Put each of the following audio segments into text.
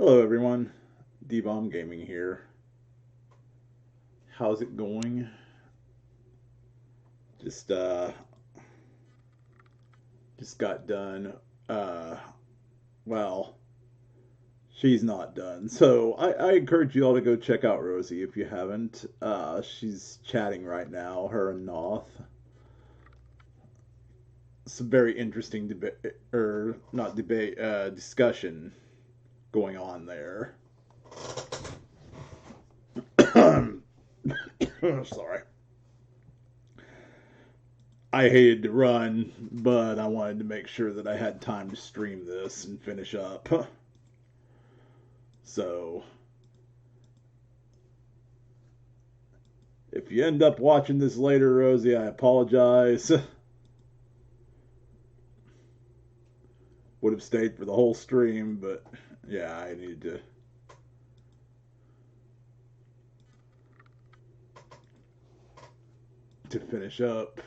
Hello everyone, D-Bomb Gaming here. How's it going? Just uh just got done. Uh well, she's not done. So I encourage you all to go check out Rosie if you haven't. She's chatting right now, her and Noth. Some very interesting debate or not debate, discussion going on there. Sorry. I hated to run, but I wanted to make sure that I had time to stream this and finish up. So, if you end up watching this later, Rosie, I apologize. Would have stayed for the whole stream, but yeah, I needed to finish up.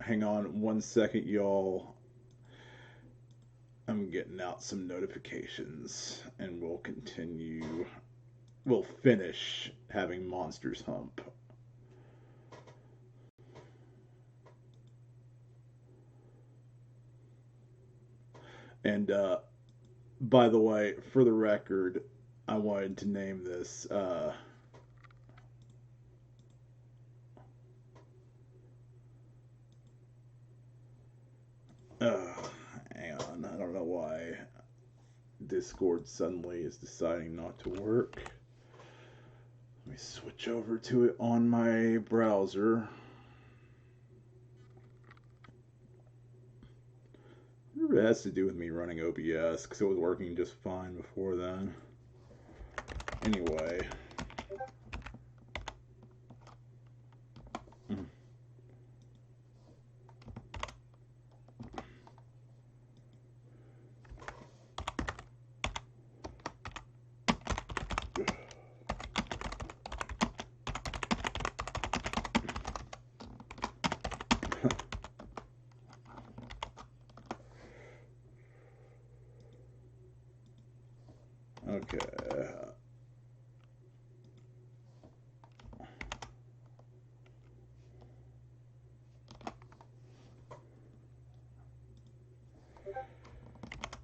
Hang on 1 second, y'all. I'm getting out some notifications, and we'll continue. We'll finish having Monsters Hump. And by the way, for the record, I wanted to name this. Hang on, I don't know why Discord suddenly is deciding not to work. Let me switch over to it on my browser. It has to do with me running OBS because it was working just fine before then. Anyway. Okay.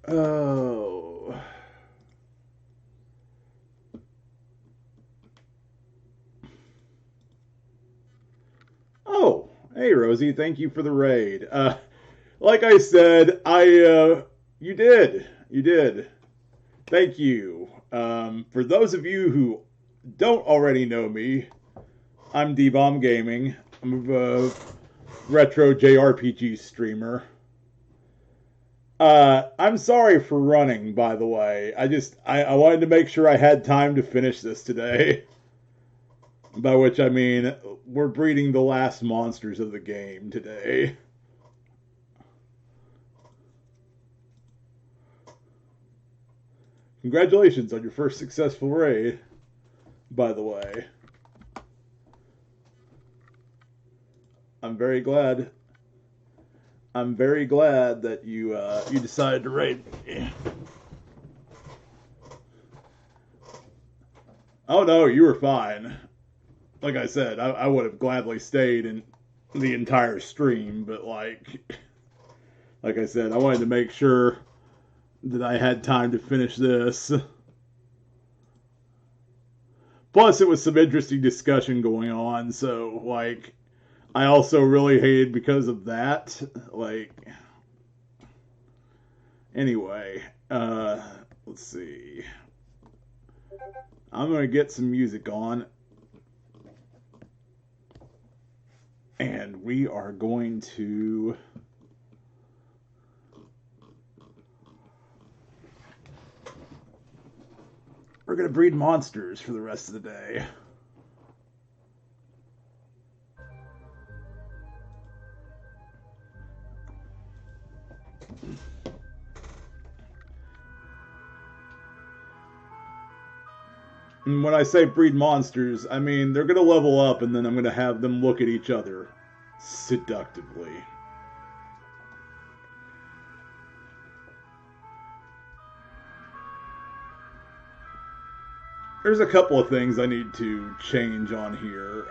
Oh. Oh, hey Rosie, thank you for the raid. Like I said, you did. Thank you. For those of you who don't already know me, I'm D-Bomb Gaming. I'm a retro JRPG streamer. I'm sorry for running, by the way. I wanted to make sure I had time to finish this today. By which I mean, we're breeding the last monsters of the game today. Congratulations on your first successful raid, by the way. I'm very glad. I'm very glad that you decided to raid me. Oh no, you were fine. Like I said, I would have gladly stayed in the entire stream, but like I said, I wanted to make sure that I had time to finish this. Plus, it was some interesting discussion going on, so I also really hated because of that. Anyway, let's see. I'm gonna get some music on, and we are going to. We're gonna breed monsters for the rest of the day. And when I say breed monsters, I mean they're gonna level up, and then I'm gonna have them look at each other seductively. there's a couple of things I need to change on here.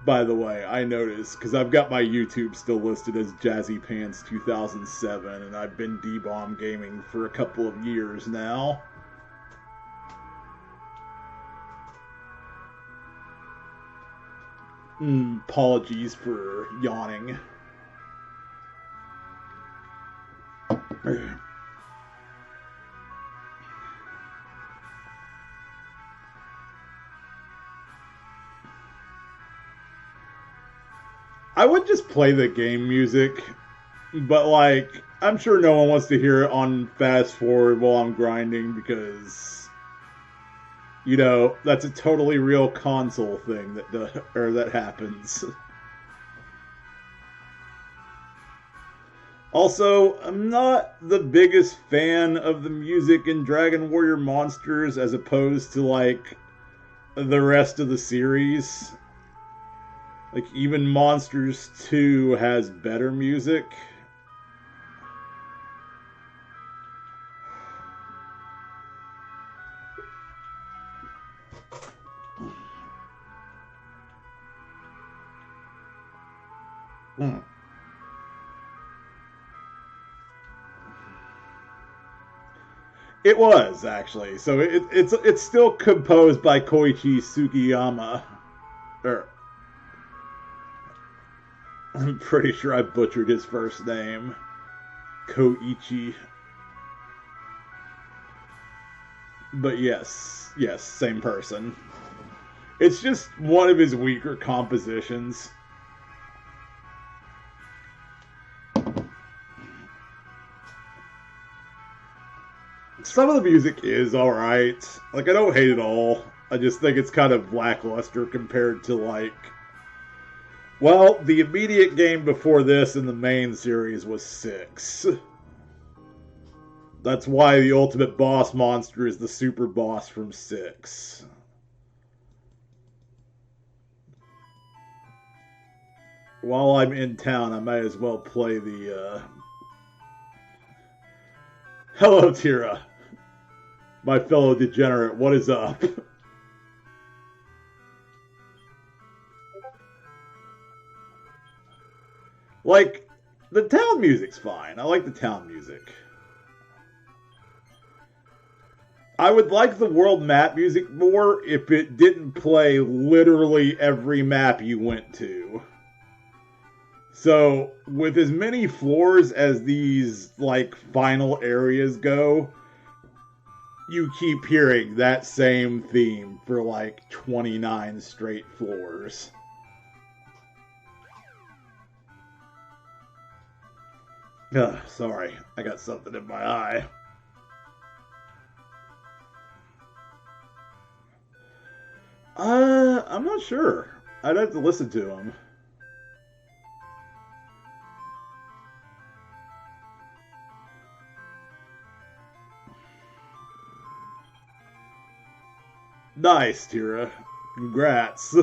By the way, I noticed, because I've got my YouTube still listed as Jazzy Pants 2007, and I've been D-Bomb Gaming for a couple of years now. Apologies for yawning. I would just play the game music, but like, I'm sure no one wants to hear it on fast forward while I'm grinding because, you know, that's a totally real console thing that happens. Also, I'm not the biggest fan of the music in Dragon Warrior Monsters as opposed to like the rest of the series. Like, even Monsters 2 has better music. It was, actually. So it's still composed by Koichi Sugiyama. I'm pretty sure I butchered his first name. Koichi. But yes, same person. It's just one of his weaker compositions. Some of the music is alright. Like, I don't hate it all. I just think it's kind of lackluster compared to, like... Well, the immediate game before this in the main series was 6. That's why the ultimate boss monster is the super boss from 6. While I'm in town, I might as well play the, Hello, Tira. My fellow degenerate, what is up? Like, the town music's fine. I like the town music. I would like the world map music more if it didn't play literally every map you went to. So, with as many floors as these, like, final areas go, you keep hearing that same theme for, like, 29 straight floors. Ugh, sorry, I got something in my eye. I'm not sure. I'd have to listen to him. Nice, Tira. Congrats.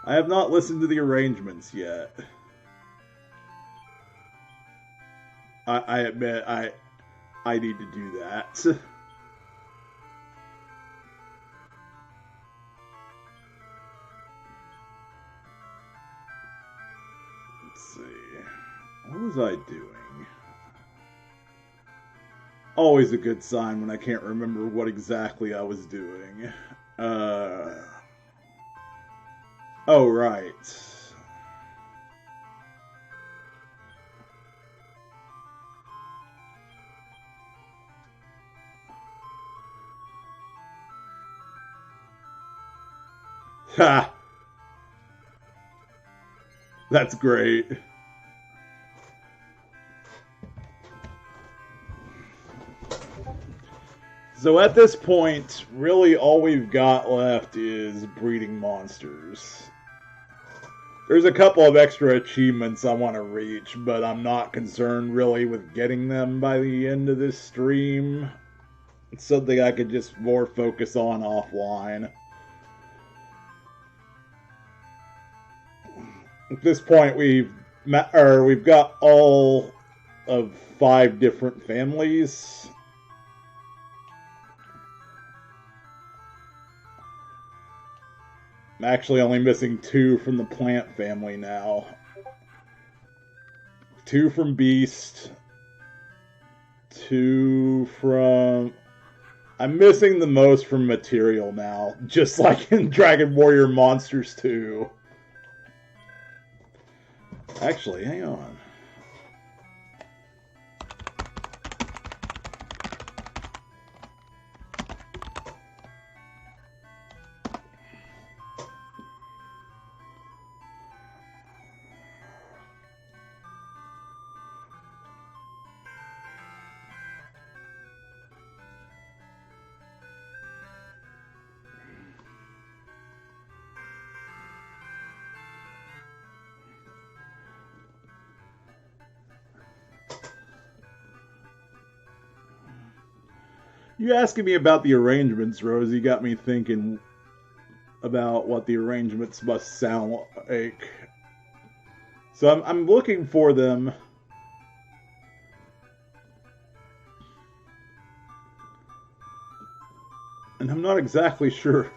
I have not listened to the arrangements yet. I admit I need to do that. Let's see. What was I doing? Always a good sign when I can't remember what exactly I was doing. Oh, right. Ha! That's great. So at this point, really all we've got left is breeding monsters. There's a couple of extra achievements I want to reach, but I'm not concerned really with getting them by the end of this stream. It's something I could just more focus on offline. At this point, we've got all of 5 different families. I'm actually only missing 2 from the plant family now. 2 from Beast. 2 from... I'm missing the most from Material now, just like in Dragon Warrior Monsters 2. Actually, hang on. You asking me about the arrangements, Rosie, got me thinking about what the arrangements must sound like. So I'm looking for them. And I'm not exactly sure.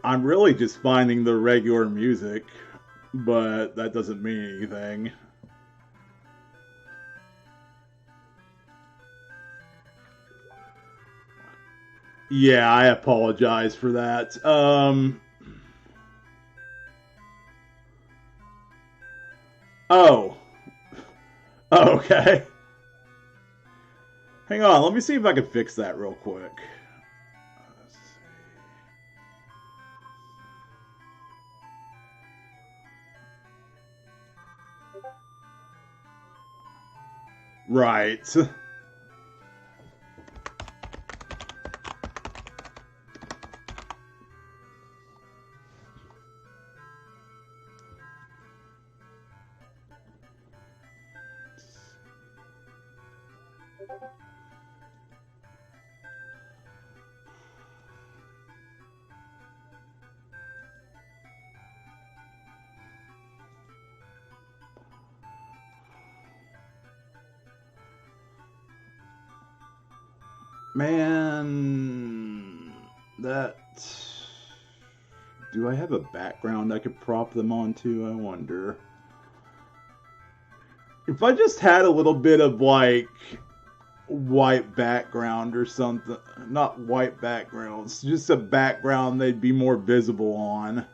I'm really just finding the regular music, but that doesn't mean anything. Yeah, I apologize for that. Oh. Okay. Hang on, let me see if I can fix that real quick. Right. Man, that... Do I have a background I could prop them onto? I wonder. If I just had a little bit of, like, white background or something. Not white backgrounds, just a background they'd be more visible on.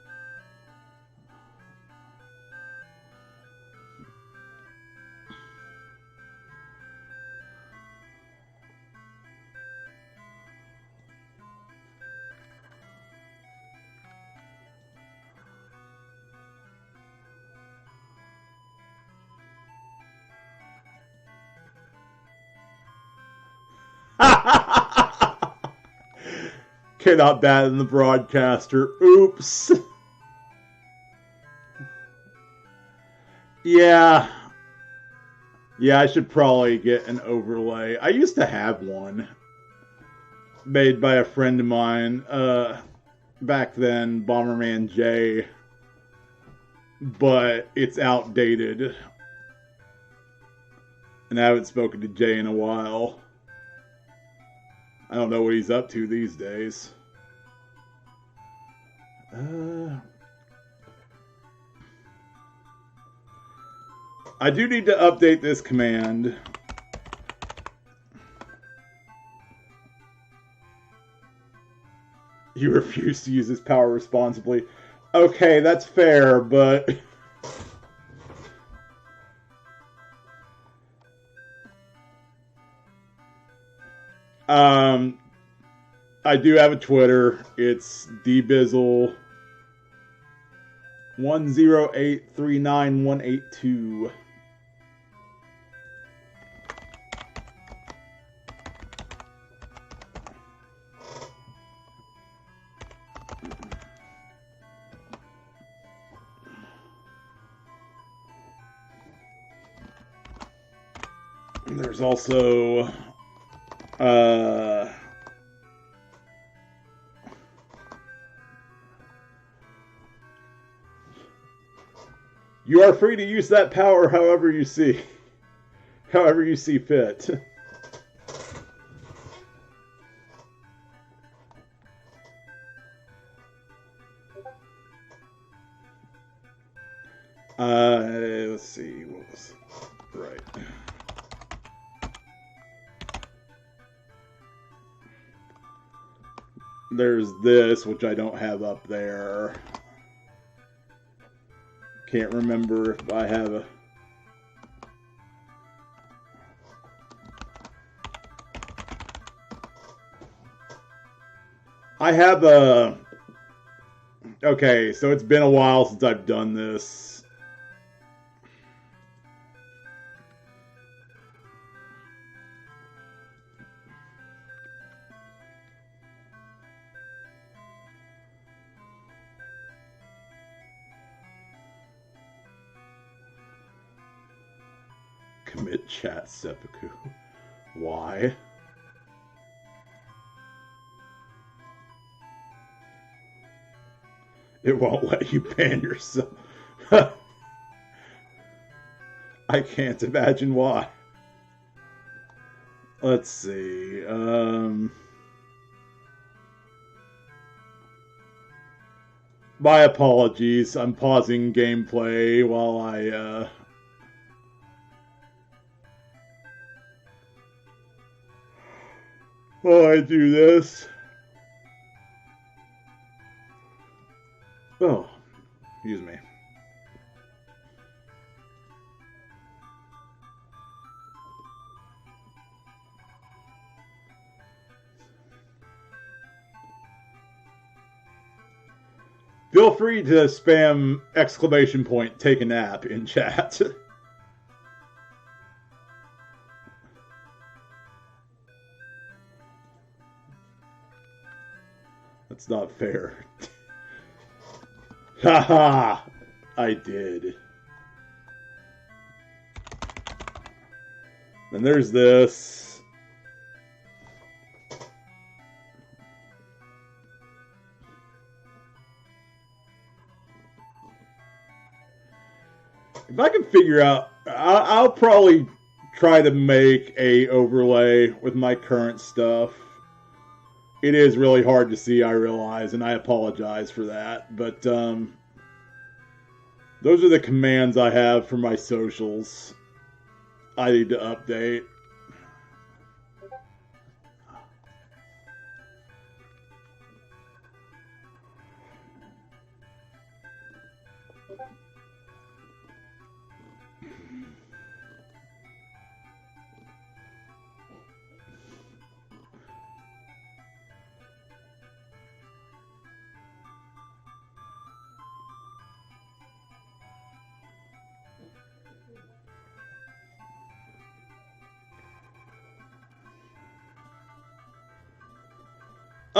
Cannot batten the broadcaster. Oops. Yeah. Yeah, I should probably get an overlay. I used to have one made by a friend of mine back then, Bomberman J, but it's outdated. And I haven't spoken to Jay in a while. I don't know what he's up to these days. I do need to update this command. You refuse to use this power responsibly. Okay, that's fair, but... I do have a Twitter. It's dbizzle10839182. There's also You are free to use that power however you see fit. Let's see, what was right. There's this, which I don't have up there. Can't remember if I have a... I have a... Okay, so it's been a while since I've done this. Commit chat seppuku. Why? It won't let you ban yourself. I can't imagine why. Let's see. My apologies. I'm pausing gameplay while I do this. Oh, excuse me. Feel free to spam exclamation point take a nap in chat. That's not fair. Haha! I did. And there's this. If I can figure out, I'll probably try to make a overlay with my current stuff. It is really hard to see, I realize, and I apologize for that. But those are the commands I have for my socials. I need to update.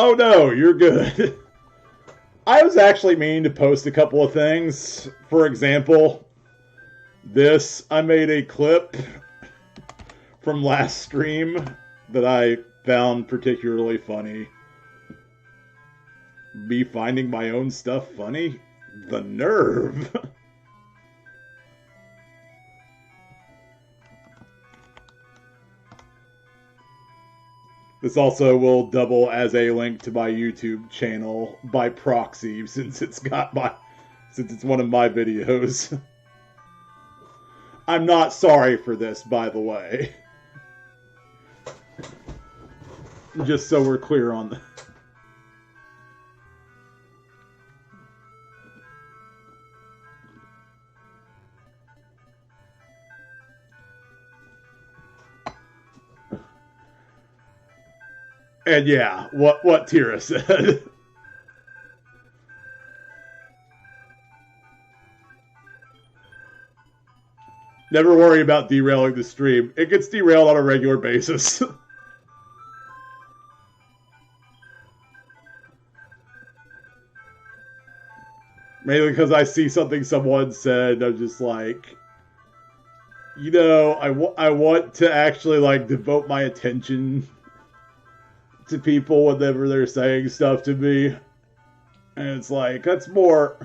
Oh no, you're good. I was actually meaning to post a couple of things. For example, this, I made a clip from last stream that I found particularly funny. Me finding my own stuff funny? The nerve! This also will double as a link to my YouTube channel by proxy since it's one of my videos. I'm not sorry for this, by the way. Just so we're clear on that. And yeah, what Tira said. Never worry about derailing the stream. It gets derailed on a regular basis. Mainly because I see something someone said, I'm just like, you know, I want to actually like devote my attention to people whenever they're saying stuff to me. And it's like, that's more...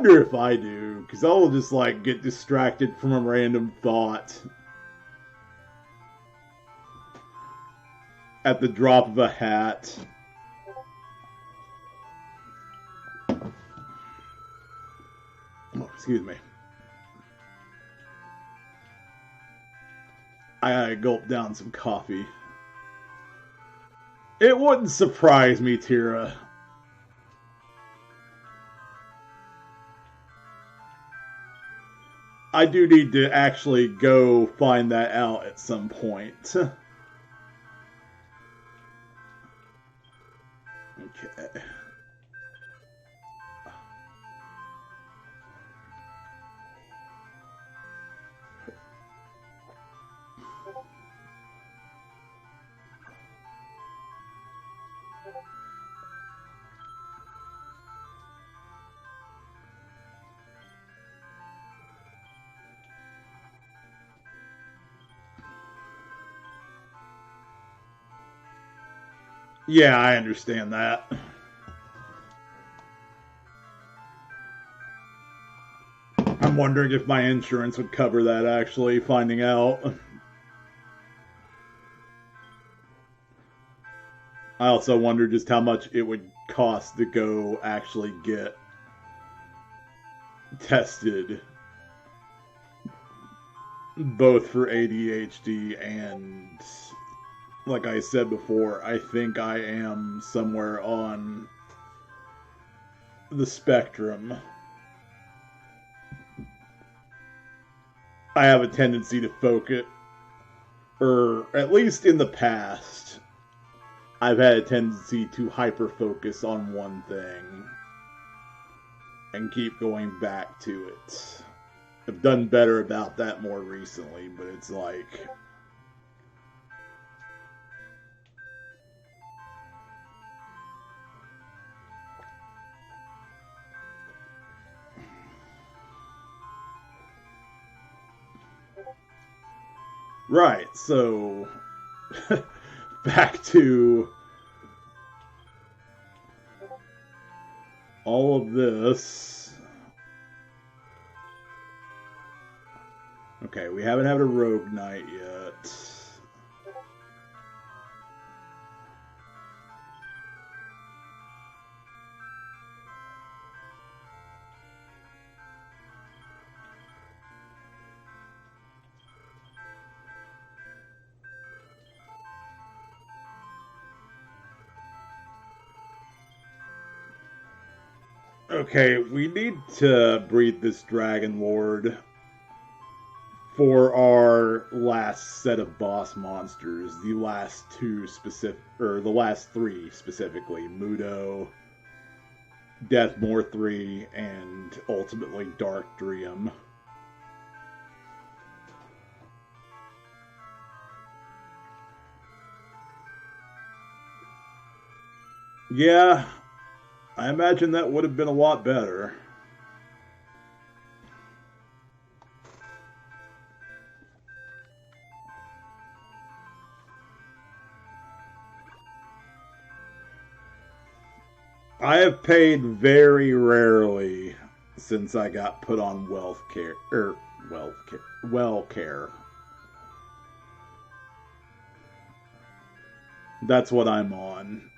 wonder if I do, because I'll just like get distracted from a random thought at the drop of a hat. Oh, excuse me. I gotta gulp down some coffee. It wouldn't surprise me, Tira. I do need to actually go find that out at some point. Okay. Yeah, I understand that. I'm wondering if my insurance would cover that, actually, finding out. I also wonder just how much it would cost to go actually get tested. Both for ADHD and, like I said before, I think I am somewhere on the spectrum. I have a tendency to focus, or at least in the past, I've had a tendency to hyper-focus on one thing and keep going back to it. I've done better about that more recently, but it's like... Right, so... back to... all of this. Okay, we haven't had a rogue night yet. Okay, we need to breed this Dragon Lord for our last set of boss monsters. The last two specific, or the last three specifically: Mudo, Deathmore 3, and ultimately Dark Dream. Yeah, I imagine that would have been a lot better. I have paid very rarely since I got put on well care. That's what I'm on.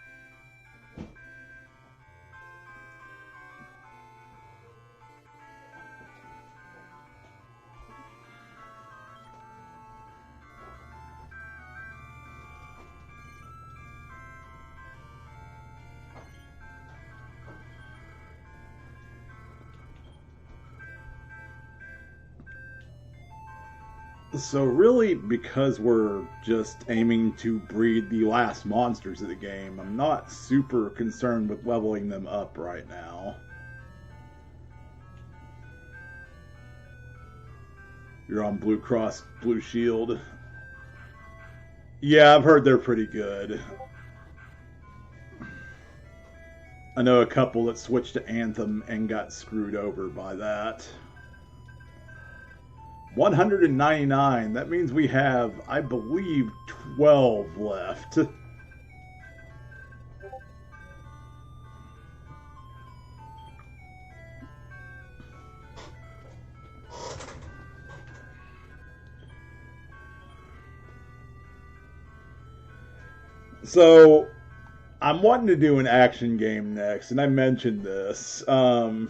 So really, because we're just aiming to breed the last monsters of the game, I'm not super concerned with leveling them up right now. You're on Blue Cross Blue Shield. Yeah, I've heard they're pretty good. I know a couple that switched to Anthem and got screwed over by that. 199. That means we have, I believe, 12 left. So I'm wanting to do an action game next, and I mentioned this. I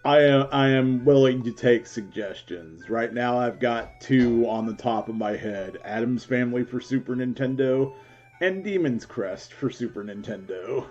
am willing to take suggestions. Right now, I've got two on the top of my head: Adam's Family for Super Nintendo, and Demon's Crest for Super Nintendo.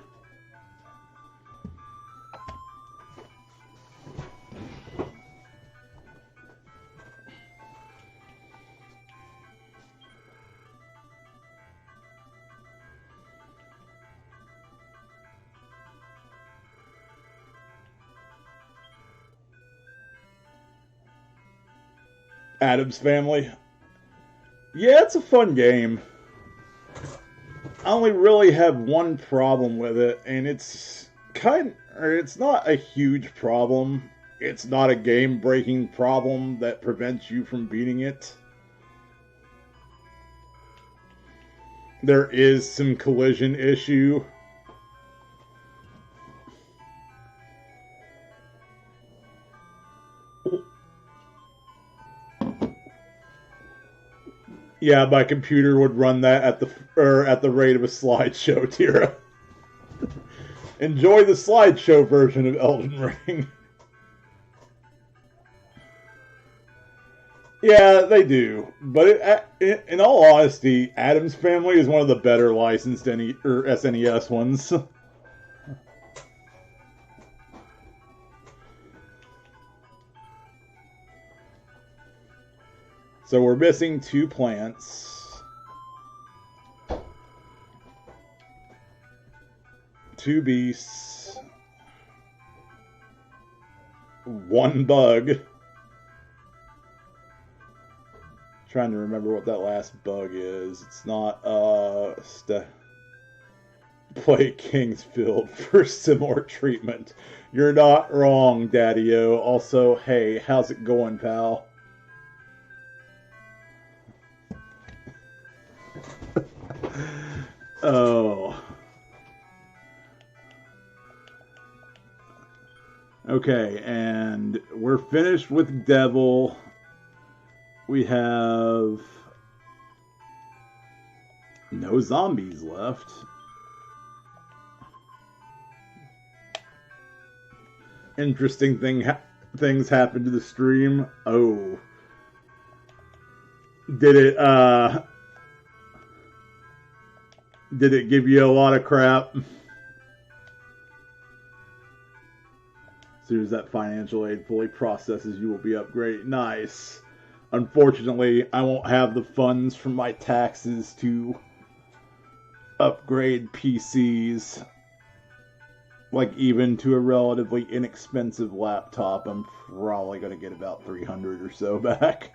Adam's Family. Yeah, it's a fun game. I only really have one problem with it, and it's not a huge problem. It's not a game-breaking problem that prevents you from beating it. There is some collision issue. Yeah, my computer would run that at the rate of a slideshow, Tira. Enjoy the slideshow version of Elden Ring. Yeah, they do. But in all honesty, Adam's Family is one of the better licensed SNES ones. So we're missing two plants, two beasts, one bug. Trying to remember what that last bug is. It's not play Kingsfield for similar treatment. You're not wrong, Daddy-O. Also, hey, how's it going, pal? Oh. Okay, and we're finished with Devil. We have no zombies left. Interesting things happened to the stream. Oh. Did it give you a lot of crap? As soon as that financial aid fully processes, you will be upgraded. Nice. Unfortunately, I won't have the funds from my taxes to upgrade PCs. Like, even to a relatively inexpensive laptop, I'm probably going to get about 300 or so back.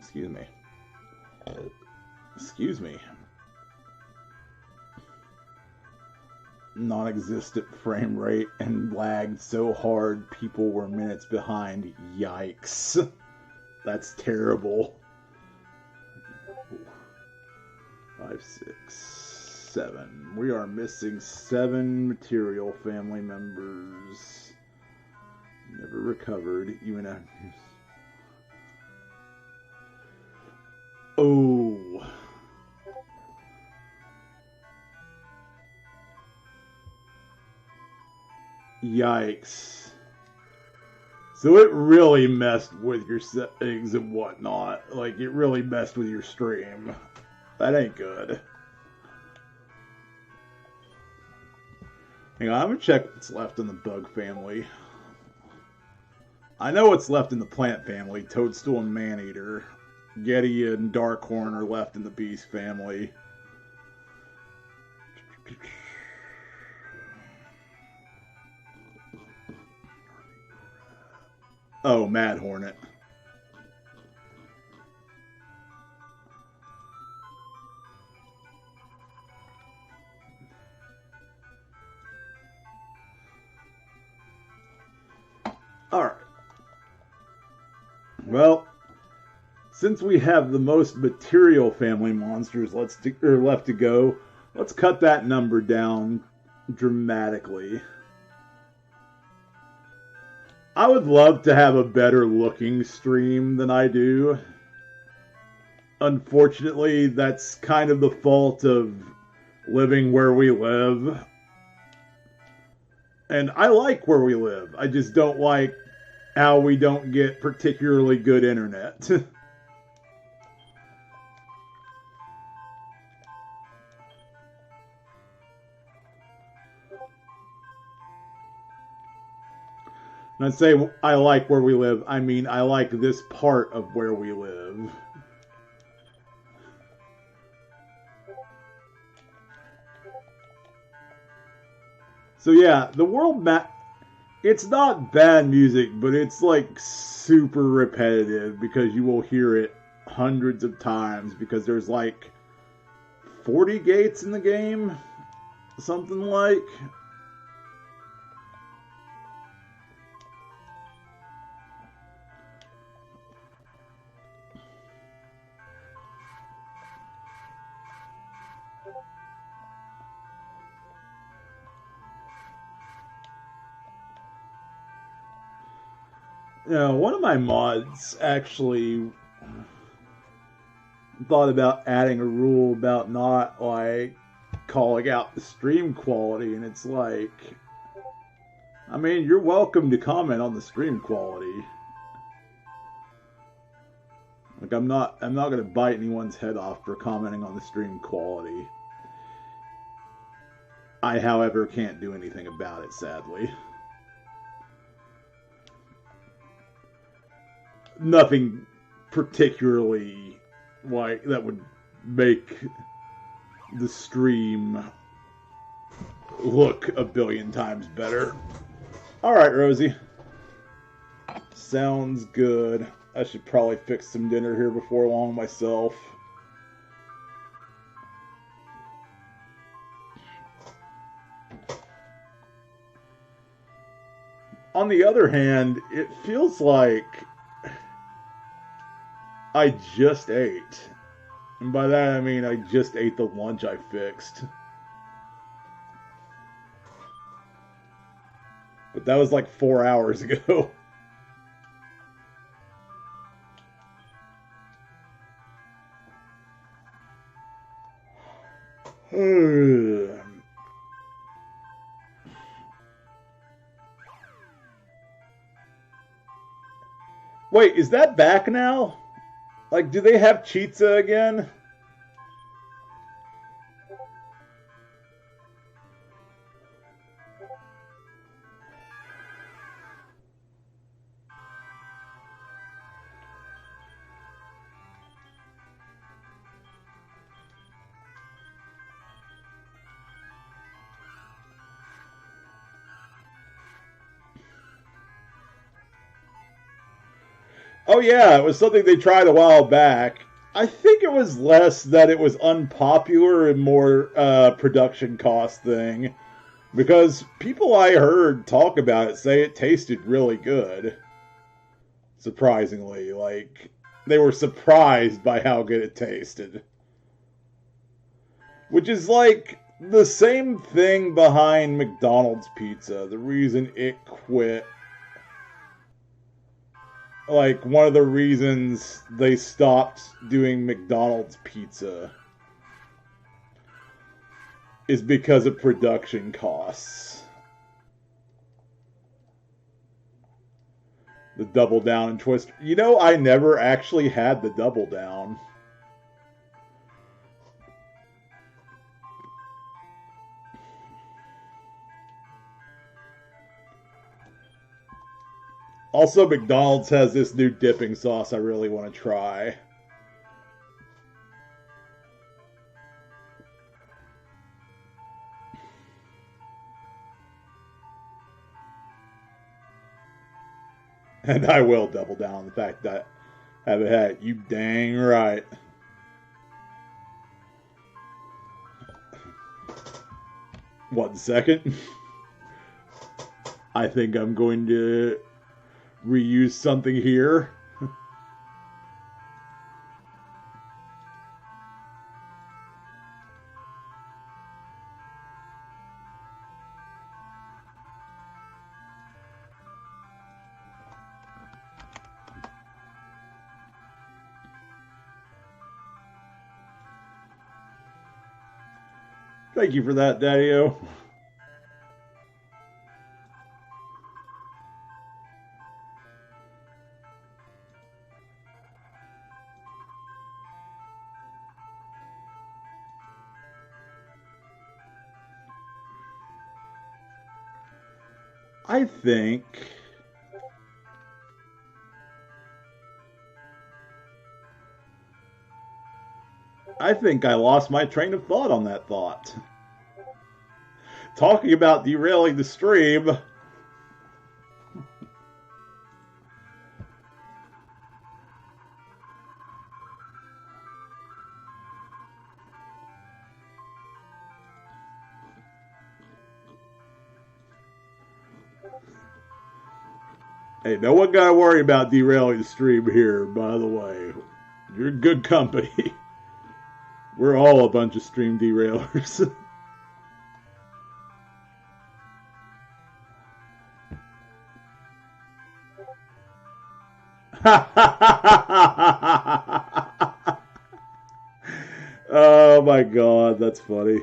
Excuse me. Excuse me. Non-existent frame rate and lagged so hard people were minutes behind. Yikes. That's terrible. 5, 6, 7. We are missing 7 material family members. Never recovered, even after. Oh. Yikes. So it really messed with your settings and whatnot. Like, it really messed with your stream. That ain't good. Hang on, I'm gonna check what's left in the bug family. I know what's left in the plant family. Toadstool and Maneater. Yeti and Darkhorn are left in the beast family. Oh, Mad Hornet. Alright. Well, since we have the most material family monsters left to go, let's cut that number down dramatically. I would love to have a better looking stream than I do. Unfortunately, that's kind of the fault of living where we live. And I like where we live. I just don't like how we don't get particularly good internet. And I say I like where we live, I mean I like this part of where we live. So yeah, the world map, it's not bad music, but it's like super repetitive because you will hear it hundreds of times because there's like 40 gates in the game, something like. You know, one of my mods actually thought about adding a rule about not like calling out the stream quality, and it's like, I mean, you're welcome to comment on the stream quality. Like I'm not gonna bite anyone's head off for commenting on the stream quality. I, however, can't do anything about it, sadly. Nothing particularly like that would make the stream look a billion times better. Alright, Rosie. Sounds good. I should probably fix some dinner here before long myself. On the other hand, it feels like I just ate. And by that I mean I just ate the lunch I fixed. But that was like 4 hours ago. Wait, is that back now? Like, do they have Chitza again? Oh yeah, it was something they tried a while back. I think it was less that it was unpopular and more production cost thing. Because people I heard talk about it say it tasted really good. Surprisingly. Like, they were surprised by how good it tasted. Which is like the same thing behind McDonald's pizza. The reason it quit, like one of the reasons they stopped doing McDonald's pizza is because of production costs. The Double Down and Twister. You know, I never actually had the Double Down. Also, McDonald's has this new dipping sauce I really want to try. And I will double down on the fact that I haven't had it. You dang right. One second. I think I'm going to reuse something here. Thank you for that, Daddy-O. I think I lost my train of thought on that thought. Talking about derailing the stream. Hey, no one got to worry about derailing the stream here, by the way. You're good company. We're all a bunch of stream derailers. Oh my god, that's funny.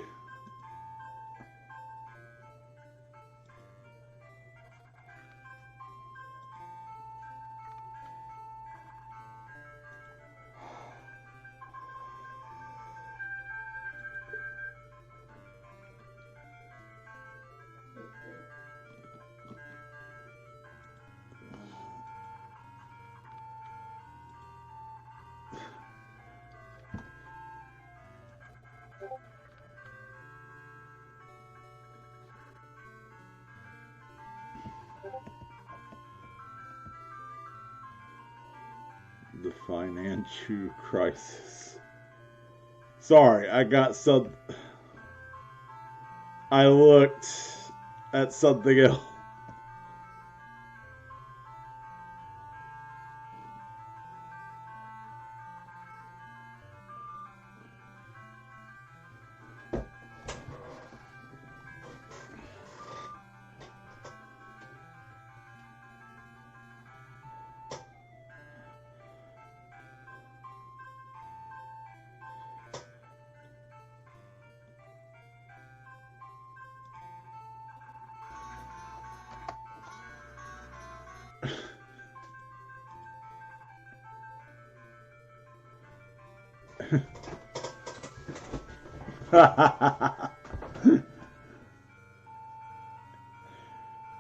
The financial crisis. Sorry, I looked at something else.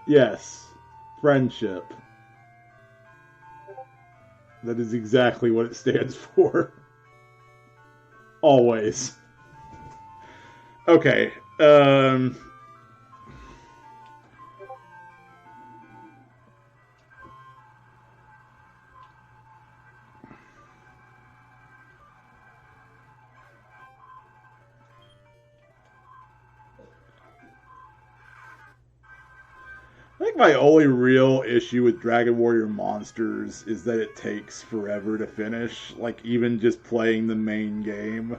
Yes, friendship. That is exactly what it stands for. Always. Okay. I think my only real issue with Dragon Warrior Monsters is that it takes forever to finish, like even just playing the main game.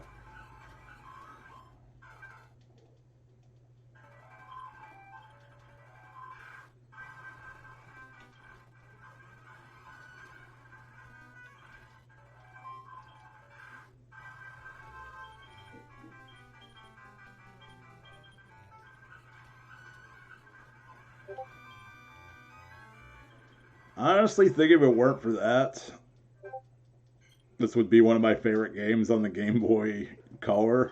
I honestly think if it weren't for that, this would be one of my favorite games on the Game Boy Color.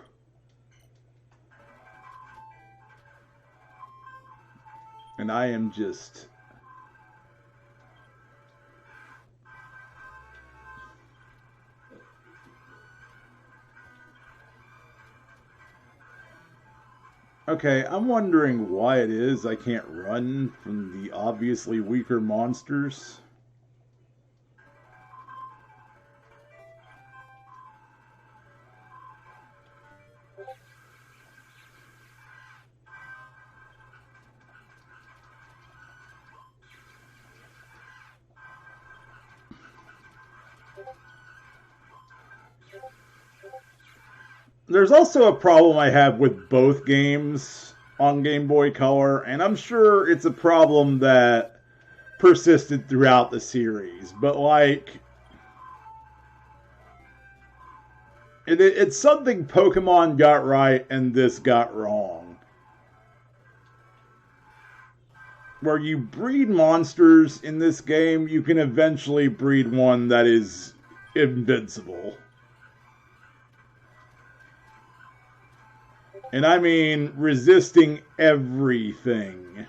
And I am just... Okay, I'm wondering why it is I can't run from the obviously weaker monsters. There's also a problem I have with both games on Game Boy Color, and I'm sure it's a problem that persisted throughout the series. But, like, It's something Pokemon got right and this got wrong. Where you breed monsters in this game, you can eventually breed one that is invincible. And I mean resisting everything.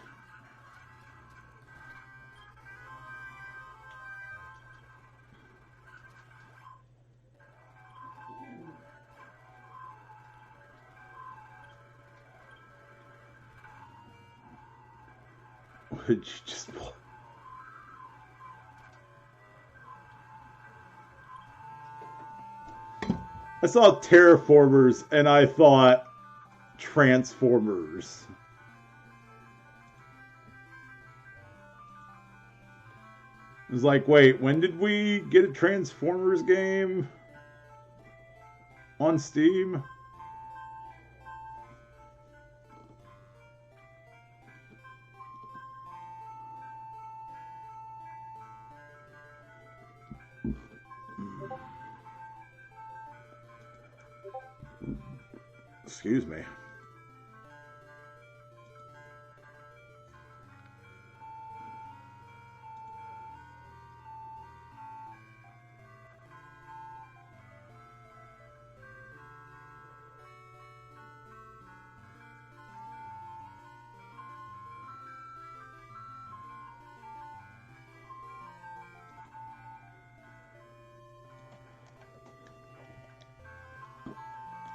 Would you just... I saw Terraformers and I thought Transformers. It was like, wait, when did we get a Transformers game on Steam? Excuse me.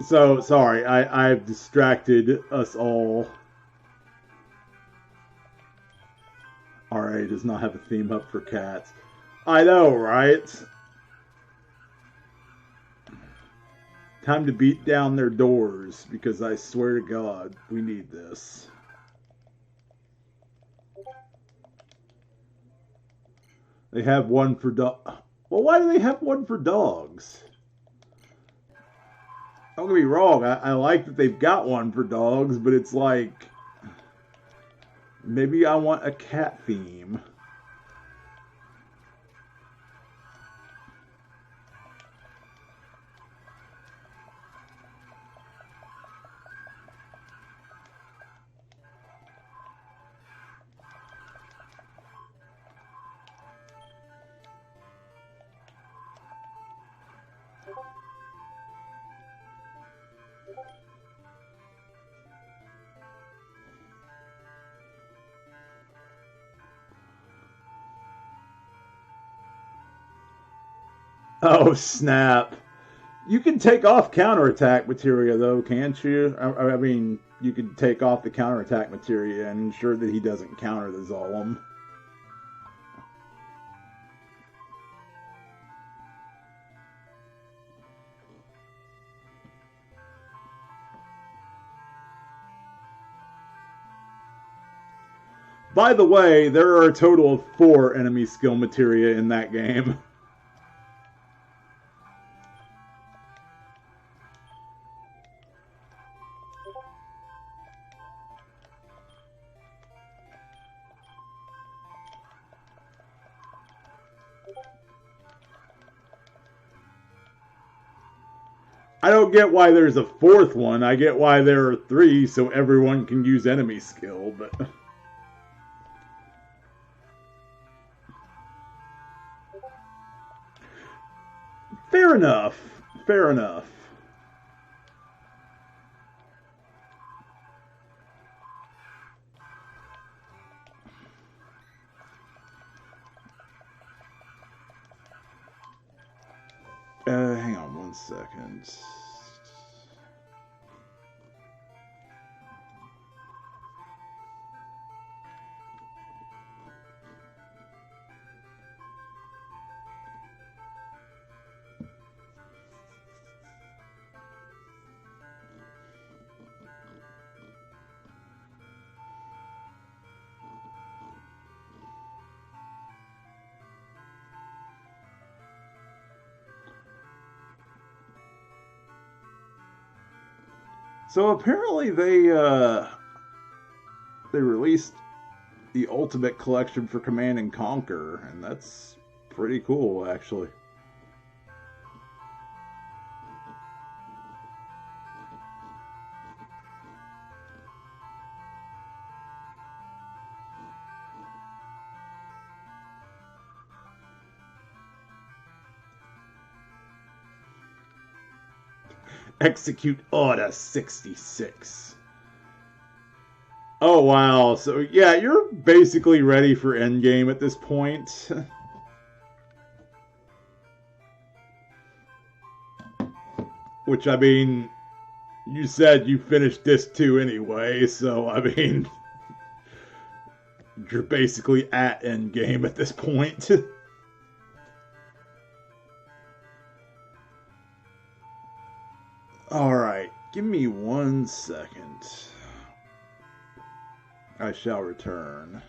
So, sorry, I've distracted us all. RA does not have a theme up for cats. I know, right? Time to beat down their doors, because I swear to God, we need this. They have one for well, why do they have one for dogs? Don't get me wrong, I like that they've got one for dogs, but it's like, maybe I want a cat theme. Oh, snap. You can take off counterattack materia, though, can't you? I mean, you can take off the counterattack materia and ensure that he doesn't counter the Zolom. By the way, there are a total of 4 enemy skill materia in that game. I don't get why there's a 4th one. I get why there are 3, so everyone can use enemy skill, but... Fair enough. Fair enough. Hang on 1 second. So apparently they released the Ultimate Collection for Command and Conquer, and that's pretty cool, actually. Execute Order 66. Oh, wow. So, yeah, you're basically ready for endgame at this point. Which, I mean, you said you finished Disc 2 anyway, so, I mean, you're basically at endgame at this point. Alright, give me 1 second. I shall return.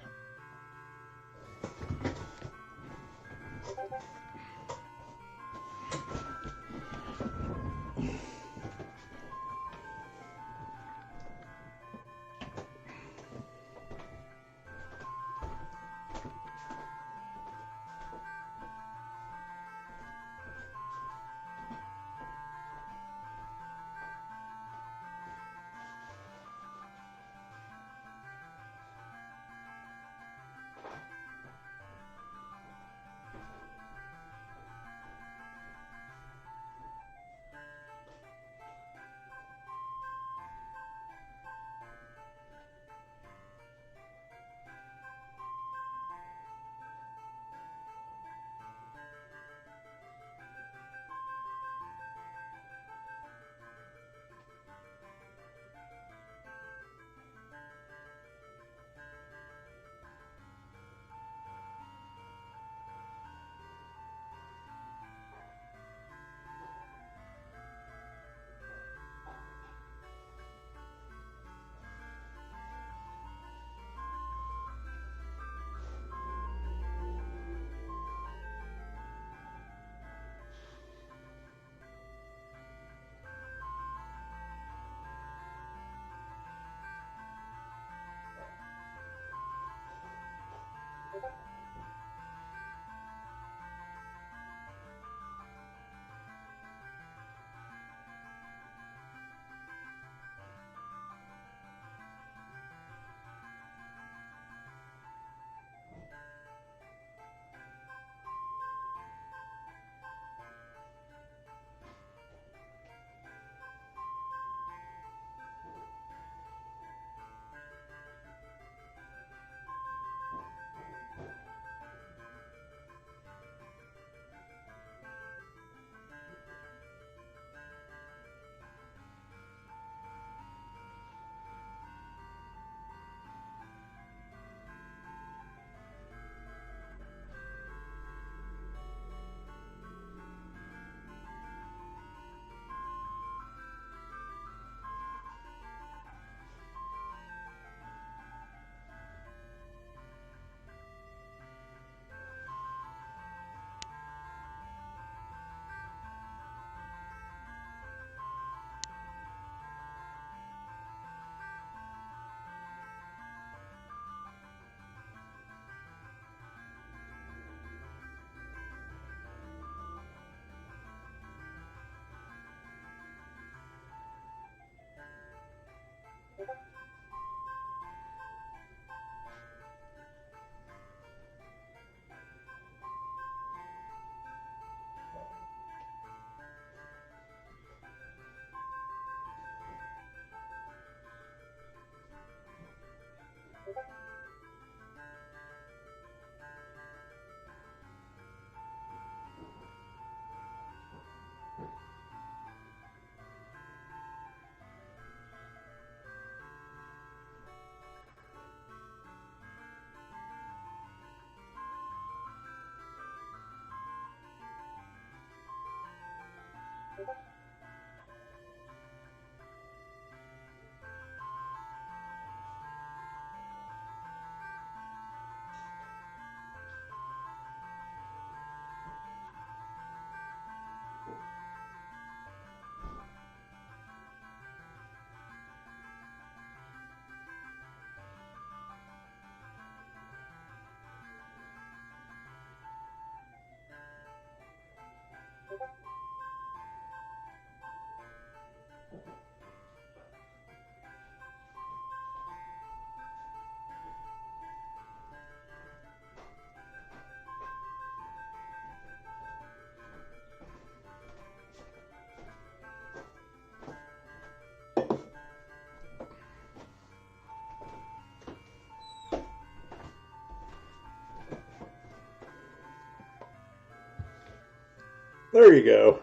There you go.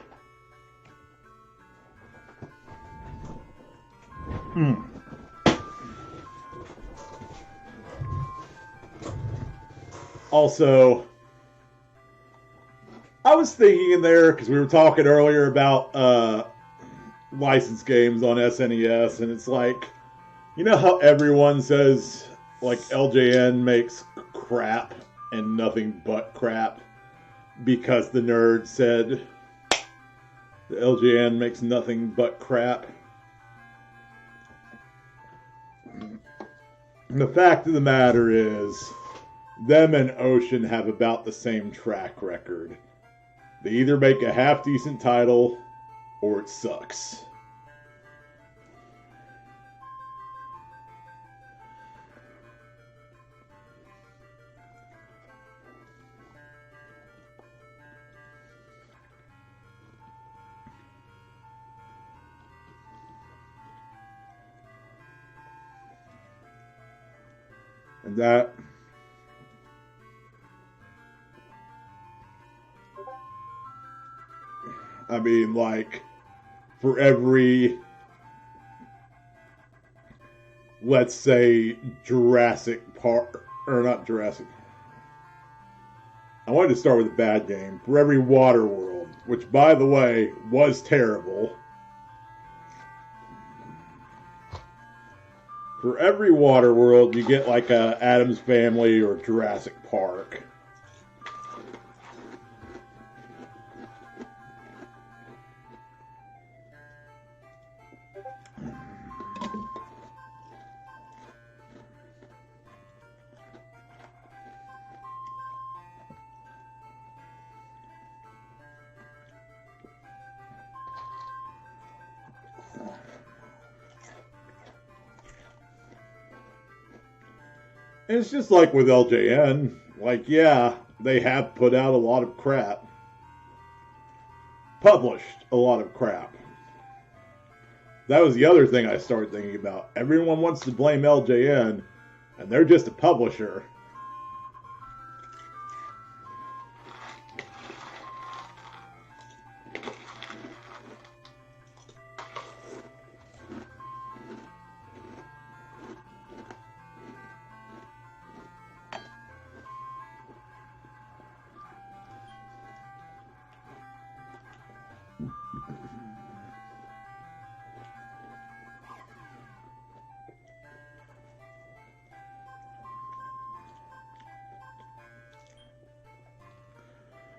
Also, I was thinking in there because we were talking earlier about licensed games on SNES, and it's like, you know how everyone says like LJN makes crap and nothing but crap because the nerd said the LJN makes nothing but crap. And the fact of the matter is, them and Ocean have about the same track record. They either make a half decent title or it sucks. And that, I mean, like, for every, let's say, Jurassic Park, or not Jurassic, I wanted to start with a bad game. For every Waterworld, which, by the way, was terrible. For every Waterworld, you get like a Addams Family or Jurassic Park. And it's just like with LJN. Like, yeah, they have put out a lot of crap. Published a lot of crap. That was the other thing I started thinking about. Everyone wants to blame LJN, and they're just a publisher.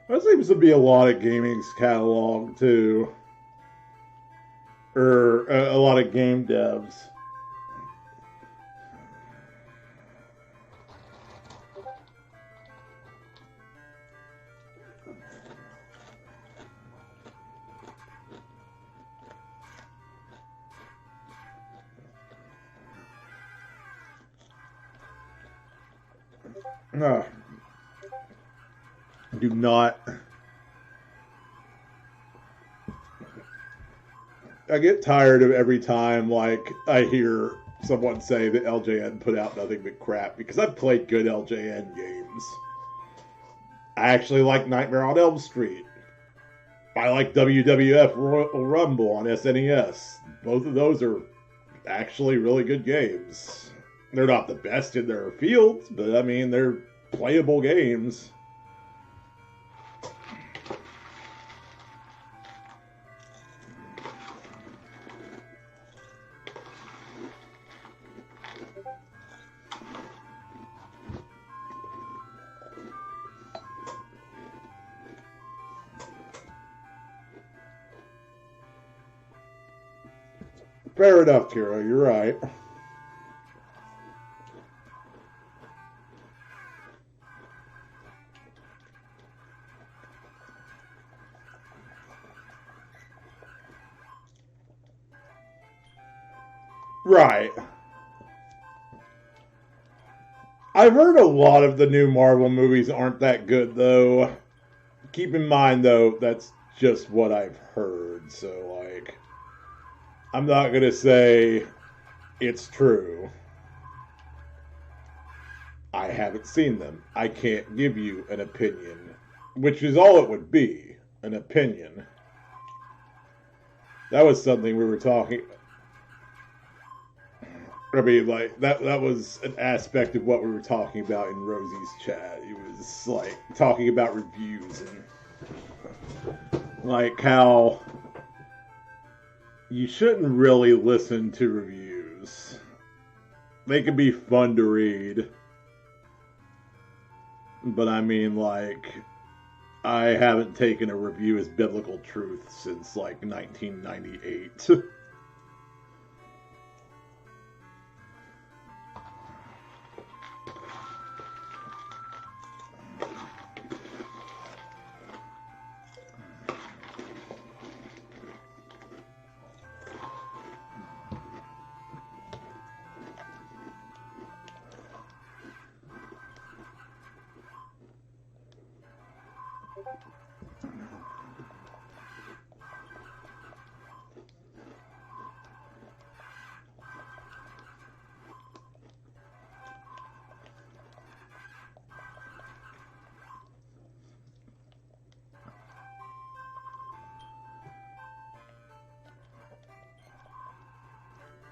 There seems to be a lot of gaming's catalog too, or a lot of game devs. Do not. I get tired of every time like I hear someone say that LJN put out nothing but crap because I've played good LJN games. I actually like Nightmare on Elm Street. I like WWF Royal Rumble on SNES. Both of those are actually really good games. They're not the best in their fields, but I mean, they're playable games. Fair enough, Kira. You're right. Right. I've heard a lot of the new Marvel movies aren't that good, though. Keep in mind, though, that's just what I've heard. So, like, I'm not going to say it's true. I haven't seen them. I can't give you an opinion, which is all it would be, an opinion. That was something we were talking. I mean, like that was an aspect of what we were talking about in Rosie's chat. It was like talking about reviews and like how you shouldn't really listen to reviews. They can be fun to read. But I mean, like, I haven't taken a review as biblical truth since like 1998.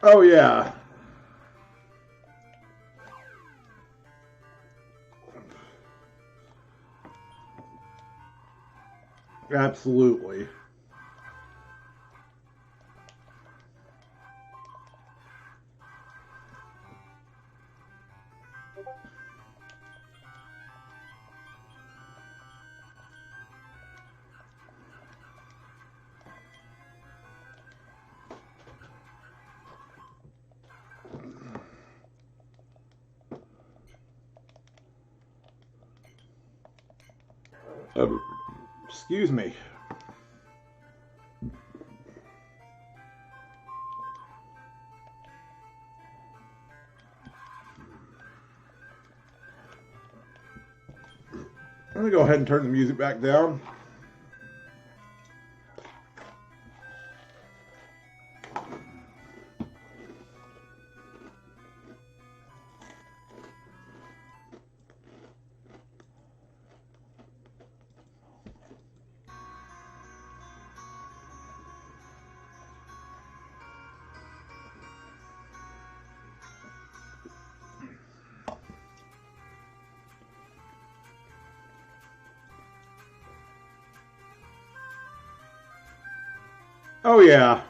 Oh, yeah. Absolutely. Excuse me. I'm going to go ahead and turn the music back down. Oh, yeah.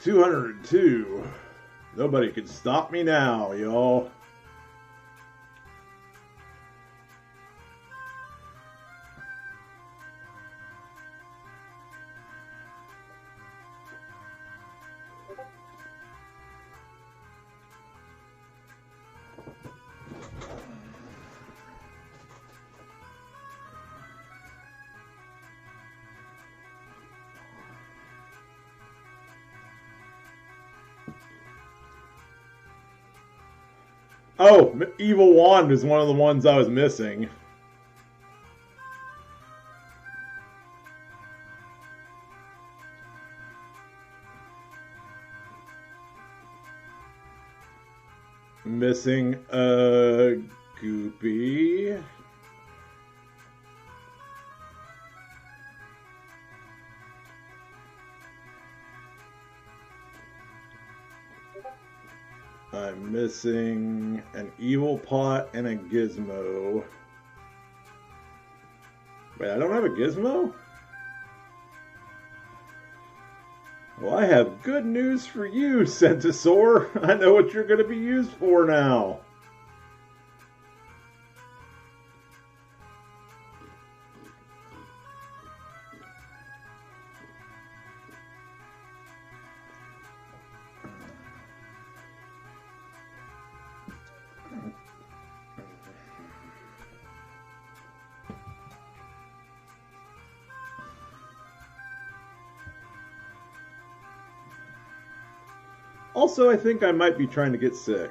$202. Nobody can stop me now, y'all. Oh, Evil Wand is one of the ones I was missing. Missing a Goopy. I'm missing an Evil Pot and a Gizmo. Wait, I don't have a Gizmo? Well, I have good news for you, Centasaur. I know what you're going to be used for now. Also, I think I might be trying to get sick.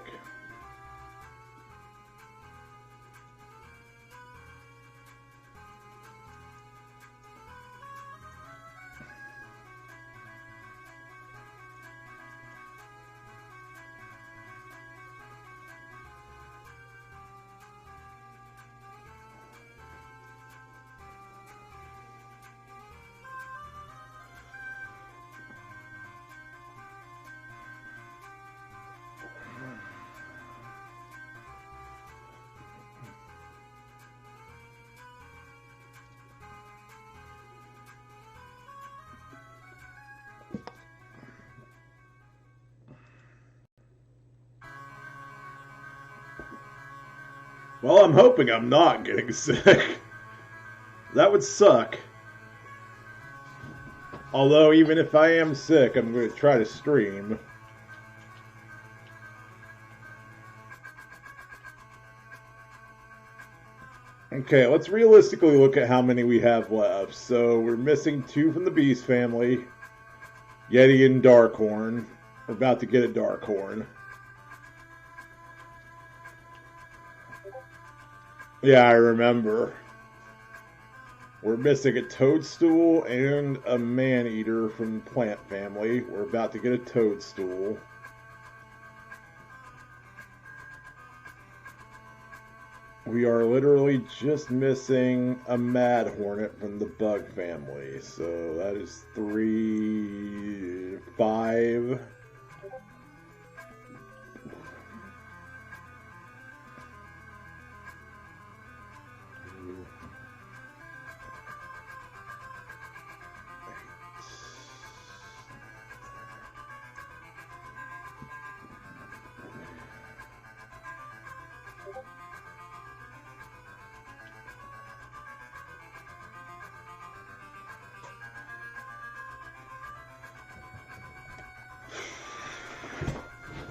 Well, I'm hoping I'm not getting sick. That would suck. Although, even if I am sick, I'm going to try to stream. Okay, let's realistically look at how many we have left. So, we're missing 2 from the Beast family. Yeti and Darkhorn. We're about to get a Darkhorn. Yeah, I remember. We're missing a Toadstool and a Maneater from the Plant family. We're about to get a Toadstool. We are literally just missing a Mad Hornet from the Bug family. So that is 3, 5.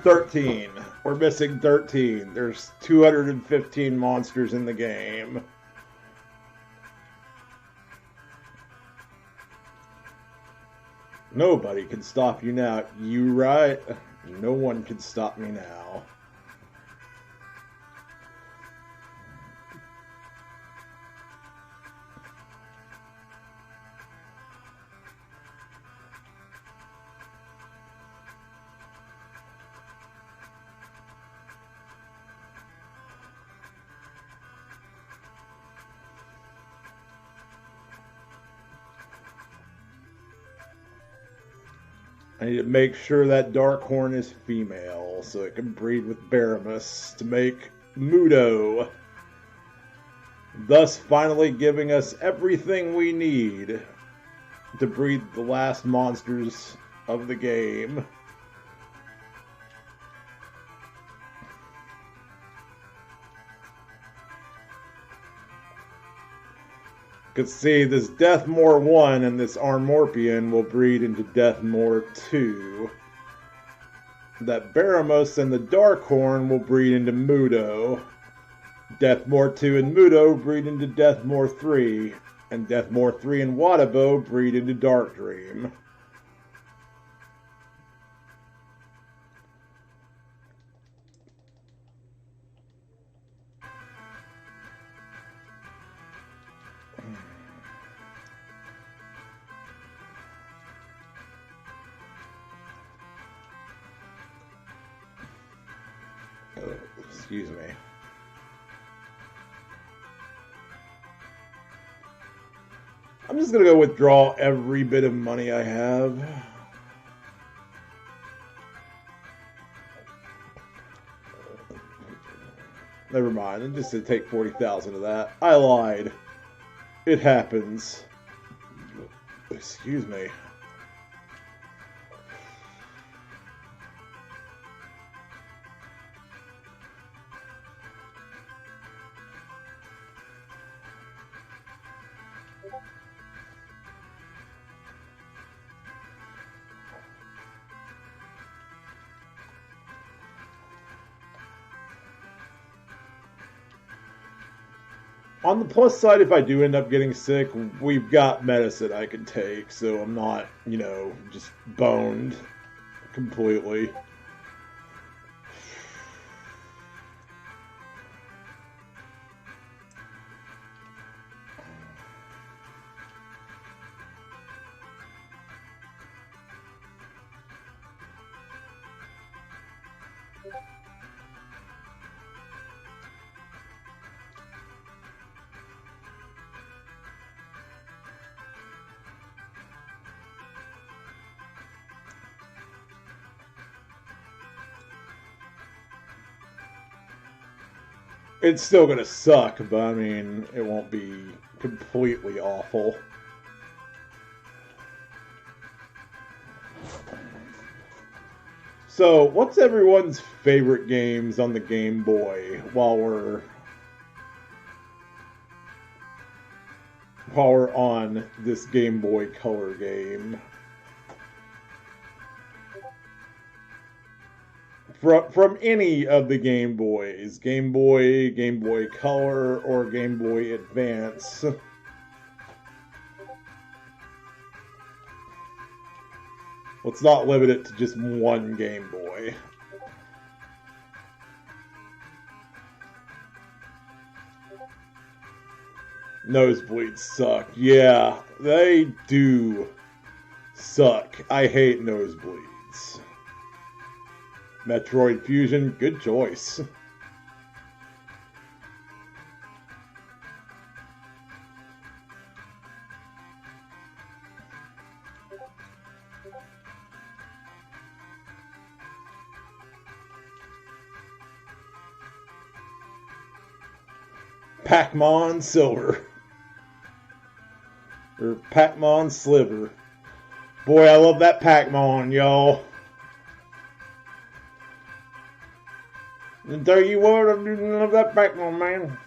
$13. We're missing 13. There's 215 monsters in the game. Nobody can stop you now. You right? No one can stop me now. I need to make sure that Darkhorn is female so it can breed with Baramus to make Mudo. Thus finally giving us everything we need to breed the last monsters of the game. Could see this Deathmore 1 and this Armorpion will breed into Deathmore 2. That Baramus and the Darkhorn will breed into Mudo. Deathmore 2 and Mudo breed into Deathmore 3. And Deathmore 3 and Wadabo breed into Dark Dream. Excuse me. I'm just going to go withdraw every bit of money I have. Never mind. I'm just going to take 40,000 of that. I lied. It happens. Excuse me. On the plus side, if I do end up getting sick, we've got medicine I can take, so I'm not, just boned completely. It's still gonna suck, but I mean, it won't be completely awful. So, what's everyone's favorite games on the Game Boy while we're while we're on this Game Boy Color game. From any of the Game Boys, Game Boy, Game Boy Color, or Game Boy Advance. Let's not limit it to just one Game Boy. Nosebleeds suck. Yeah, they do suck. I hate nosebleeds. Metroid Fusion, good choice. Pac-Man Silver. Or Pac-Man Sliver. Boy, I love that Pac-Man, y'all. Tell you what, I love that Pac-Man, man.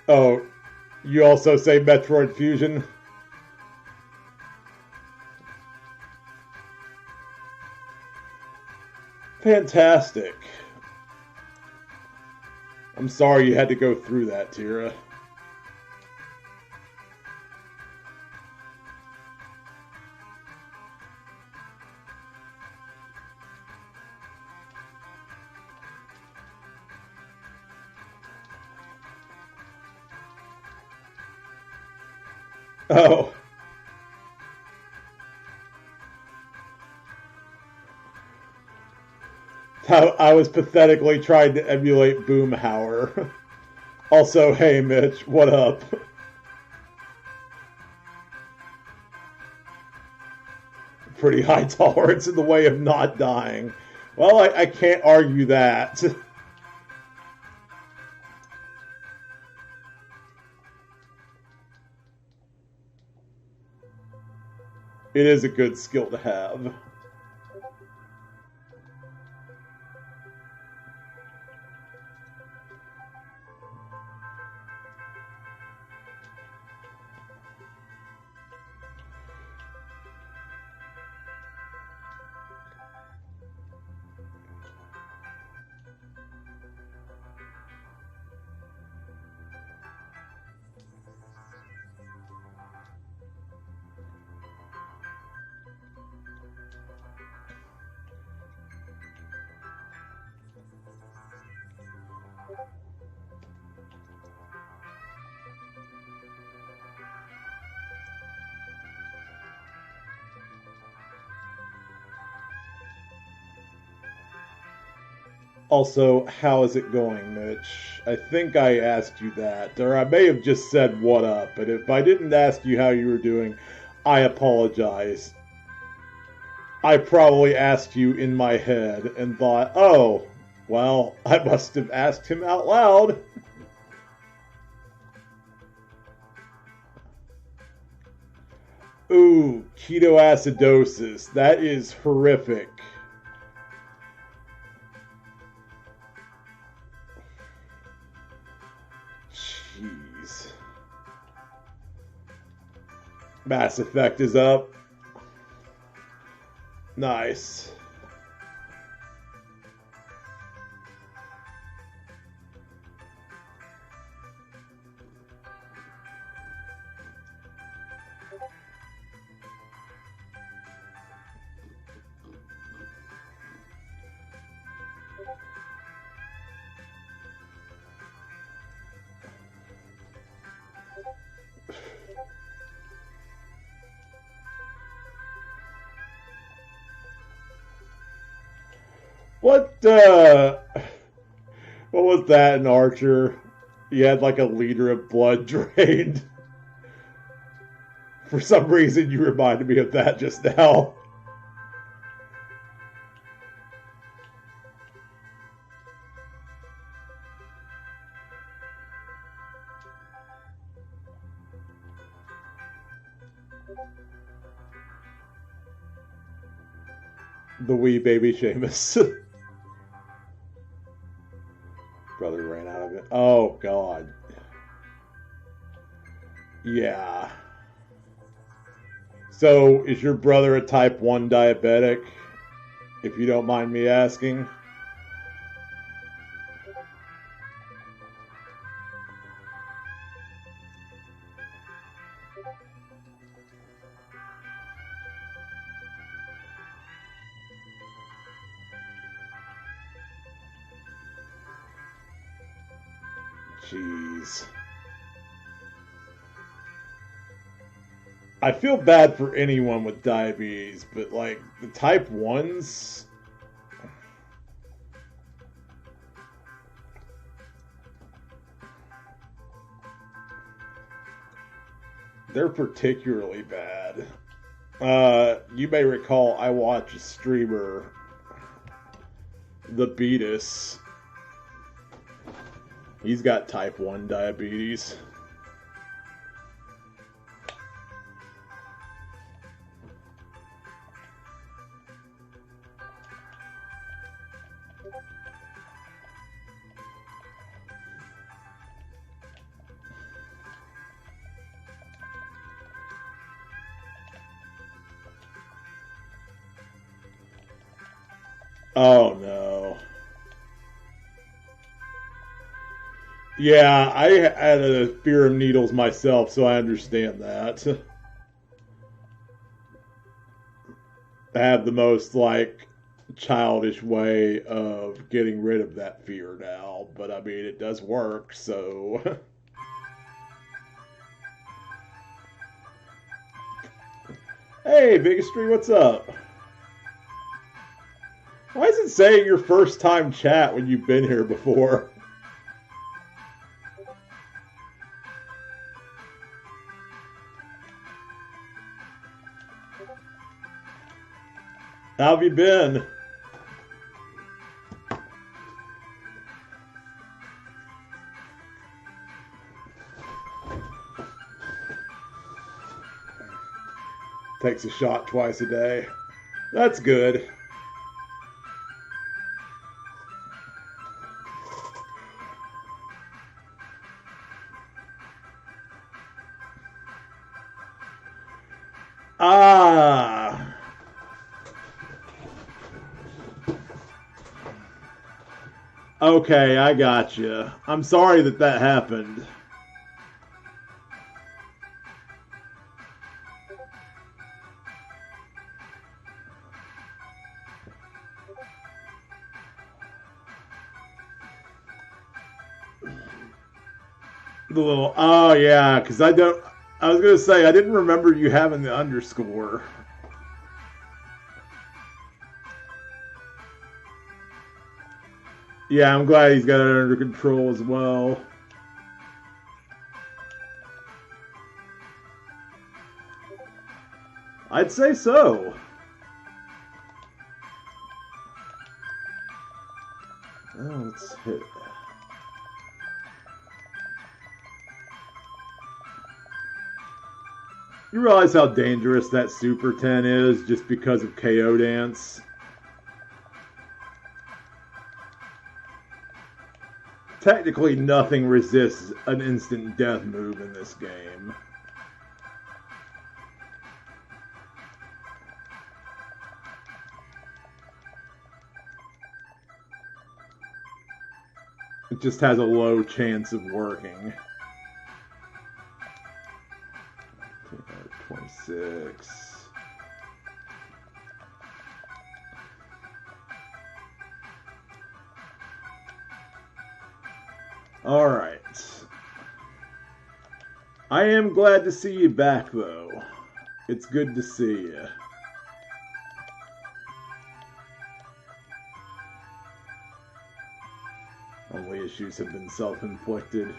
Oh, you also say Metroid Fusion? Fantastic. I'm sorry you had to go through that, Tira. Oh. I was pathetically trying to emulate Boomhauer. Also, hey Mitch, what up? Pretty high tolerance in the way of not dying. Well, I can't argue that. It is a good skill to have. Also, how is it going, Mitch? I think I asked you that, or I may have just said what up, but if I didn't ask you how you were doing, I apologize. I probably asked you in my head and thought, oh, well, I must have asked him out loud. Ooh, ketoacidosis. That is horrific. Jeez. Mass Effect is up. Nice. What was that in Archer? You had like a liter of blood drained. For some reason, you reminded me of that just now. The wee baby Seamus. Brother ran out of it. Oh, God. Yeah. So, is your brother a type 1 diabetic? If you don't mind me asking. Jeez. I feel bad for anyone with diabetes, but like the type 1s, they're particularly bad. You may recall I watch a streamer, the Beatus. He's got type 1 diabetes. Oh no. Yeah, I had a fear of needles myself, so I understand that. I have the most like childish way of getting rid of that fear now, but I mean it does work, so hey, Bigastry, what's up? Why is it saying your first time chat when you've been here before? How have you been? Takes a shot twice a day. That's good. Ah. Okay, I got you. I'm sorry that that happened. The little, oh yeah, because I don't, I was going to say, I didn't remember you having the underscore. Yeah, I'm glad he's got it under control as well. I'd say so. Oh, let's hit. You realize how dangerous that Super 10 is just because of KO Dance? Technically, nothing resists an instant death move in this game. It just has a low chance of working. 26. All right. I am glad to see you back, though. It's good to see you. Only issues have been self-inflicted.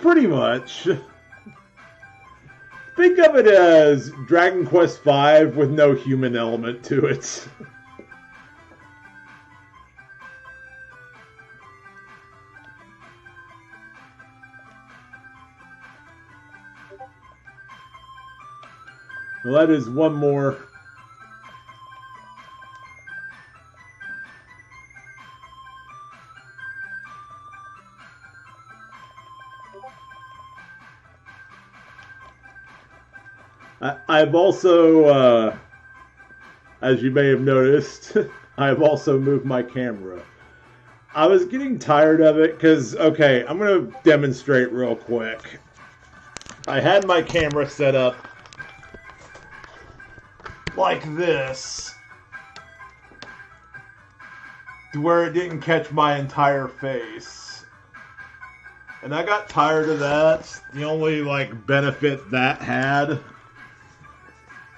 Pretty much. Think of it as Dragon Quest V with no human element to it. Well, that is one more. I've also, as you may have noticed, I've also moved my camera. I was getting tired of it because, okay, I'm going to demonstrate real quick. I had my camera set up like this to where it didn't catch my entire face. And I got tired of that. The only, benefit that had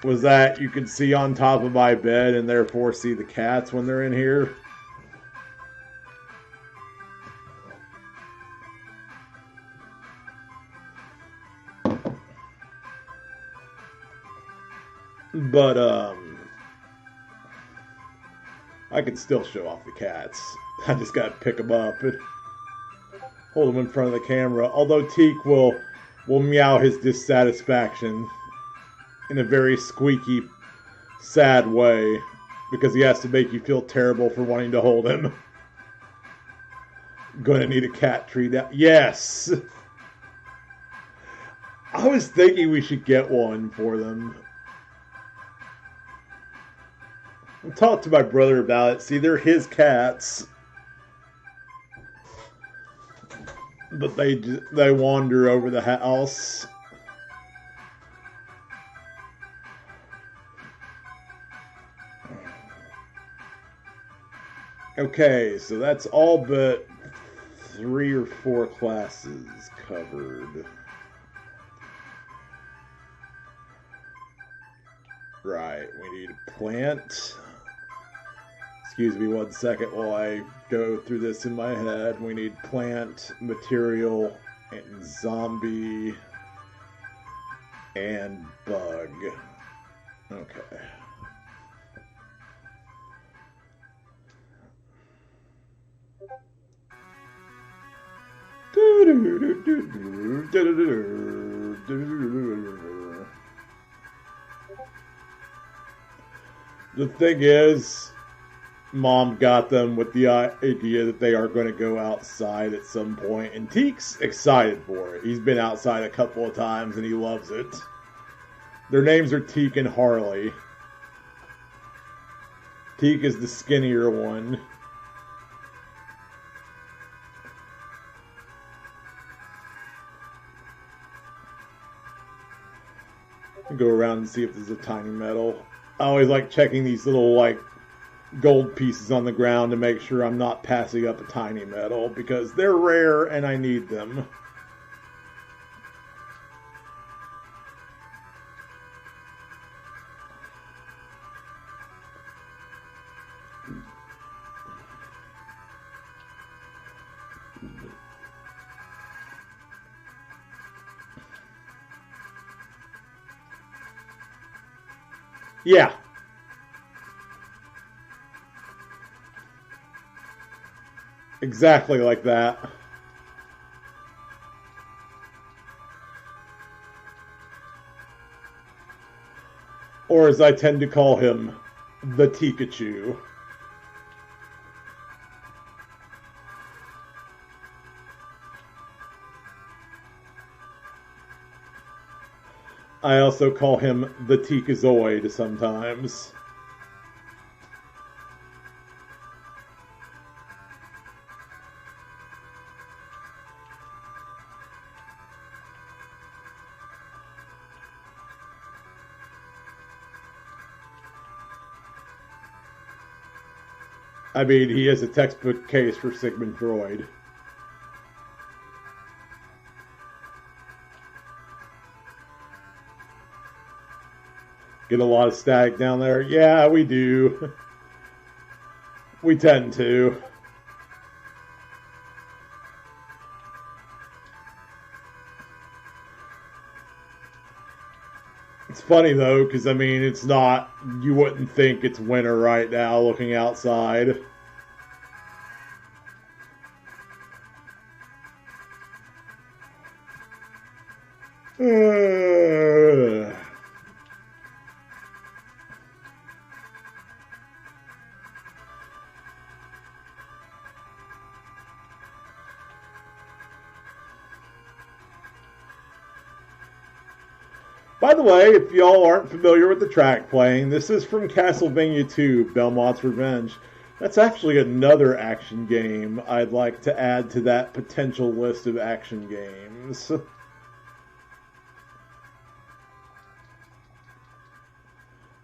was that you could see on top of my bed and therefore see the cats when they're in here. But, I can still show off the cats. I just gotta pick them up and hold them in front of the camera. Although Teak will meow his dissatisfaction in a very squeaky, sad way because he has to make you feel terrible for wanting to hold him. Gonna need a cat treat now. Yes! I was thinking we should get one for them. I talked to my brother about it. See, they're his cats. But they wander over the house. Okay, so that's all but 3 or 4 classes covered. Right, we need plant. Excuse me 1 second while I go through this in my head. We need plant, material, and zombie, and bug. Okay. The thing is, Mom got them with the idea that they are going to go outside at some point, and Teek's excited for it. He's been outside a couple of times, and he loves it. Their names are Teek and Harley. Teek is the skinnier one. Go around and see if there's a tiny metal. I always like checking these little, gold pieces on the ground to make sure I'm not passing up a tiny metal, because they're rare and I need them. Yeah. Exactly like that. Or as I tend to call him, the Tikachu. I also call him the Tikazoid sometimes. I mean, he is a textbook case for Sigmund Freud. Get a lot of static down there? Yeah, we do. We tend to. It's funny though, because I mean, it's not, you wouldn't think it's winter right now looking outside. By the way, if y'all aren't familiar with the track playing, this is from Castlevania 2, Belmont's Revenge. That's actually another action game I'd like to add to that potential list of action games.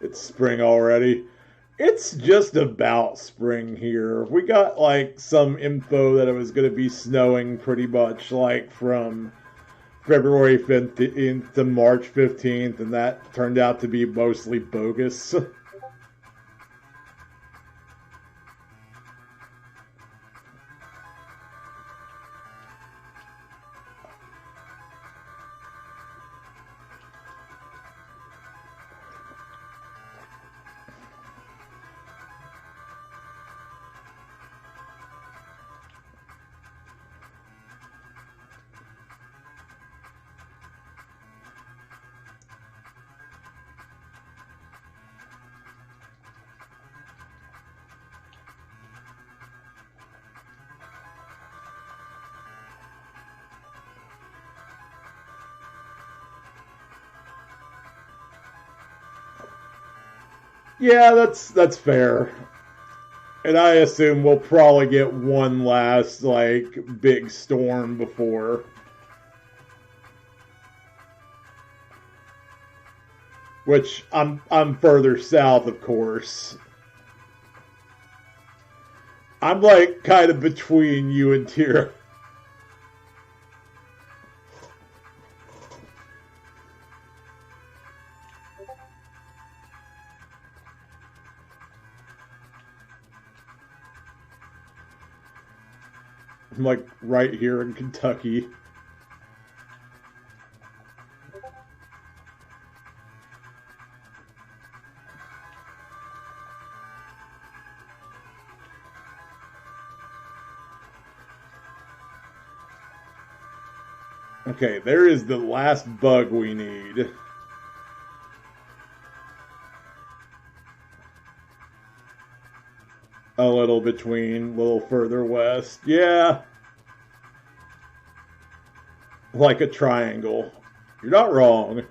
It's spring already. It's just about spring here. We got like some info that it was going to be snowing pretty much like from February 15th to March 15th, and that turned out to be mostly bogus. Yeah, that's fair. And I assume we'll probably get one last like big storm before. Which I'm further south, of course. I'm like kind of between you and Tira. I'm like right here in Kentucky. Okay, there is the last bug we need. A little between, a little further west. Yeah. Like a triangle. You're not wrong.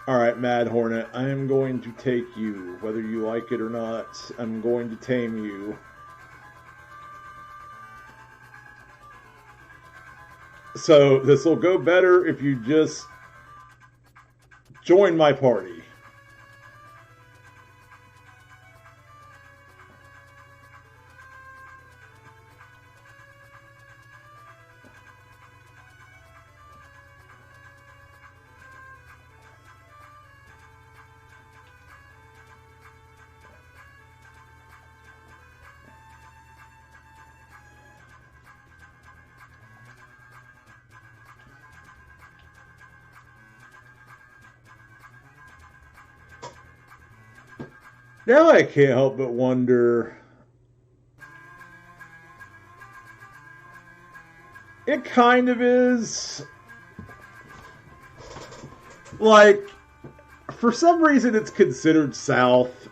Alright, Mad Hornet, I am going to take you. Whether you like it or not, I'm going to tame you. So, this will go better if you just join my party. Now I can't help but wonder. It kind of is. Like, for some reason it's considered south.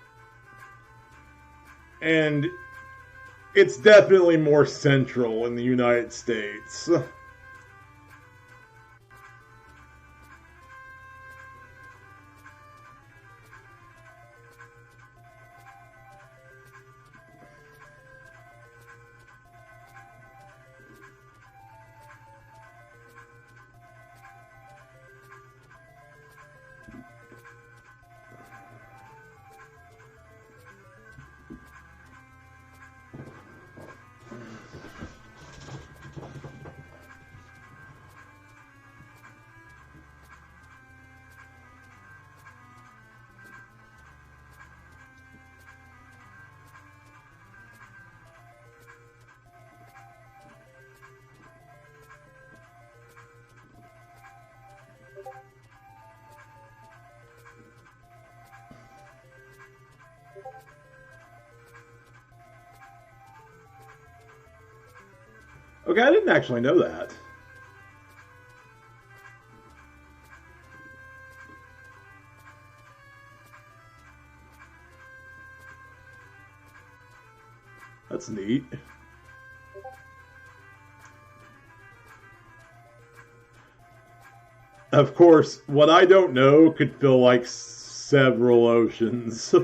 And it's definitely more central in the United States. Okay, I didn't actually know that. That's neat. Of course, what I don't know could feel like several oceans.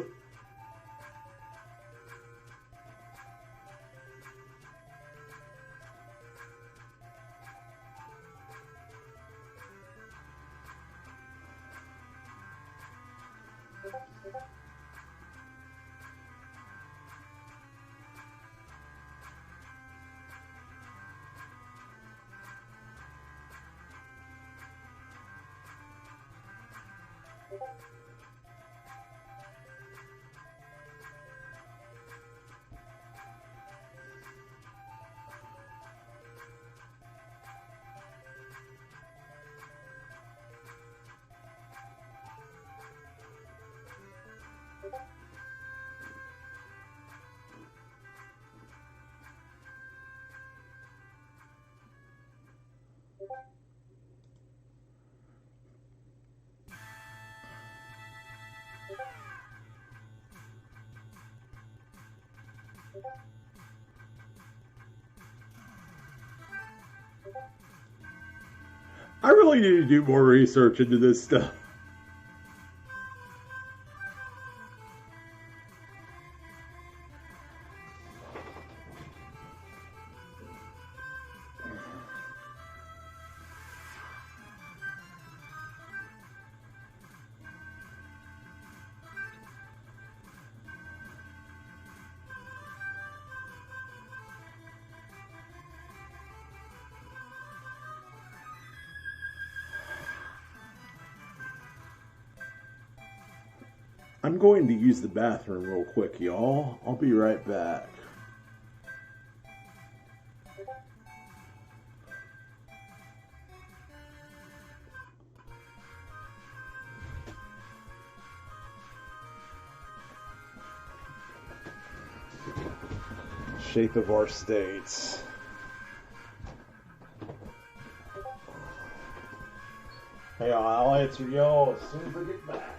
I really need to do more research into this stuff. I'm going to use the bathroom real quick, y'all. I'll be right back. Shape of our states. Hey, I'll answer y'all as soon as I get back.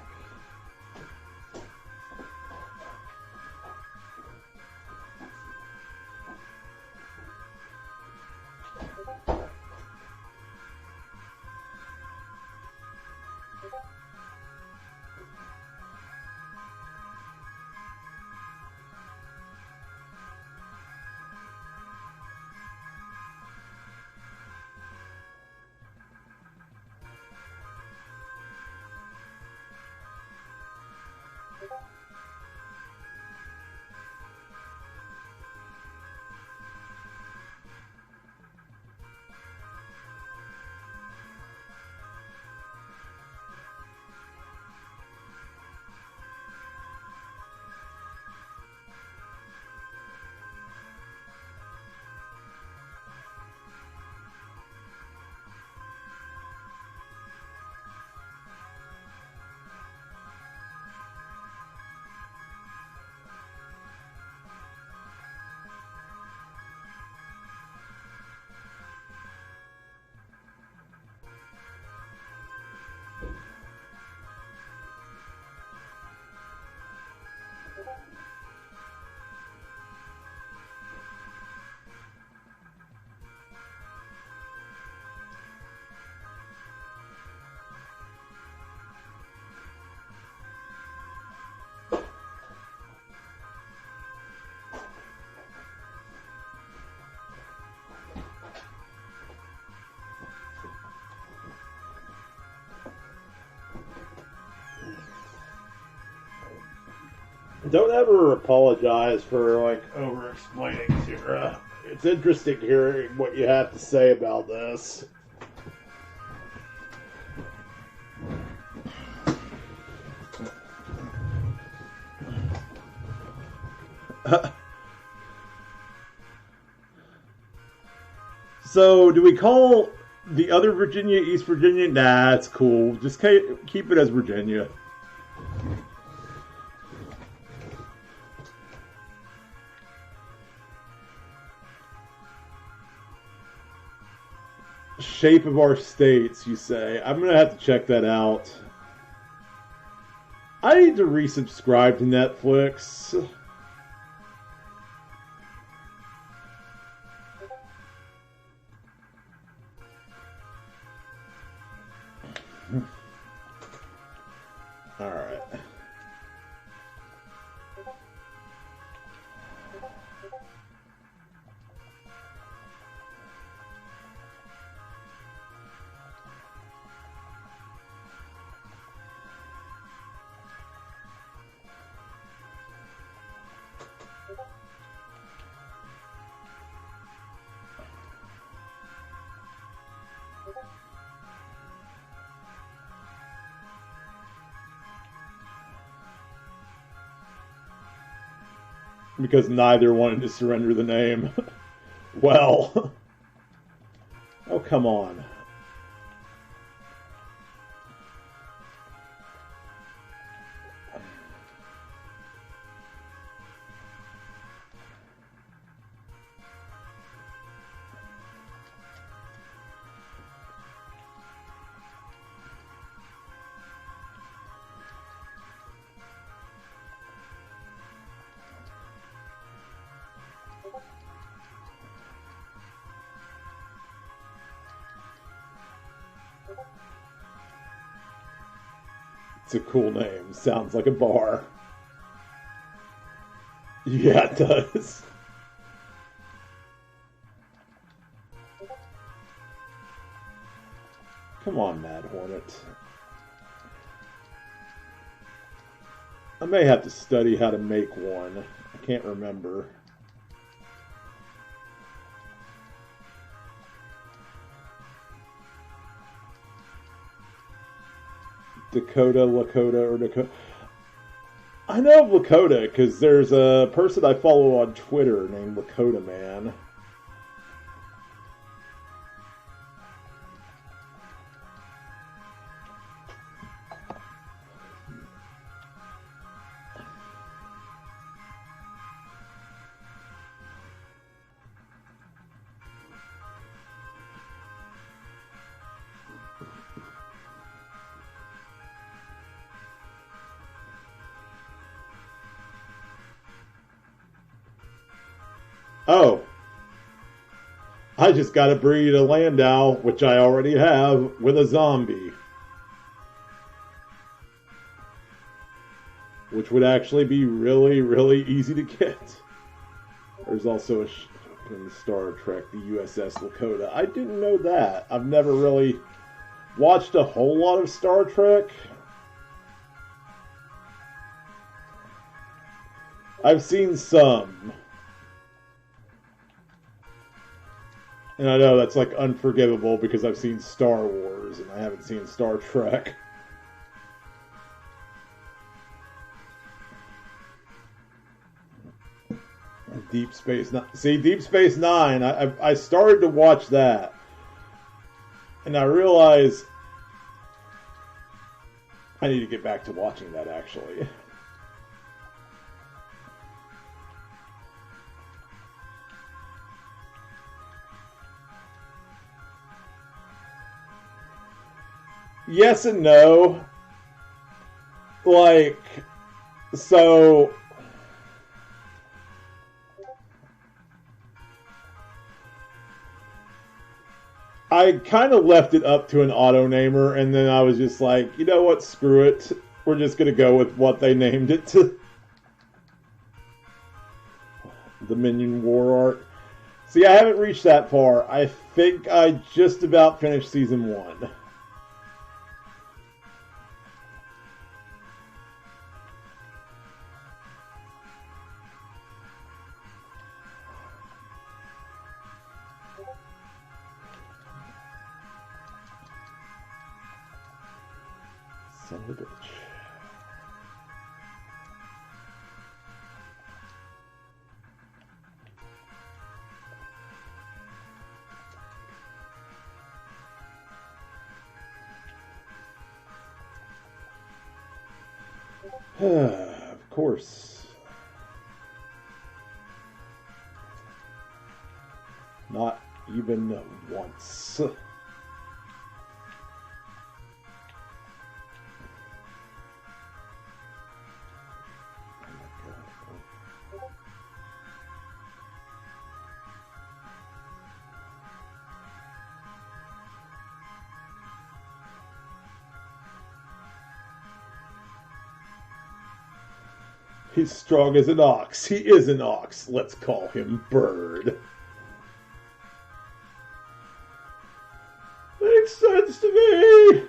Don't ever apologize for like over explaining, Tira. It's interesting hearing what you have to say about this. So, do we call the other Virginia East Virginia? Nah, it's cool. Just keep it as Virginia. Shape of our states, you say. I'm gonna have to check that out. I need to resubscribe to Netflix. All right. Because neither wanted to surrender the name. Well. Oh, come on. It's a cool name. Sounds like a bar. Yeah, it does. Come on, Mad Hornet. I may have to study how to make one. I can't remember. Dakota, Lakota, or Dakota. I know of Lakota because there's a person I follow on Twitter named Lakota Man. Oh, I just got to breed a Landau, which I already have, with a zombie. Which would actually be really, really easy to get. There's also a ship in Star Trek, the USS Lakota. I didn't know that. I've never really watched a whole lot of Star Trek. I've seen some. And I know that's like unforgivable because I've seen Star Wars and I haven't seen Star Trek. Deep Space Nine. See, Deep Space Nine, I started to watch that. And I realized I need to get back to watching that actually. Yes and no. Like, so I kind of left it up to an auto namer, and then I was just like, you know what, screw it. We're just going to go with what they named it to. Dominion War Arc. See, I haven't reached that far. I think I just about finished Season 1. Son of a bitch. Of course. Not even once. He's strong as an ox. He is an ox. Let's call him Bird. Makes sense to me.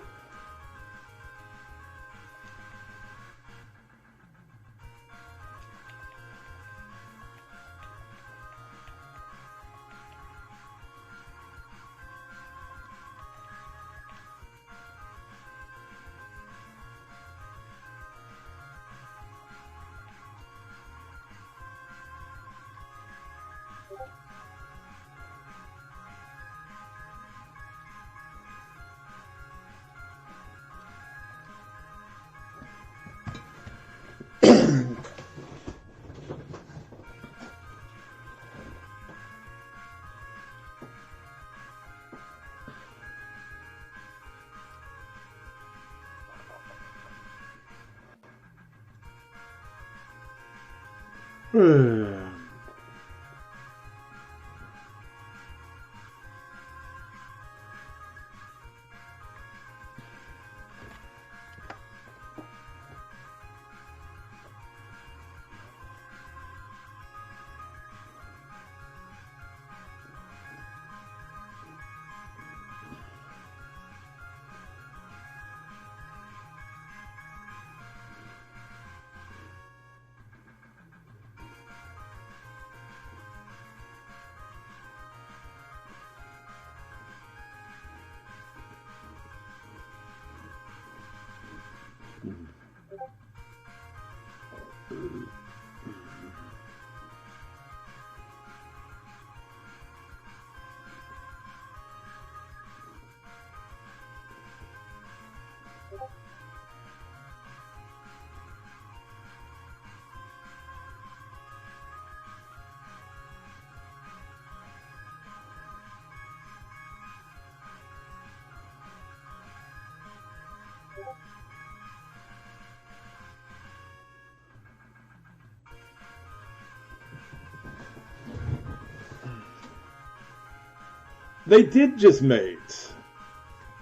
They did just mate.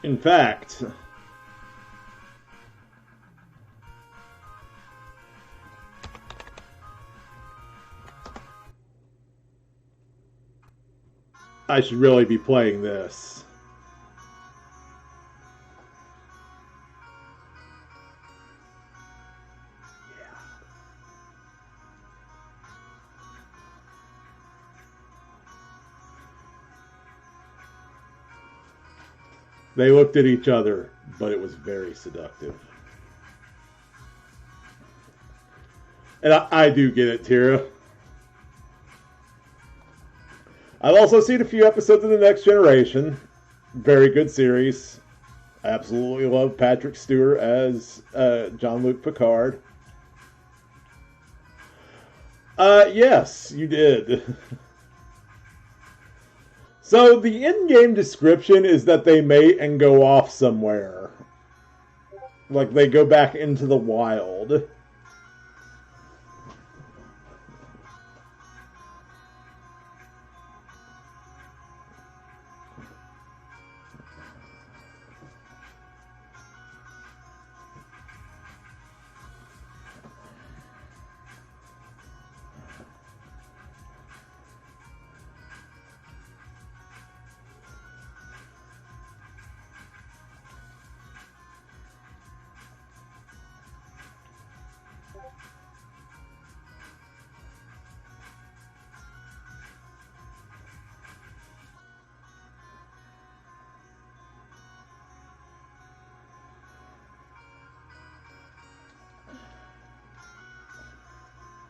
In fact, I should really be playing this. They looked at each other, but it was very seductive. And I do get it, Tira. I've also seen a few episodes of The Next Generation. Very good series. I absolutely love Patrick Stewart as Jean-Luc Picard. Yes, you did. So the in-game description is that they mate and go off somewhere. Like they go back into the wild.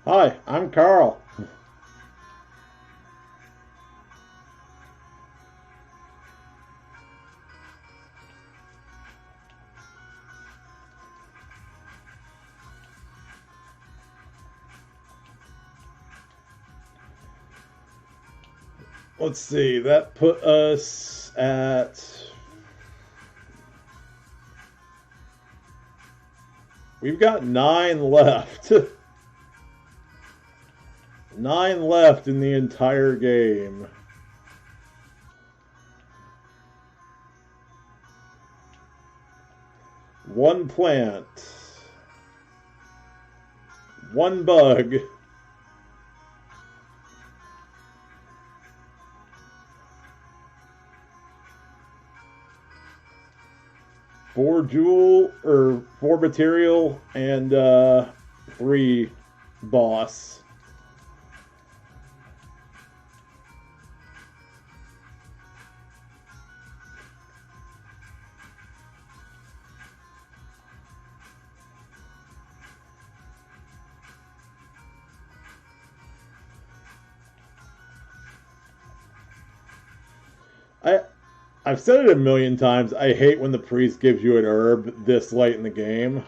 Hi, I'm Carl. Let's see, that put us at... We've got 9 left. 9 left in the entire game. One plant. One bug. 4 jewel or 4 material and 3 boss. I I've said it a million times. I hate when the priest gives you an herb this late in the game.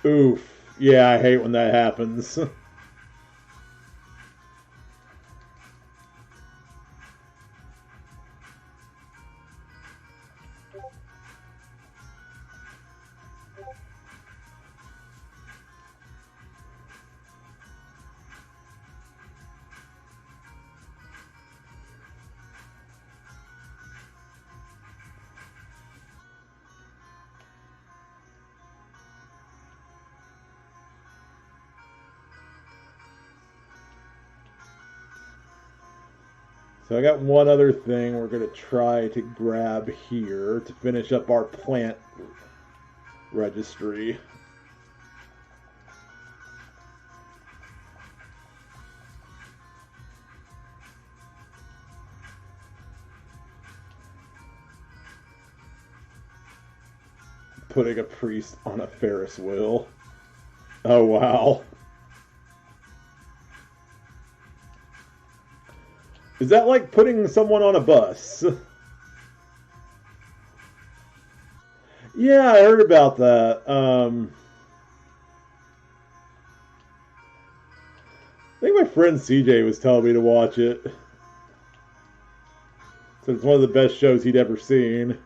Oof. Yeah, I hate when that happens. So I got one other thing we're going to try to grab here to finish up our plant registry. Putting a priest on a Ferris wheel. Oh, wow. Is that like putting someone on a bus? Yeah, I heard about that. I think my friend CJ was telling me to watch it. So it's one of the best shows he'd ever seen.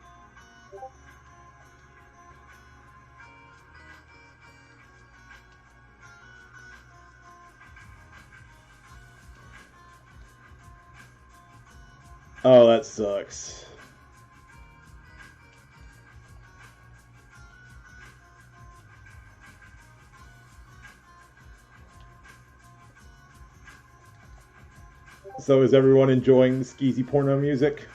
Oh, that sucks. So is everyone enjoying skeezy porno music?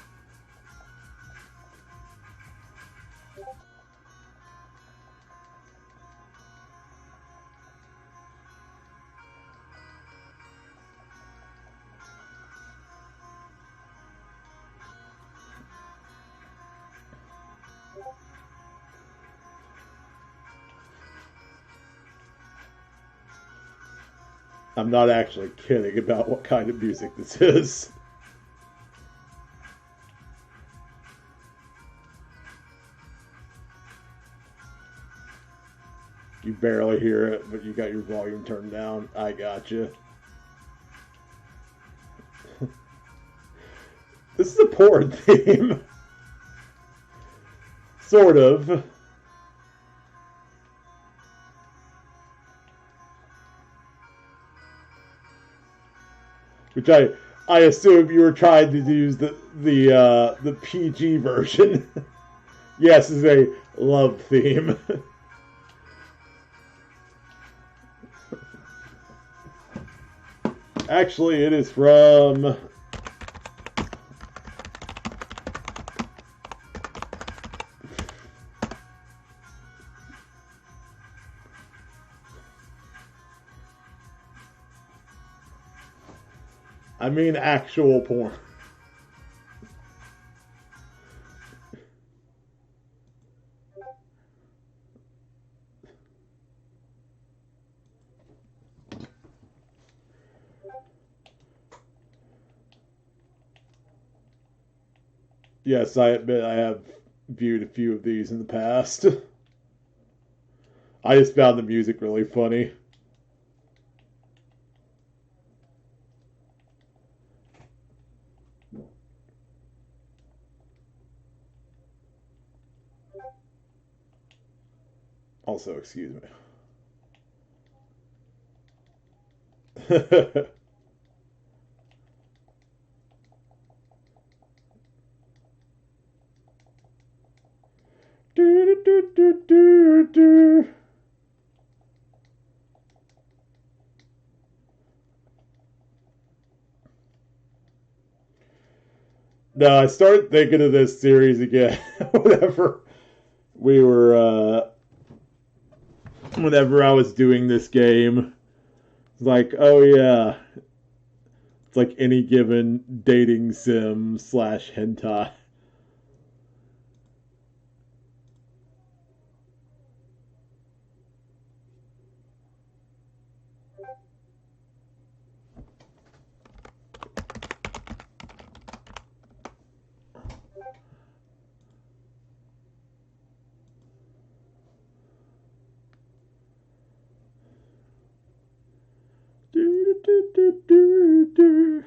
I'm not actually kidding about what kind of music this is. You barely hear it, but you got your volume turned down. I got you. This is a porn theme. Sort of. Which I assume you were trying to use the PG version. Yes, it's a love theme. Actually, it is from. I mean, actual porn. Yes, I admit I have viewed a few of these in the past. I just found the music really funny. Also, excuse me. Do, do, do, do, do. No, I started thinking of this series again. Whenever we were, whenever I was doing this game, it's like, oh yeah, it's like any given dating sim slash hentai. Do, do, do, do, do.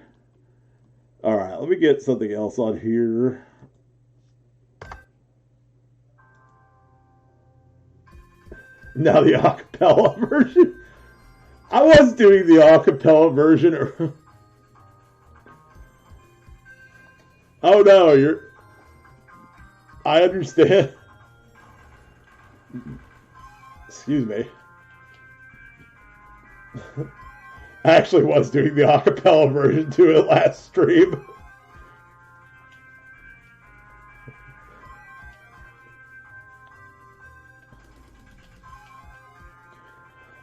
All right, let me get something else on here. Now the acapella version. I was doing the acapella version. Oh no, you're. I understand. Excuse me. I actually was doing the acapella version to it last stream.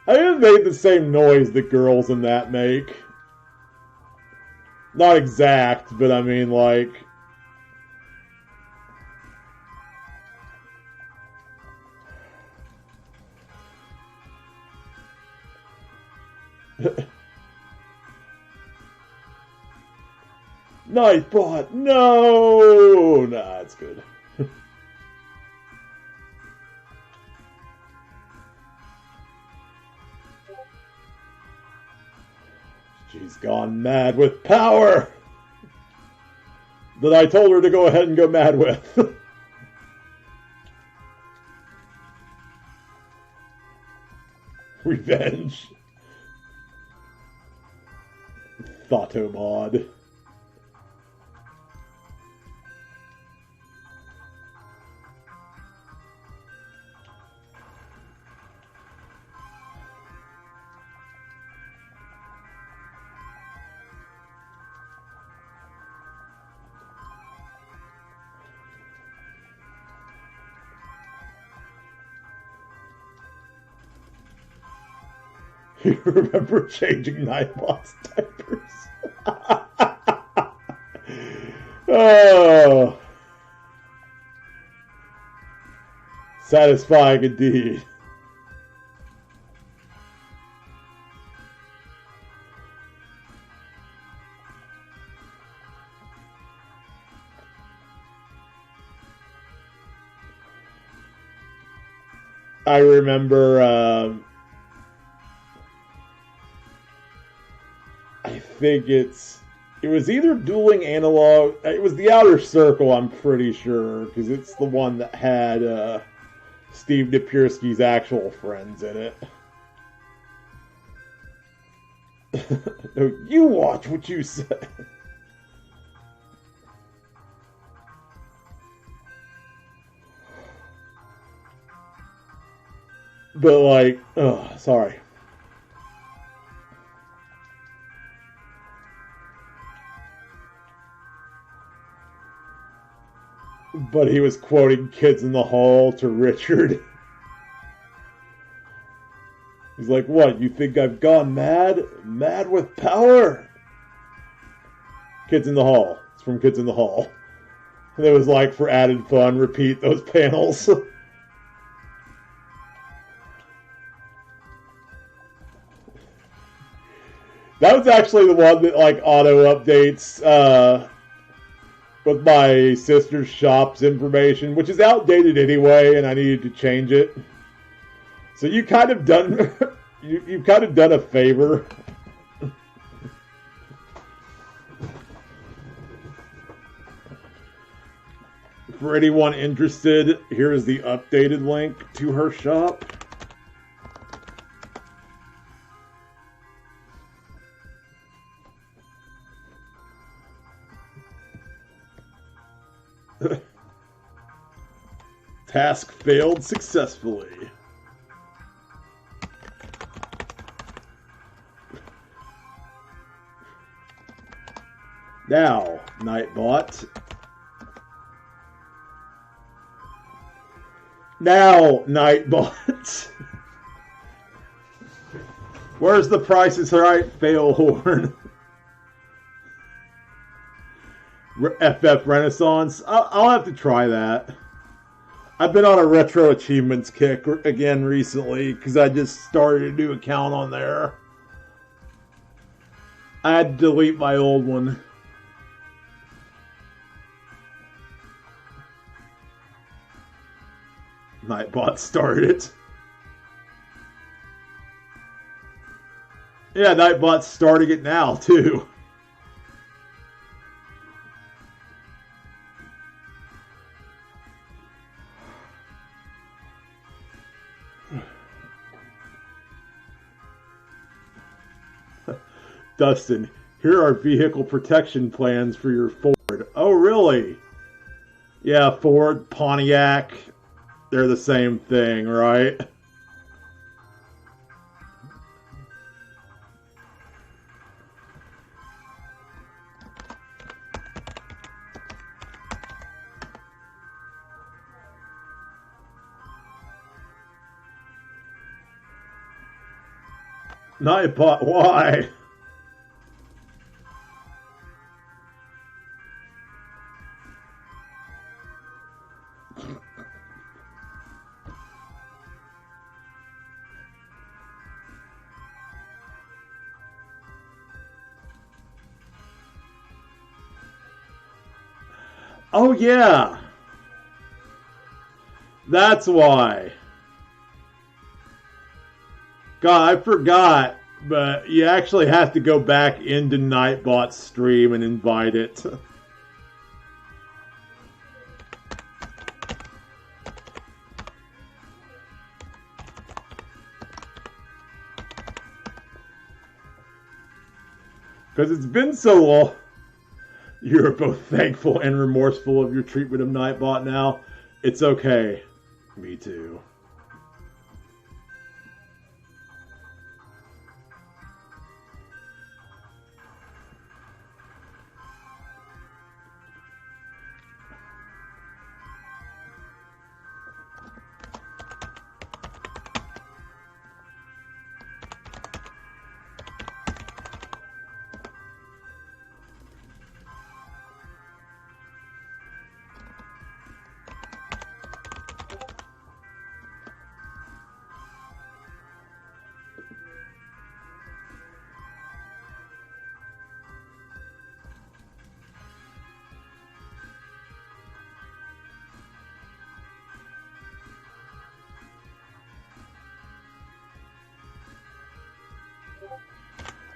I even made the same noise that girls in that make. Not exact, but I mean, like. Nightbot, no! Nah, it's good. She's gone mad with power! That I told her to go ahead and go mad with. Revenge. Thotomod. You remember changing Nightbot's diapers? Oh. Satisfying indeed. I remember, I think it was either Dueling Analog, it was The Outer Circle, I'm pretty sure, because it's the one that had Steve Napierski's actual friends in it. No, you watch what you say. But like, oh, sorry. But he was quoting Kids in the Hall to Richard. He's like, what, you think I've gone mad? Mad with power? Kids in the Hall. It's from Kids in the Hall. And it was like, for added fun, repeat those panels. That was actually the one that like auto updates with my sister's shop's information, which is outdated anyway, and I needed to change it. So you kind of done you've kind of done a favor. For anyone interested, here is the updated link to her shop. Task failed successfully. Now, Nightbot. Now, Nightbot. Where's the Price is Right fail horn? FF Renaissance. I'll have to try that. I've been on a retro achievements kick again recently because I just started a new account on there. I had to delete my old one. Nightbot started it. Yeah, Nightbot's starting it now, too. Dustin, here are vehicle protection plans for your Ford. Oh, really? Yeah, Ford, Pontiac, they're the same thing, right? Nightbot, why? Oh, yeah. That's why. God, I forgot. But you actually have to go back into Nightbot's stream and invite it. Because it's been so long. You're both thankful and remorseful of your treatment of Nightbot now. It's okay. Me too.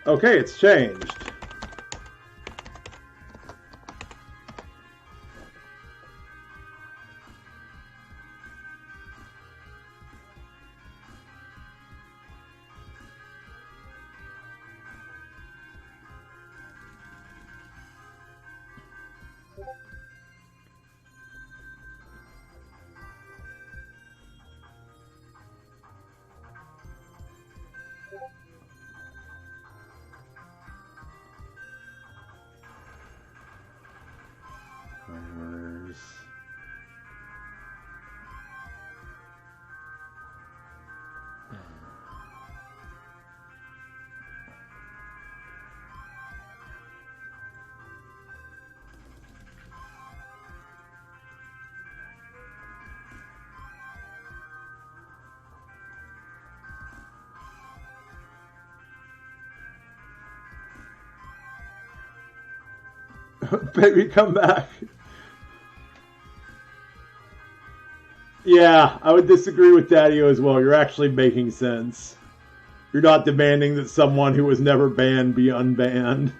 Okay, it's changed. Baby, come back. Yeah, I would disagree with Daddy as well. You're actually making sense. You're not demanding that someone who was never banned be unbanned.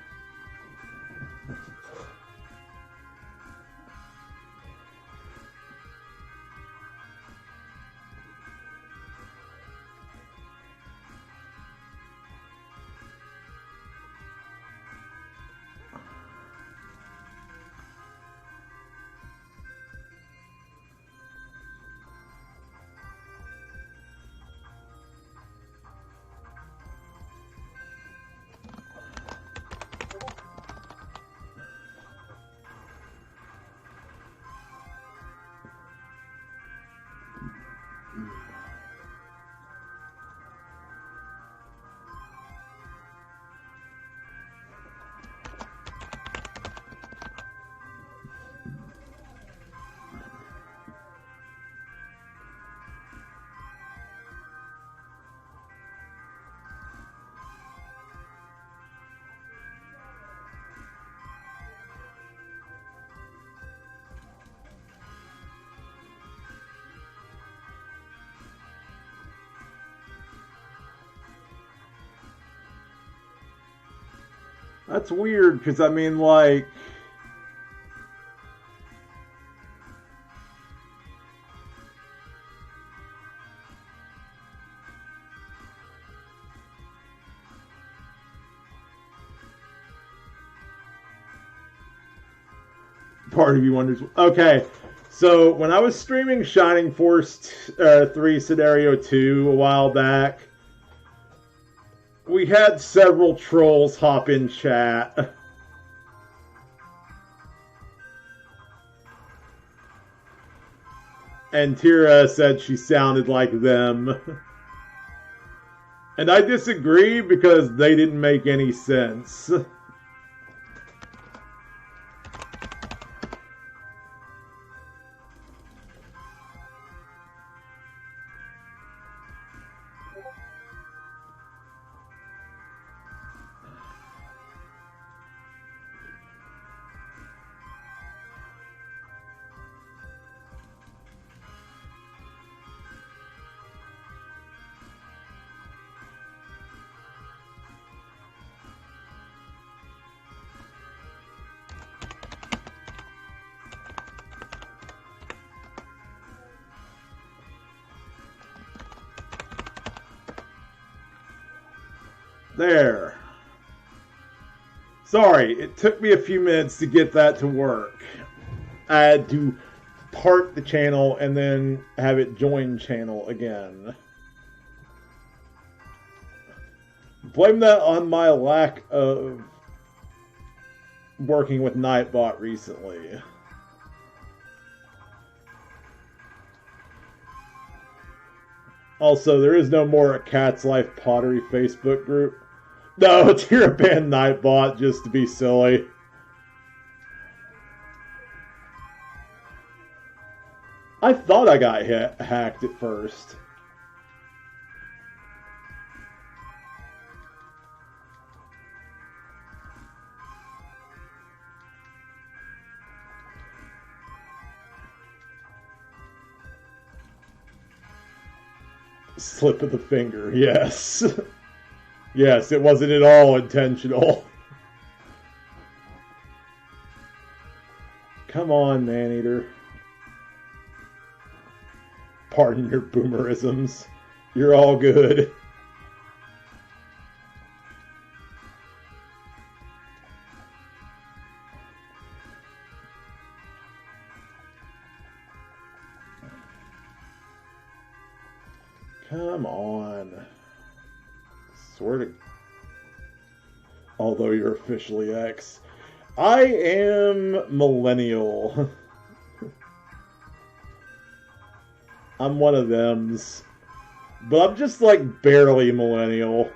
That's weird, because I mean, like, part of you wonders. Okay, so when I was streaming Shining Force 3 Scenario 2 a while back, we had several trolls hop in chat. And Tira said she sounded like them. And I disagree because they didn't make any sense. There. Sorry, it took me a few minutes to get that to work. I had to part the channel and then have it join channel again. Blame that on my lack of working with Nightbot recently. Also, there is no more a Cat's Life Pottery Facebook group. No, Tira banned Nightbot just to be silly. I thought I got hacked at first. Slip of the finger, yes. Yes, it wasn't at all intentional. Come on, Maneater. Pardon your boomerisms. You're all good. Come on. Swear to... Although you're officially X. I am millennial. I'm one of thems. But I'm just like barely millennial.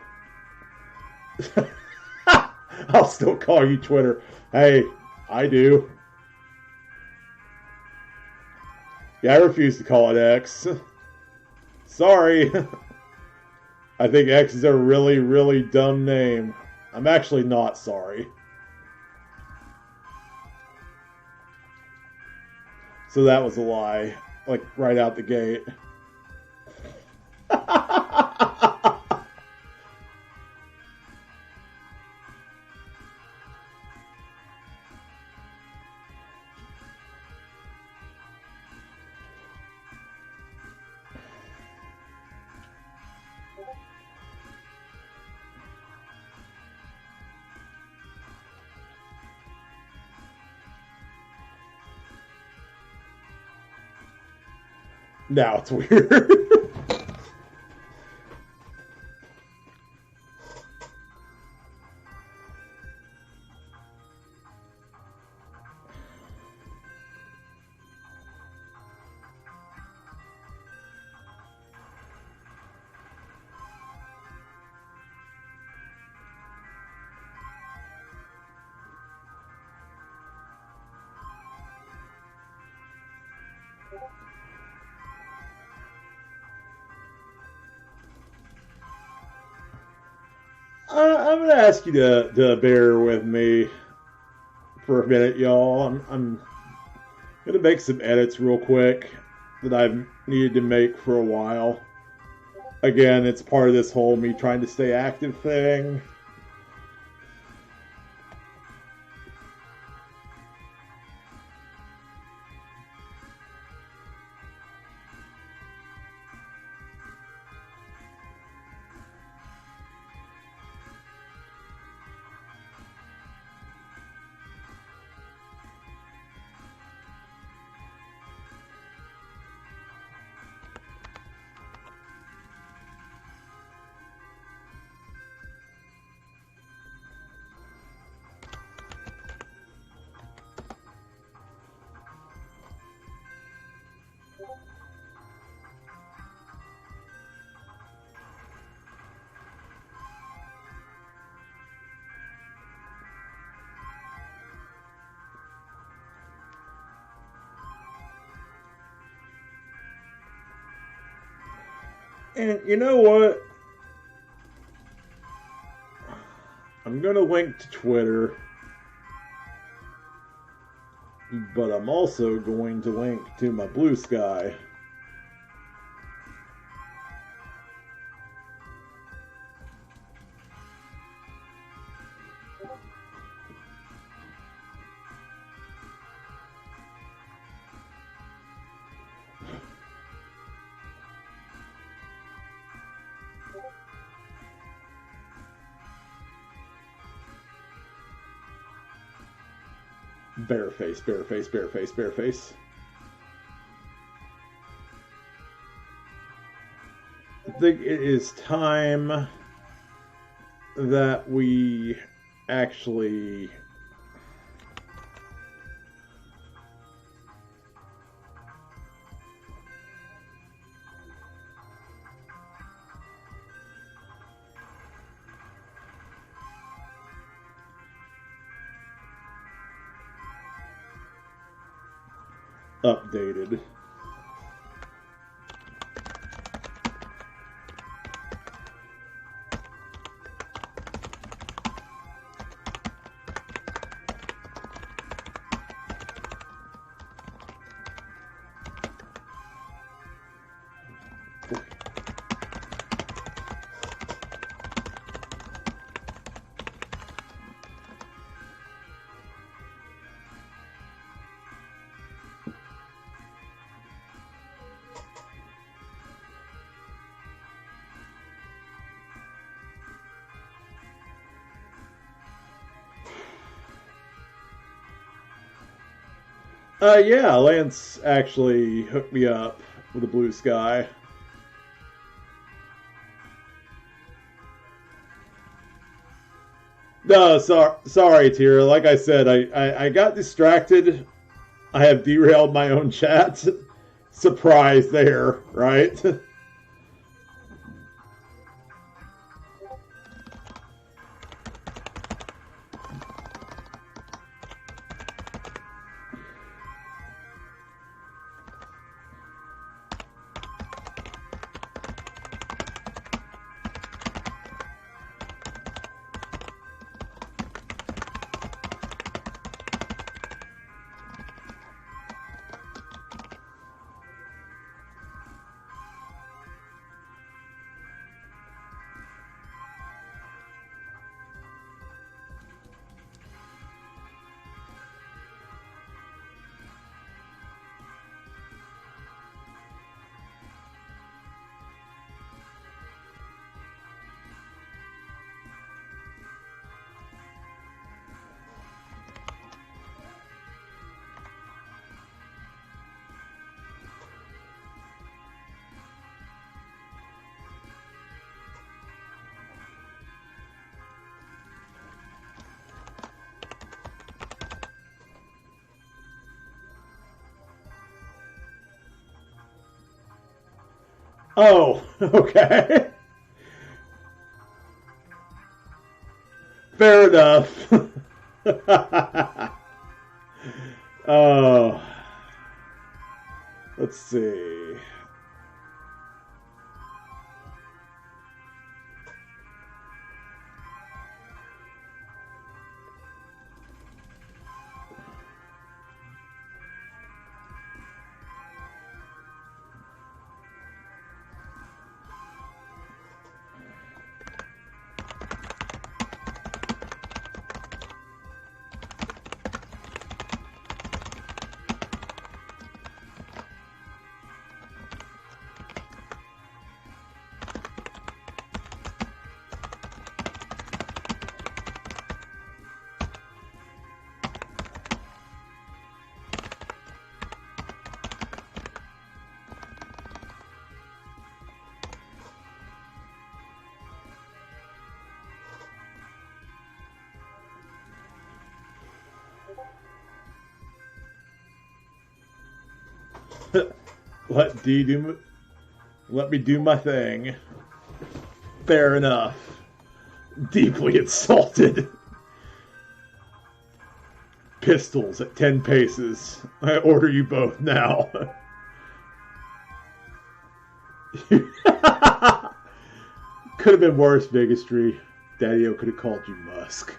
I'll still call you Twitter. Hey, I do. Yeah, I refuse to call it X. Sorry. I think X is a really, really dumb name. I'm actually not sorry. So that was a lie. Like, right out the gate. Now it's weird. I'm going to ask you to bear with me for a minute, y'all. I'm going to make some edits real quick that I've needed to make for a while. Again, it's part of this whole me trying to stay active thing. And you know what? I'm going to link to Twitter, but I'm also going to link to my Blue Sky. Bareface, bareface, bareface, bareface. I think it is time that we actually updated. Yeah, Lance actually hooked me up with a Blue Sky. No, sorry, Tira. Like I said, I got distracted. I have derailed my own chat. Surprise there, right? Oh, okay. Fair enough. Oh, let's see. Let me do my thing. Fair enough. Deeply insulted. Pistols at 10 paces. I order you both now. Could have been worse, Bigastry. Daddy-O could have called you Musk.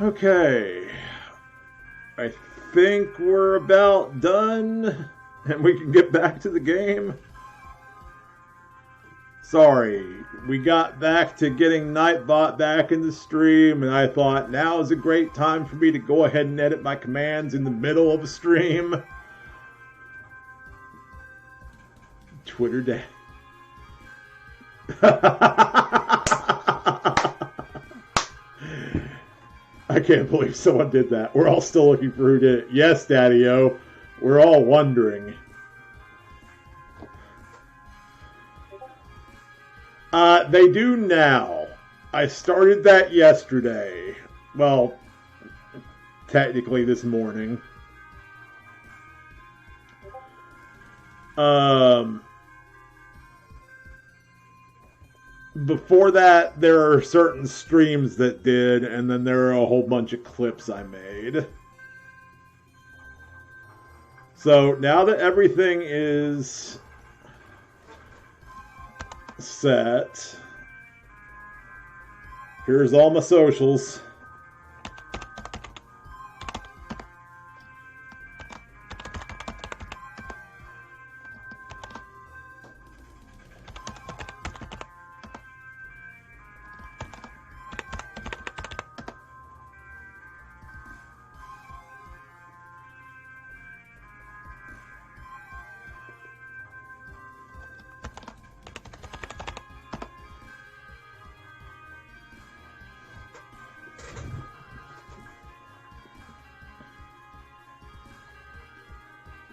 Okay, I think we're about done and we can get back to the game. Sorry, we got back to getting Nightbot back in the stream and I thought now is a great time for me to go ahead and edit my commands in the middle of a stream. Twitter day. I can't believe someone did that. We're all still looking for who did it. Yes, Daddy-O. We're all wondering. They do now. I started that yesterday. Well, technically this morning. Before that, there are certain streams that did, and then there are a whole bunch of clips I made. So now that everything is set, here's all my socials.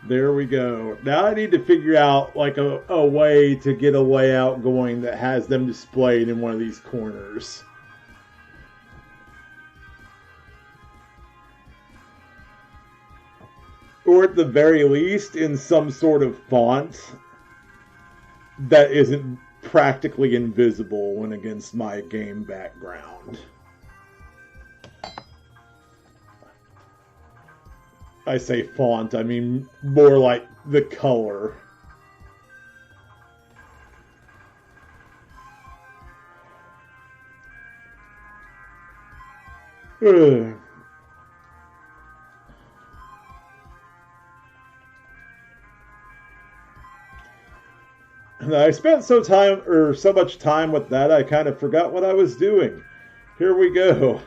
There we go. Now I need to figure out like a way to get a layout going that has them displayed in one of these corners. Or at the very least in some sort of font that isn't practically invisible when against my game background. I say font, I mean more like the color. Ugh. And I spent so much time with that I kind of forgot what I was doing. Here we go.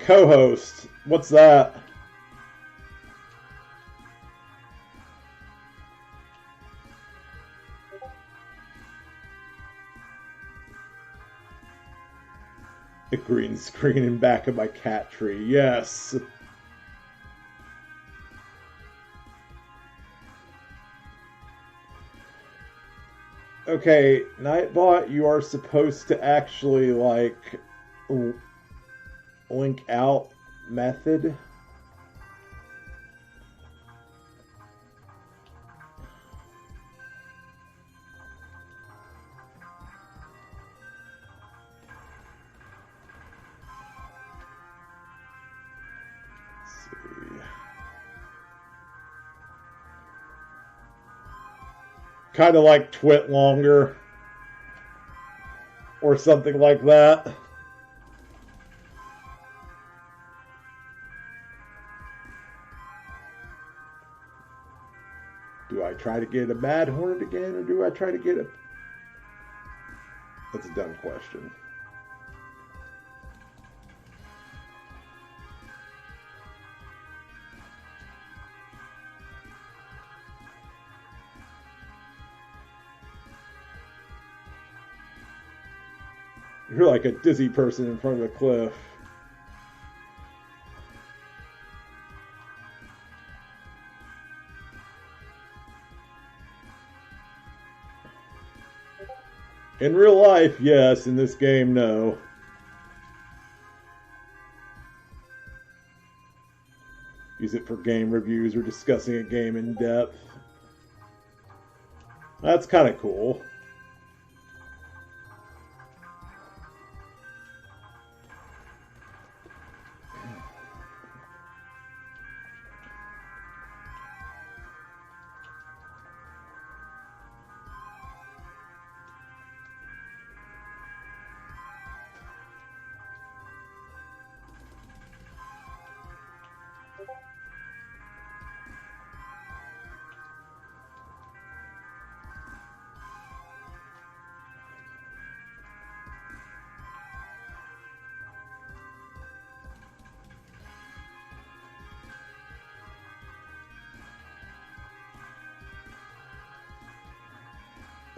Co-host. What's that? The green screen in back of my cat tree. Yes. Okay, Nightbot, you are supposed to actually, like, link out method. kind of like Twit longer or something like that. Do I try to get a Mad Hornet again, or do I try to get a... That's a dumb question. You're like a dizzy person in front of a cliff. In real life, yes. In this game, no. Use it for game reviews or discussing a game in depth. That's kind of cool.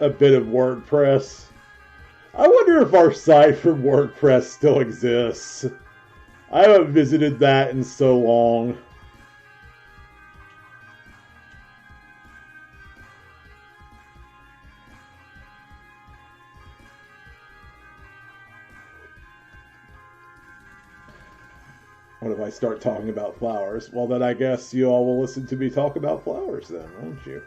A bit of WordPress. I wonder if our site for WordPress still exists. I haven't visited that in so long. What if I start talking about flowers? Well, then I guess you all will listen to me talk about flowers then, won't you?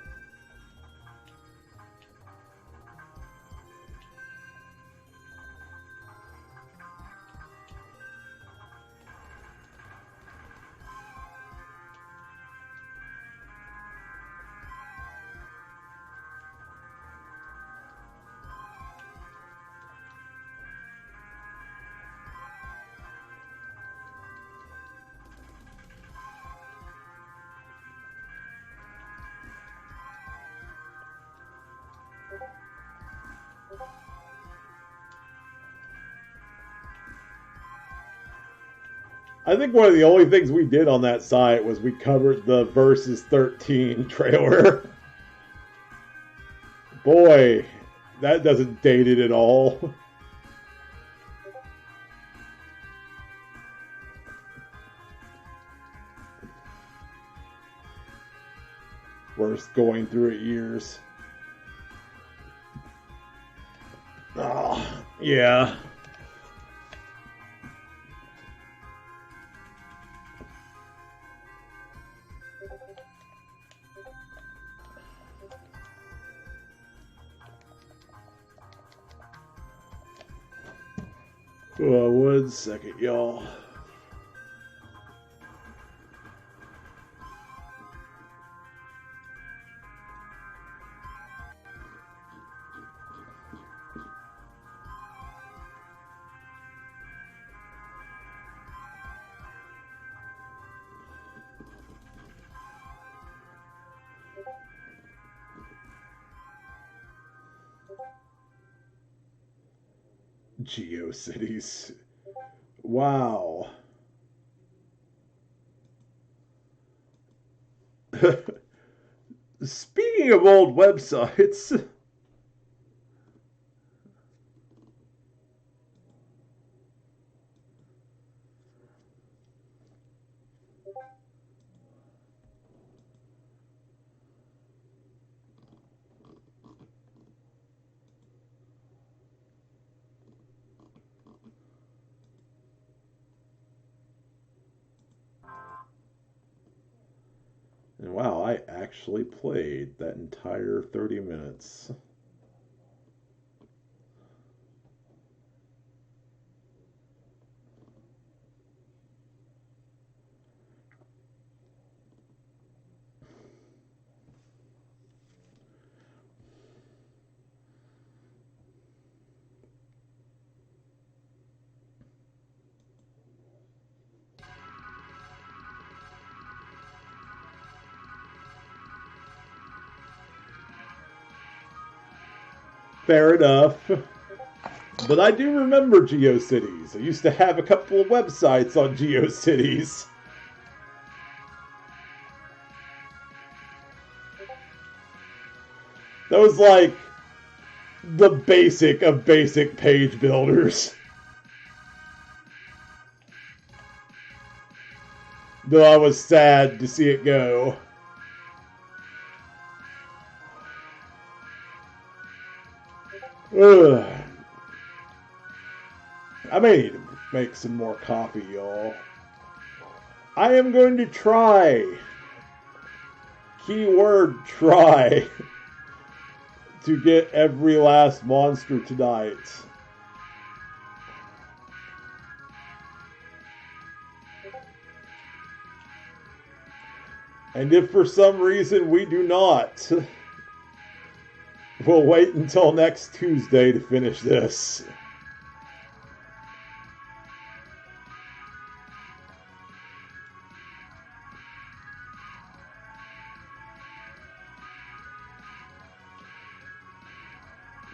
I think one of the only things we did on that site was we covered the Versus 13 trailer. Boy, that doesn't date it at all. Worst going through it years. Oh, yeah. Oh, 1 second, y'all. GeoCities. Wow. Speaking of old websites, and wow, I actually played that entire 30 minutes. fair enough. But I do remember GeoCities. I used to have a couple of websites on GeoCities. That was like the basic of basic page builders. Though I was sad to see it go. Ugh. I may need to make some more coffee, y'all. I am going to try. Keyword try. To get every last monster tonight. And if for some reason we do not, we'll wait until next Tuesday to finish this.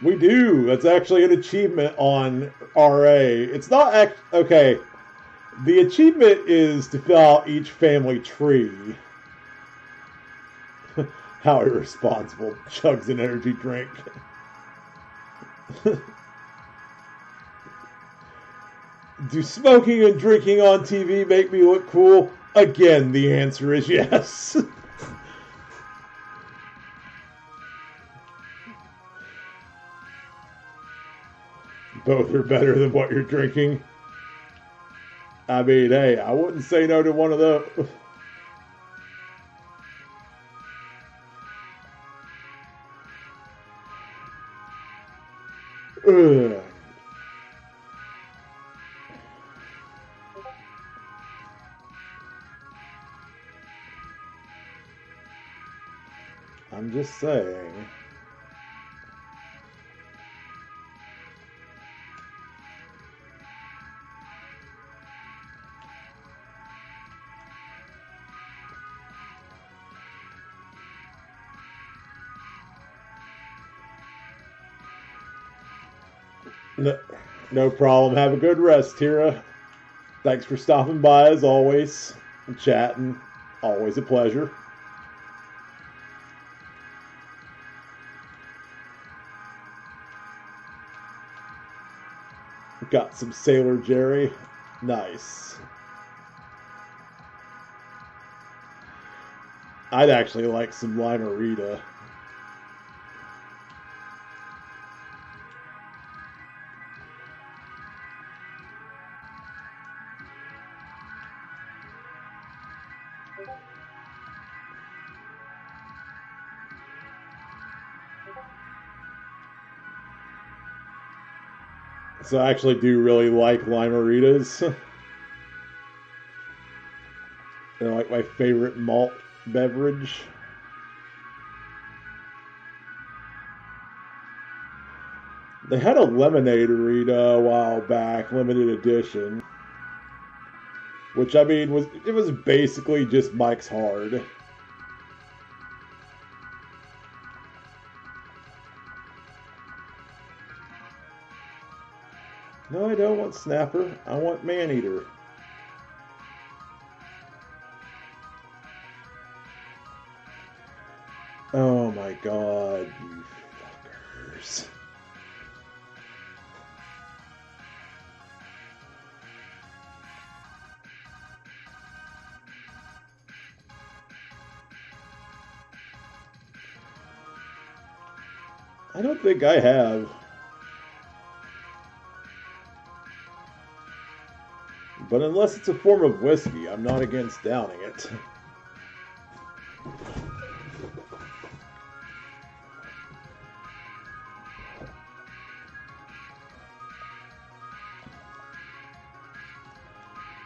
We do. That's actually an achievement on RA. It's not okay. The achievement is to fill out each family tree. How irresponsible. Chugs an energy drink. Do smoking and drinking on TV make me look cool? Again, the answer is yes. Both are better than what you're drinking. I mean, hey, I wouldn't say no to one of those. Ugh. I'm just saying. No problem. Have a good rest, Tira. Thanks for stopping by as always and chatting. Always a pleasure. Got some Sailor Jerry. Nice. I'd actually like some Limerita. So I actually do really like Limeritas. They're like my favorite malt beverage. They had a Lemonade-arita a while back, limited edition. Which, I mean, was basically just Mike's Hard. No, I don't want Snapper. I want Maneater. Oh my god, you fuckers. I don't think I have. But unless it's a form of whiskey, I'm not against downing it.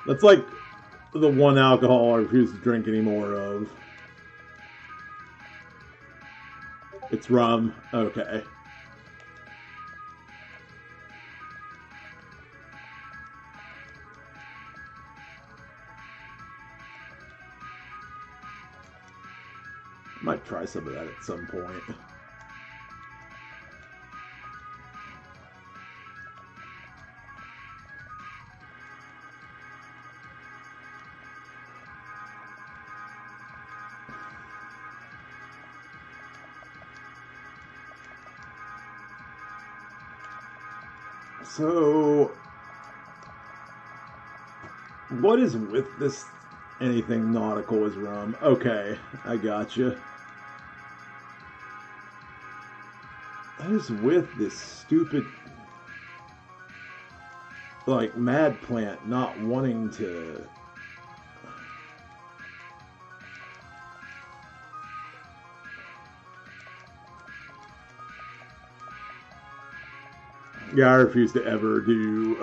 That's like the one alcohol I refuse to drink any more of. It's rum. Okay. Might try some of that at some point. So, what is with this anything nautical is rum? Okay, I gotcha. What is with this stupid, like, mad plant not wanting to... Yeah, I refuse to ever do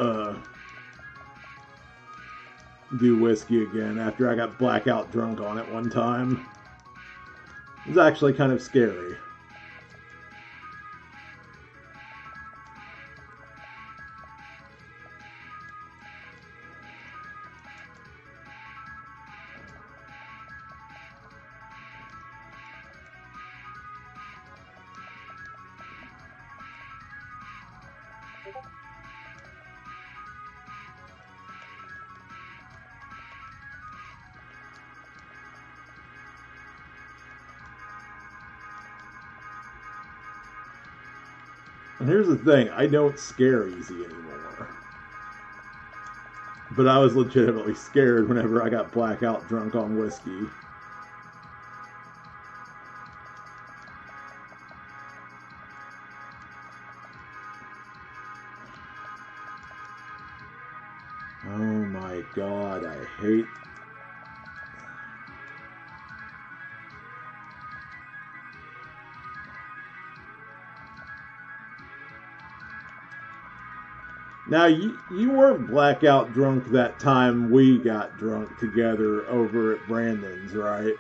whiskey again after I got blackout drunk on it one time. It was actually kind of scary. And here's the thing, I don't scare easy anymore. But I was legitimately scared whenever I got blackout drunk on whiskey. Oh my god, I hate... Now, you weren't blackout drunk that time we got drunk together over at Brandon's, right?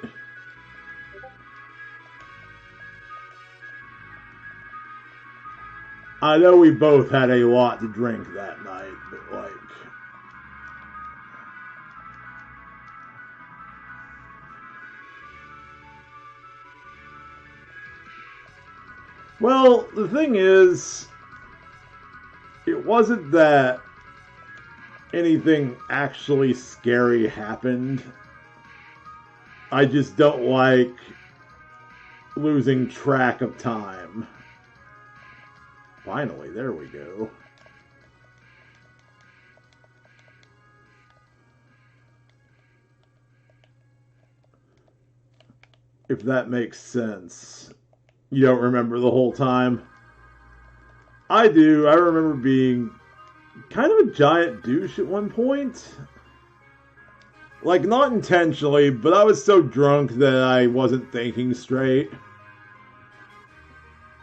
I know we both had a lot to drink that night, but like... Well, the thing is... It wasn't that anything actually scary happened. I just don't like losing track of time. Finally, there we go. If that makes sense. You don't remember the whole time? I do. I remember being kind of a giant douche at one point. Like, not intentionally, but I was so drunk that I wasn't thinking straight.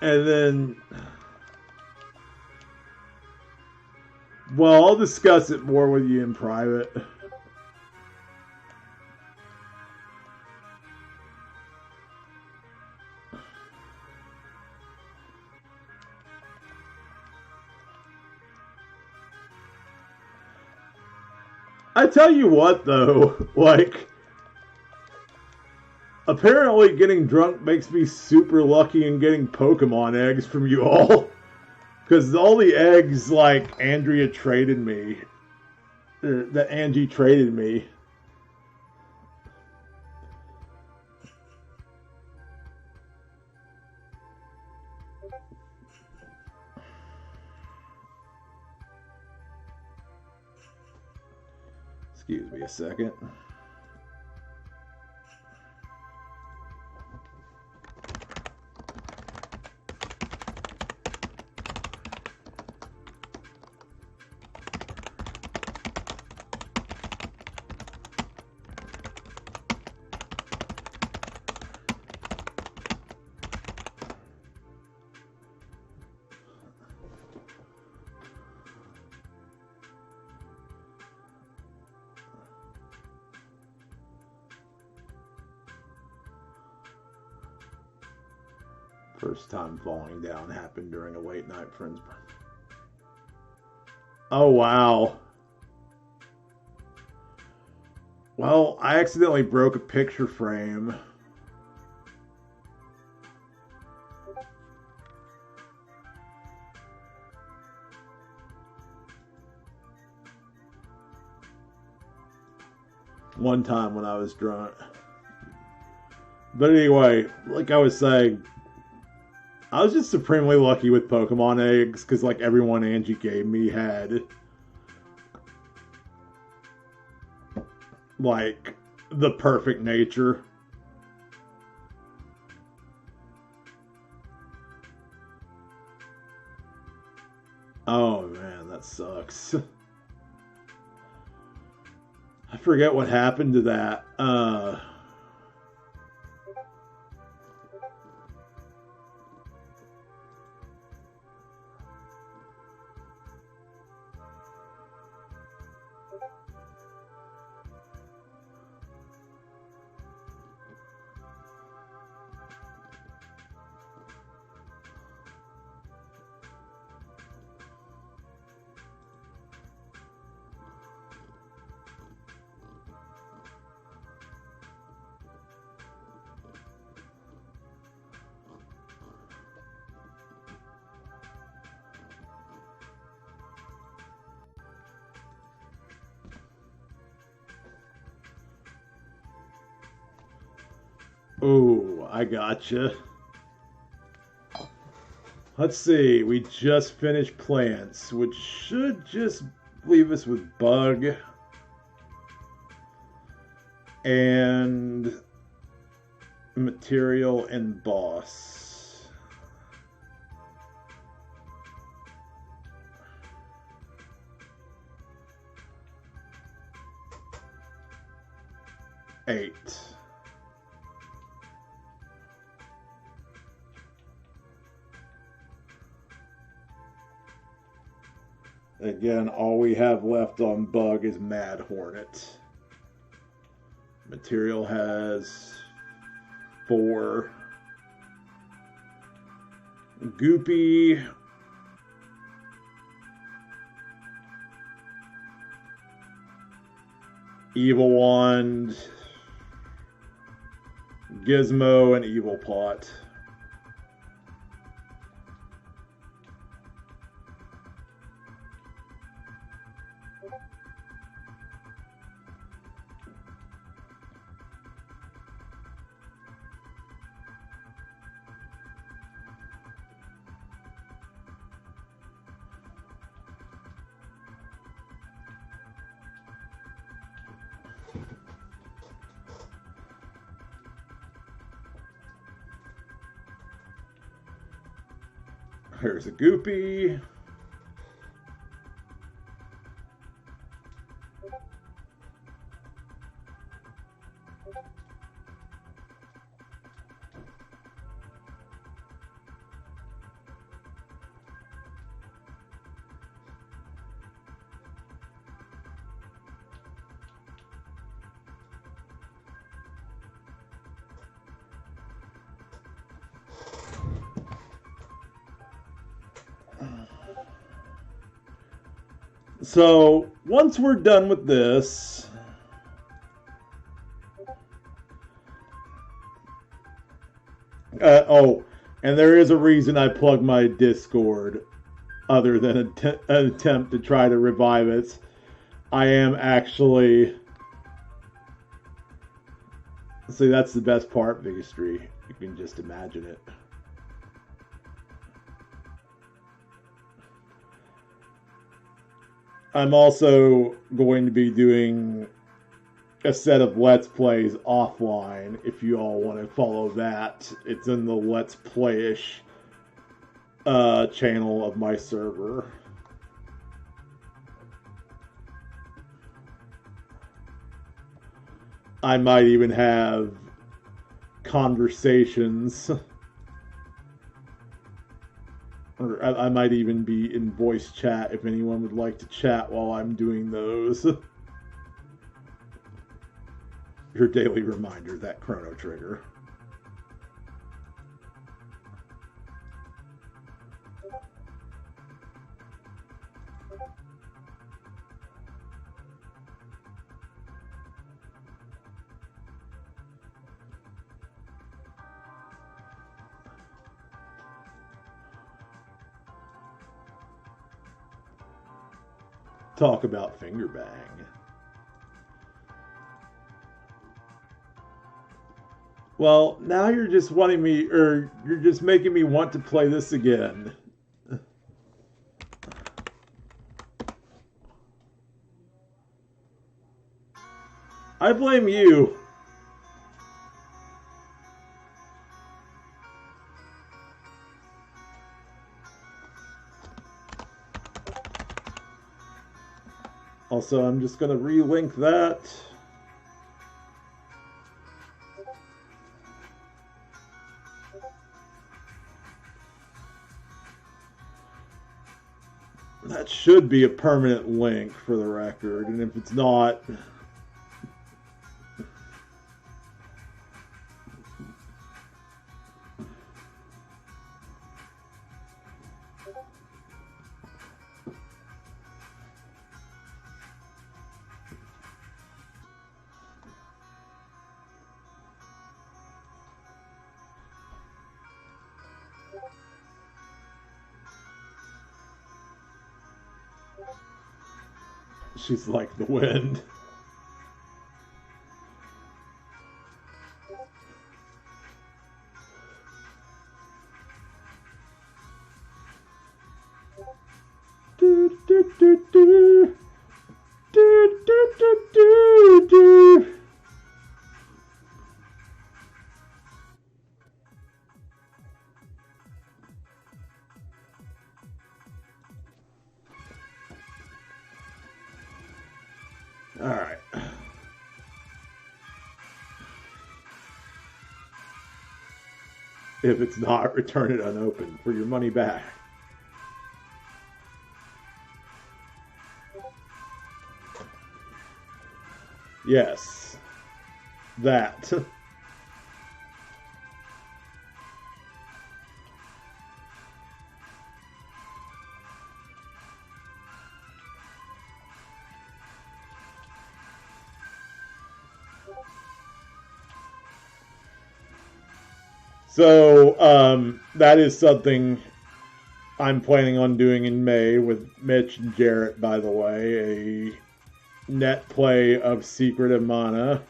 And then... Well, I'll discuss it more with you in private. I tell you what, though, like, apparently getting drunk makes me super lucky in getting Pokemon eggs from you all. Because all the eggs, like, Andrea traded me, that Angie traded me. Excuse me a second. First time falling down happened during a late night friend's. Oh, wow. Well, I accidentally broke a picture frame. One time when I was drunk. But anyway, like I was saying, I was just supremely lucky with Pokemon eggs because like everyone Angie gave me had like the perfect nature. Oh man, that sucks. I forget what happened to that. Oh, I gotcha. Let's see. We just finished plants, which should just leave us with bug and material and boss. Eight. Again, all we have left on bug is Mad Hornet. Material has 4. Goopy. Evil Wand. Gizmo and Evil Pot. Here's a Goopy. So once we're done with this, and there is a reason I plugged my Discord, other than an attempt to try to revive it. I am actually. See, that's the best part, Vigastry. You can just imagine it. I'm also going to be doing a set of Let's Plays offline. If you all want to follow that, it's in the Let's Playish channel of my server. I might even have conversations. Or I might even be in voice chat if anyone would like to chat while I'm doing those. Your daily reminder, that Chrono Trigger. Talk about finger bang. Well, now you're just wanting me, or you're just making me want to play this again. I blame you. Also, I'm just going to relink that. That should be a permanent link for the record, and if it's not... She's like the wind. Do, do, do, do. Do, do, do, do, do. All right. If it's not, return it unopened for your money back. Yes. That. So, that is something I'm planning on doing in May with Mitch and Jarrett, by the way. A net play of Secret of Mana.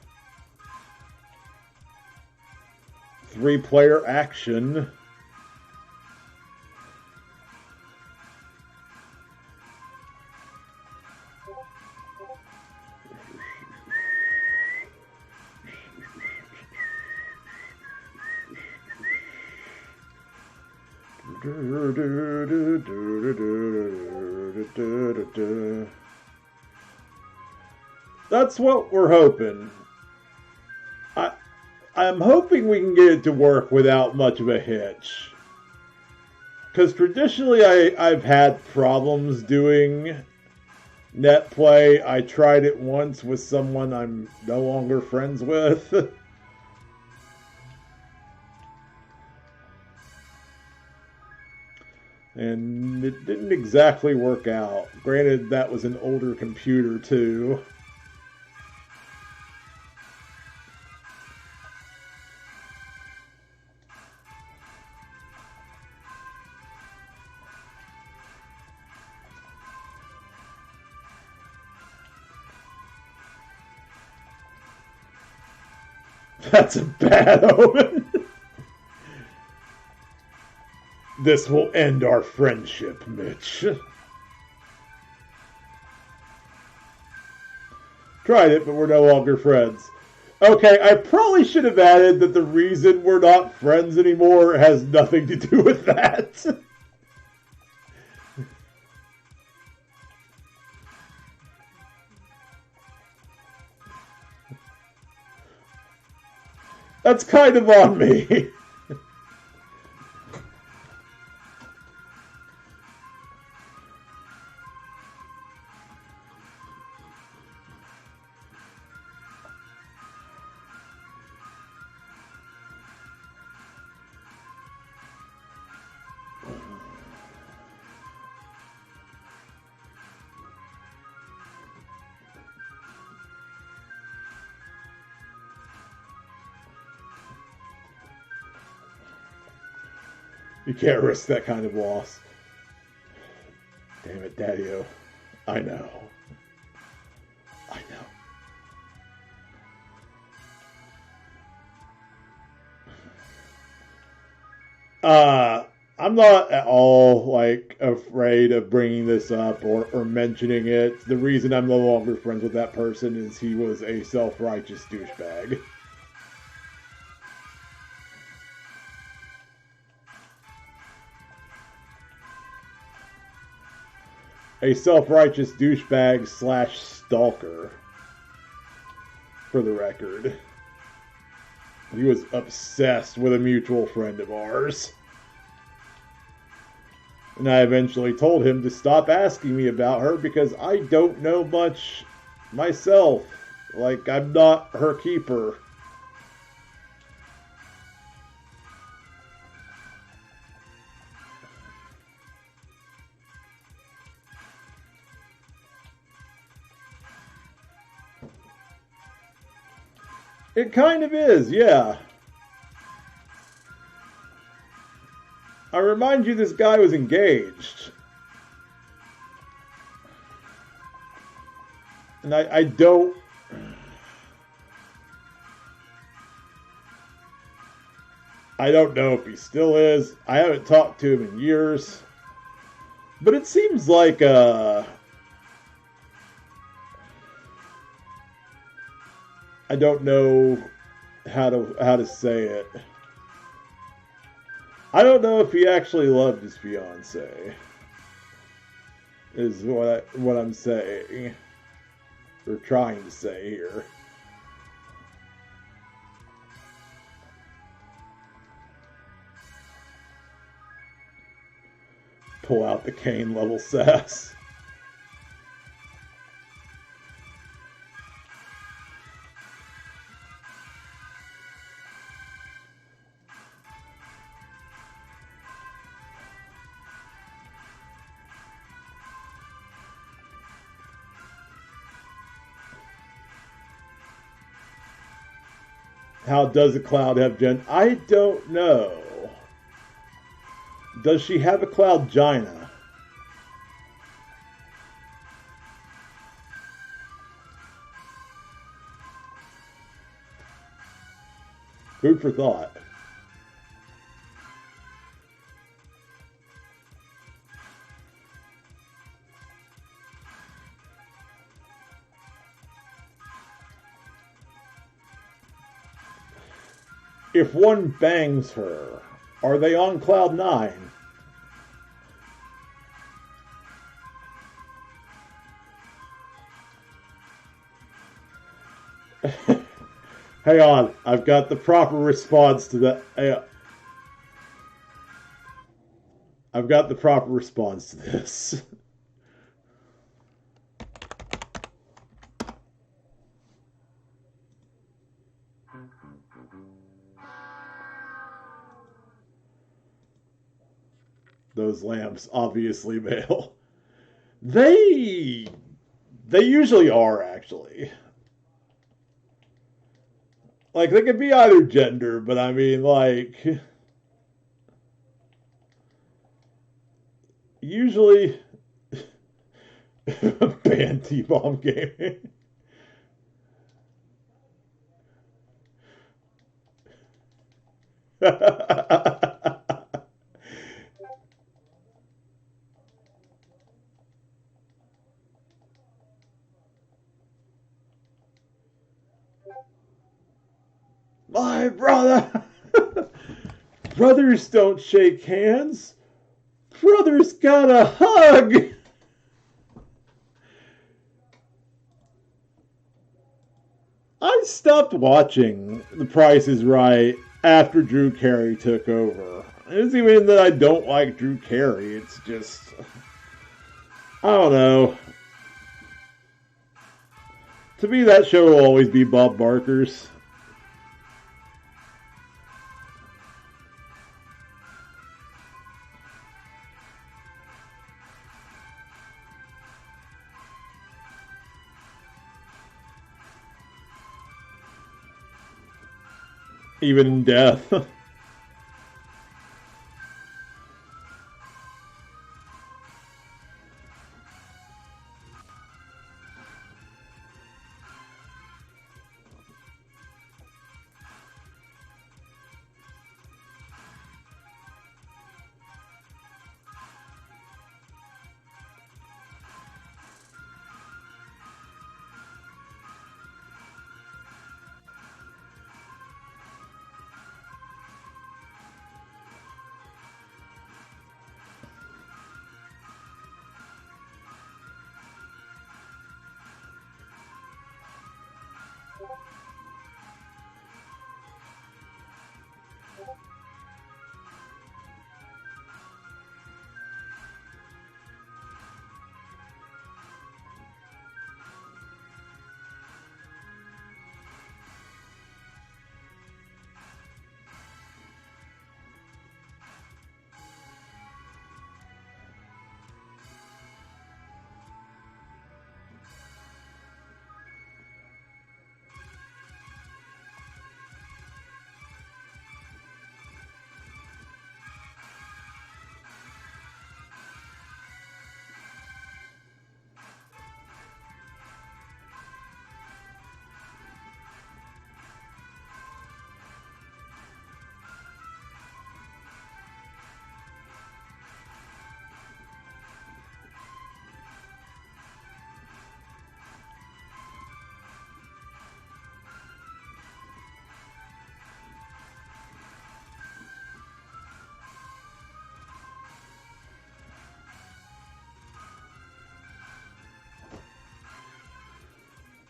3-player action. That's what we're hoping. I'm hoping we can get it to work without much of a hitch. Because traditionally I've had problems doing net play. I tried it once with someone I'm no longer friends with. And it didn't exactly work out. Granted, that was an older computer, too. That's a bad omen. This will end our friendship, Mitch. Tried it, but we're no longer friends. Okay, I probably should have added that the reason we're not friends anymore has nothing to do with that. That's kind of on me. You can't risk that kind of loss. Damn it, Daddy-O. I know. I know. Uh, I'm not at all like afraid of bringing this up or mentioning it. The reason I'm no longer friends with that person is he was a self-righteous douchebag. A self-righteous douchebag slash stalker, for the record. He was obsessed with a mutual friend of ours. And I eventually told him to stop asking me about her because I don't know much myself. Like, I'm not her keeper. It kind of is, yeah. I remind you this guy was engaged. And I don't... I don't know if he still is. I haven't talked to him in years. But it seems like, I don't know how to say it. I don't know if he actually loved his fiancée. Is what I'm saying, or trying to say here. Pull out the Cain level sass. How does a cloud have Jen? I don't know. Does she have a cloud Gina? Food for thought. If one bangs her, are they on cloud 9? Hang on, I've got the proper response to that. I've got the proper response to this. Those lamps, obviously male. They usually are, actually. Like, they could be either gender, but I mean, like, usually ban T-Bomb Gaming. My brother! Brothers don't shake hands. Brothers gotta hug. I stopped watching The Price is Right after Drew Carey took over. It isn't even that I don't like Drew Carey. It's just, I don't know. To me, that show will always be Bob Barker's. Even in death.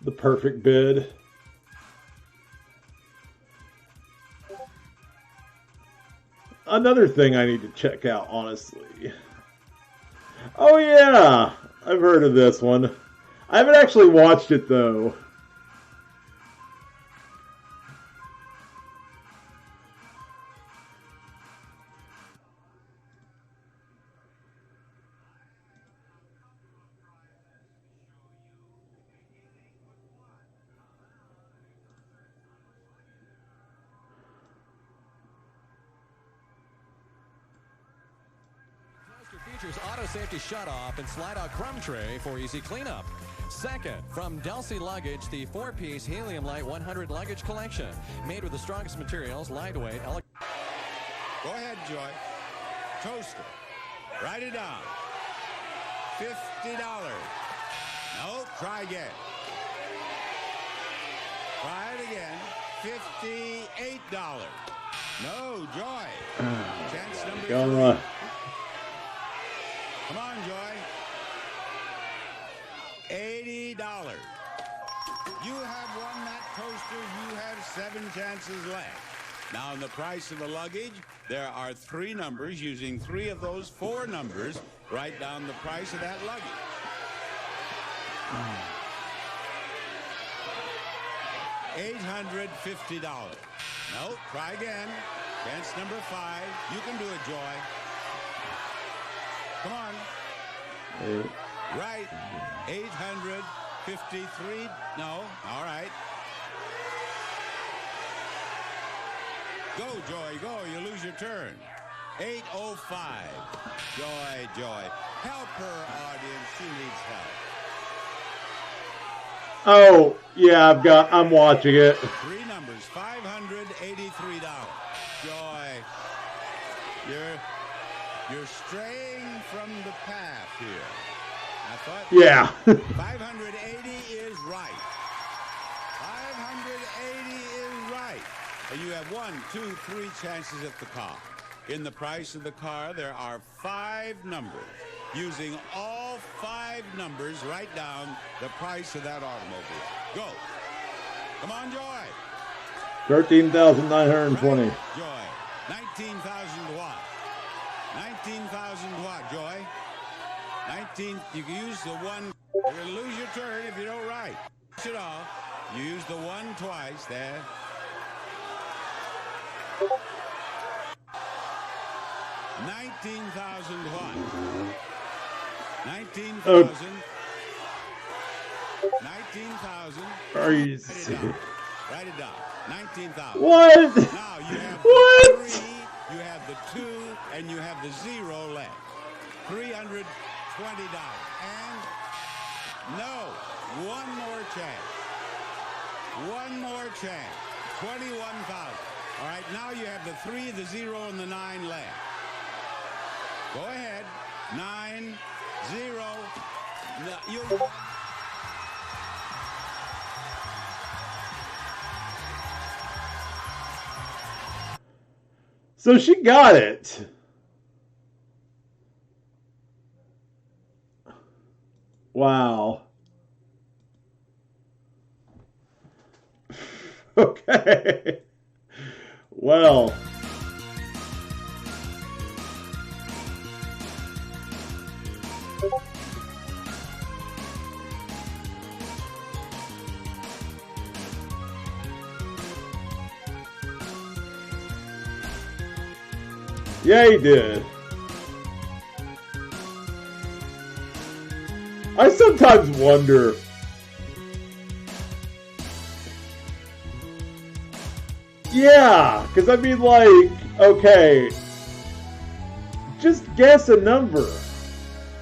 The perfect bid. Another thing I need to check out, honestly. Oh yeah, I've heard of this one. I haven't actually watched it though. Features auto safety shutoff and slide out crumb tray for easy cleanup. Second, from Delsey Luggage, the 4-piece Helium Light 100 luggage collection. Made with the strongest materials, lightweight, Go ahead, Joy. Toaster. Write it down. $50. No, try again. Try it again. $58. No, Joy. Chance number 3. Come on, Joy. $80. You have won that toaster. You have 7 chances left. Now, in the price of the luggage, there are 3 numbers. Using 3 of those 4 numbers, write down the price of that luggage. $850. No, try again. Chance number 5. You can do it, Joy. Come on. Right. 853. No. All right. Go, Joy. Go. You lose your turn. 805. Joy, Joy. Help her, audience. She needs help. Oh, yeah, I'm watching it. 3 numbers. $583. Joy. You're straying from the path here. I thought. Yeah. 580 is right. 580 is right. And you have 1, 2, 3 chances at the car. In the price of the car, there are 5 numbers. Using all 5 numbers, write down the price of that automobile. Go. Come on, Joy. 13,920. Right. Joy. 19,000 watt. 19,000 watt, Joy. 19. You can use the 1. You're going to lose your turn if you don't write. Push it off. You use the 1 twice there. $19,000 watt. 19,000. 19,000. Are you serious? Write it down. 19,000. What? Now you have What? the 3, you have the 2, and you have the 0 left. $320. And no, 1 more chance. 1 more chance. 21,000. All right, now you have the 3, the 0, and the 9 left. Go ahead. 9, 0. No, you. So she got it. Wow. Okay. Well. Yeah, he did. I sometimes wonder. Yeah, because I mean, like, okay, just guess a number.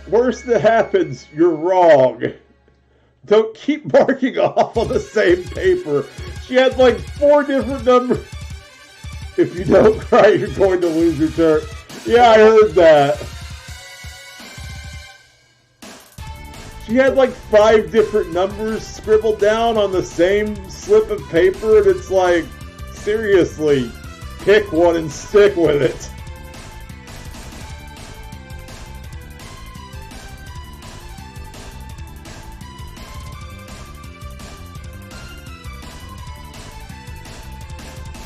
Worst that happens, you're wrong. Don't keep marking off on the same paper. She had like 4 different numbers. If you don't cry, you're going to lose your turn. Yeah, I heard that. She had like 5 different numbers scribbled down on the same slip of paper, and it's like, seriously, pick one and stick with it.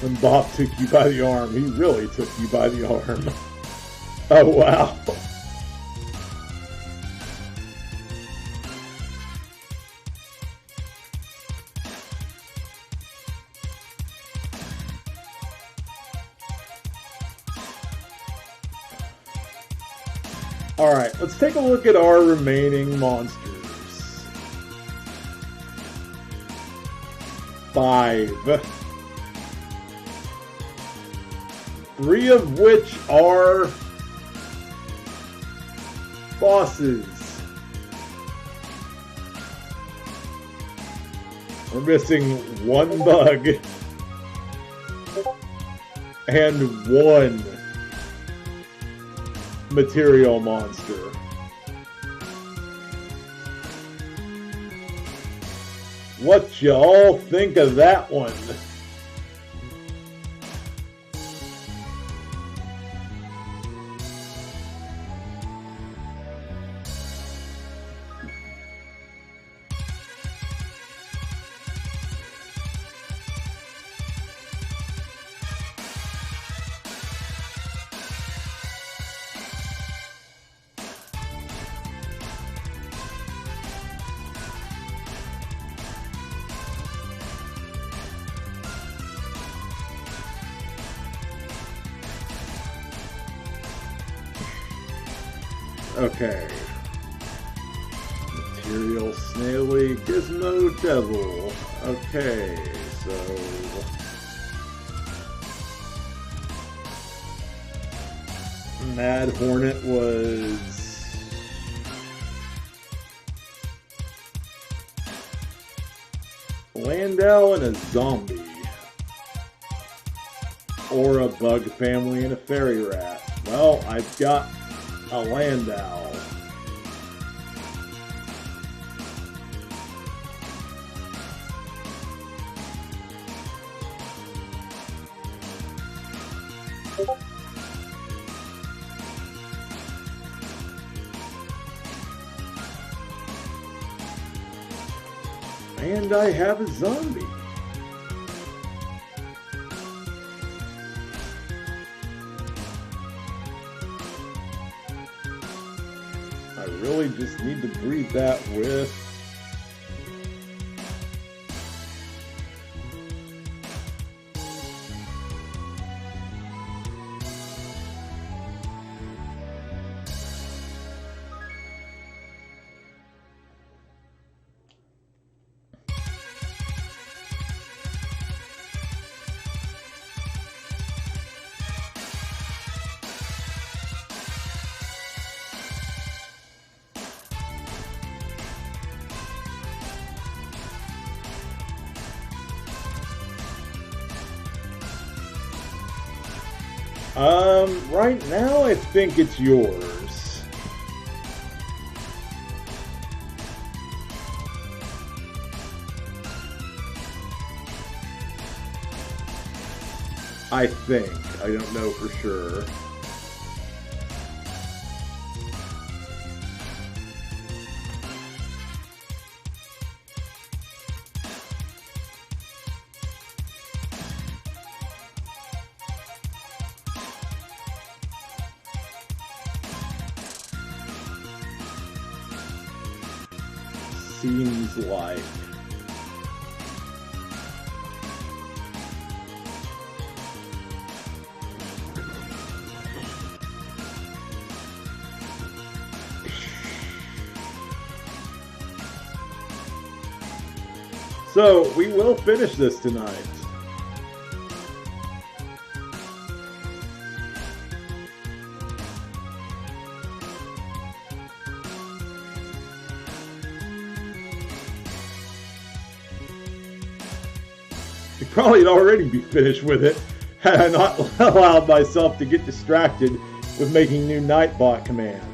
When Bob took you by the arm, he really took you by the arm. Oh, wow. Alright, let's take a look at our remaining monsters. 5. 3 of which are bosses. We're missing 1 bug and 1 material monster. What y'all think of that one? Okay. Material Snaily Gizmo Devil. Okay, so Mad Hornet was Landau and a zombie. Or a bug family and a fairy rat. Well, I've got a Landau. And I have a zombie. I really just need to breed that with right now I think it's yours. I think. I don't know for sure. Seems like. So, we will finish this tonight. Probably already be finished with it had I not allowed myself to get distracted with making new Nightbot commands.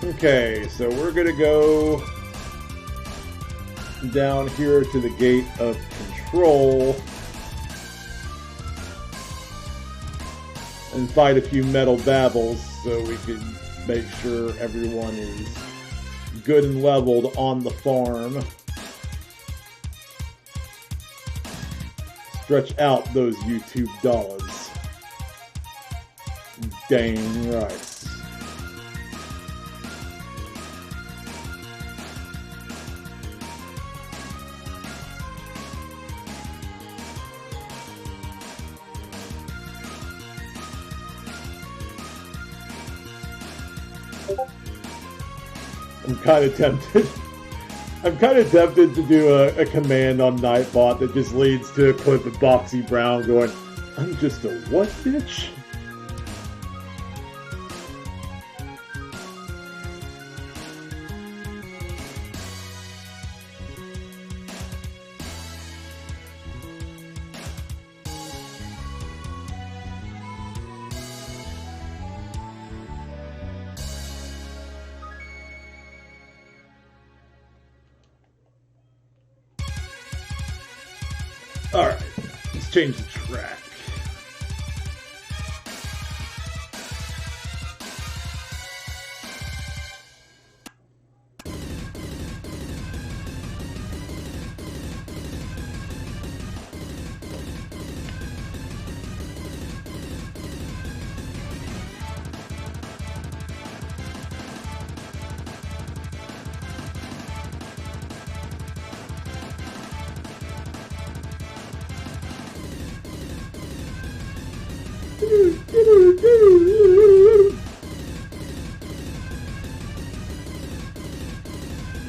Okay, so we're gonna go down here to the gate of control and fight a few metal babbles so we can make sure everyone is good and leveled on the farm. Stretch out those YouTube dollars. Dang right. I'm kind of tempted. I'm kind of tempted to do a command on Nightbot that just leads to a clip of Boxy Brown going, "I'm just a what, bitch?" Alright, let's change the track.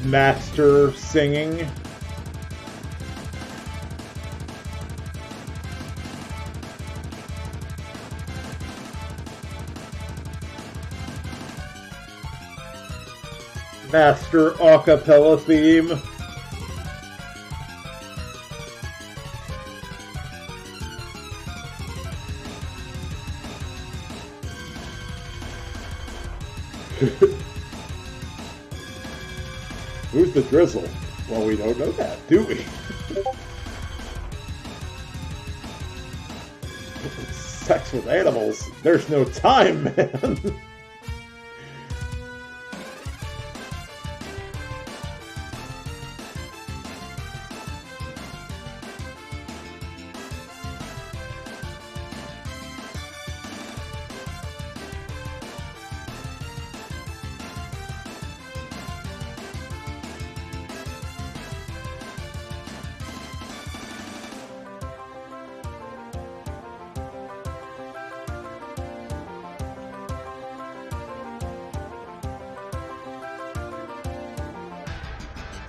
Master singing. Master acapella theme. Who's the drizzle? Well, we don't know that, do we? Sex with animals? There's no time, man!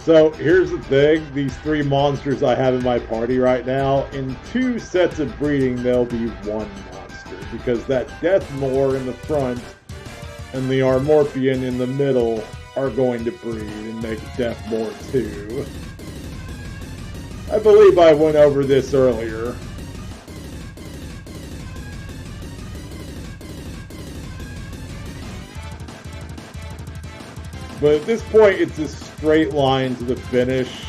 So here's the thing, these three monsters I have in my party right now, in 2 sets of breeding they'll be 1 monster, because that Deathmore in the front and the Armorphian in the middle are going to breed and make Deathmore 2. I believe I went over this earlier. But at this point, it's a straight line to the finish.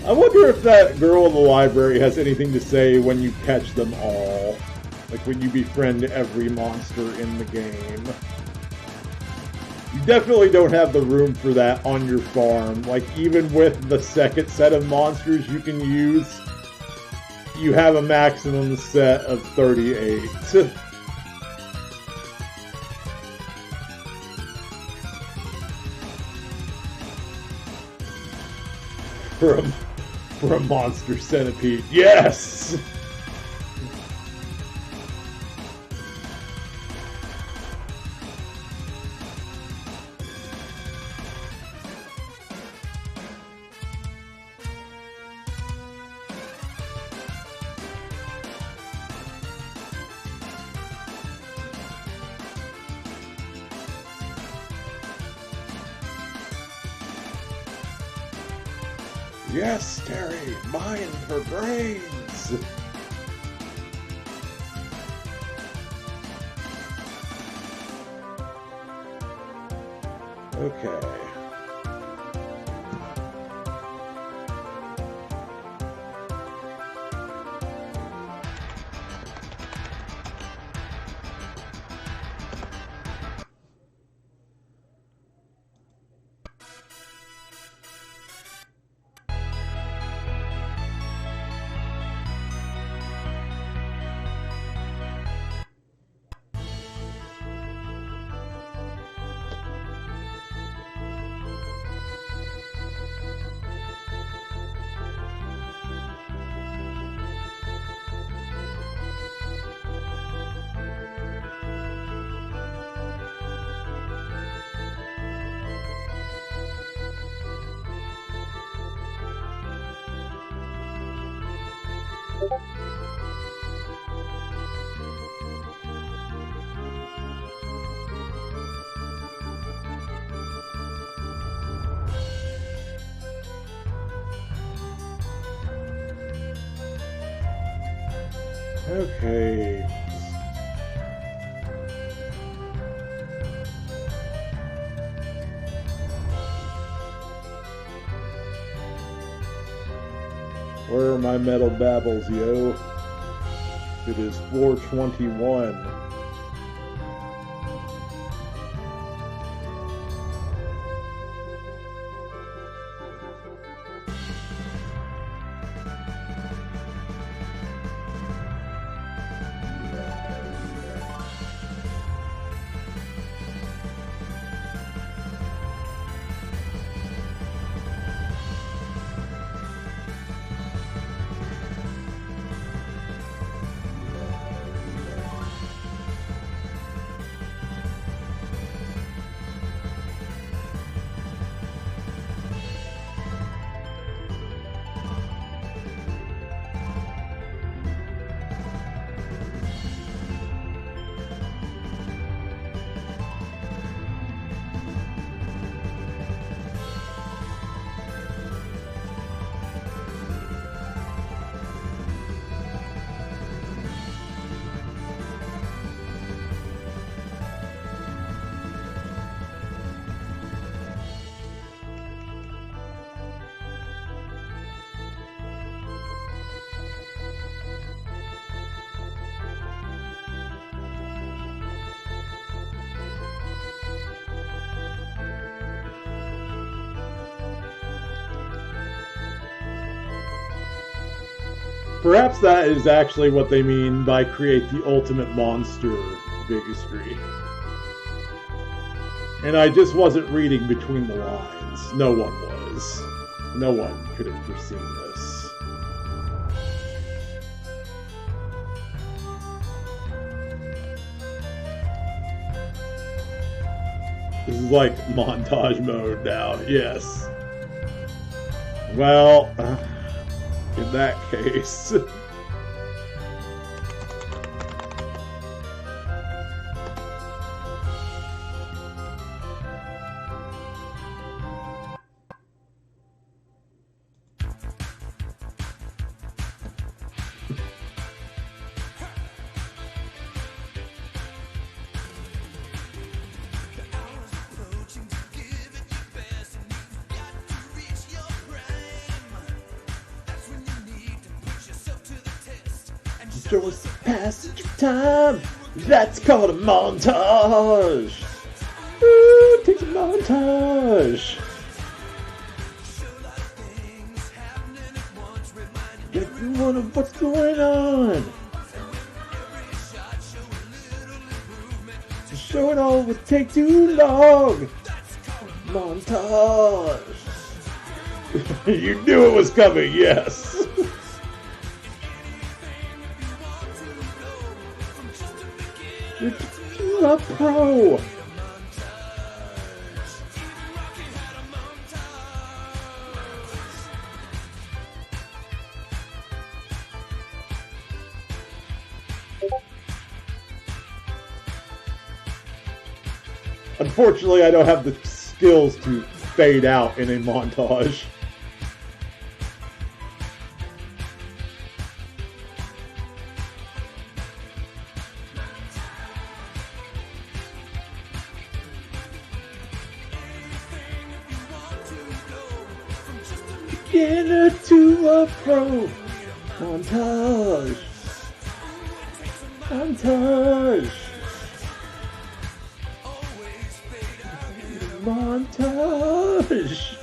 I wonder if that girl in the library has anything to say when you catch them all. Like when you befriend every monster in the game. You definitely don't have the room for that on your farm. Like, even with the second set of monsters you can use, you have a maximum set of 38. For a monster centipede. Yes! Yes, Terry, mine for brains. Okay. Okay. Where are my metal babbles, yo? It is 4:21. Perhaps that is actually what they mean by create the ultimate monster bigotry. And I just wasn't reading between the lines. No one was. No one could have foreseen this. This is like montage mode now, yes. Well, in that case... Just passage of time. That's called a montage. Ooh, take a montage. Get one of what's going on. Show it all would take too long. Montage. You knew it was coming, yes. You're a pro! Unfortunately, I don't have the skills to fade out in a montage. beginner to a pro. Montage. Montage. Montage.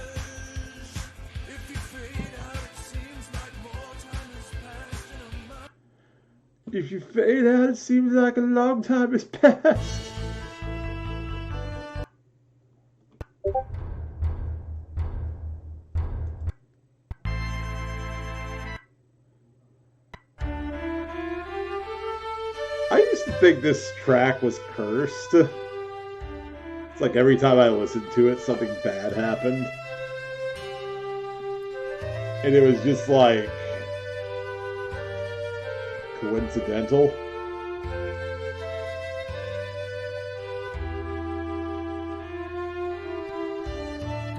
If you fade out, it seems like a long time has passed. I used to think this track was cursed. It's like every time I listened to it, something bad happened. And it was just like coincidental.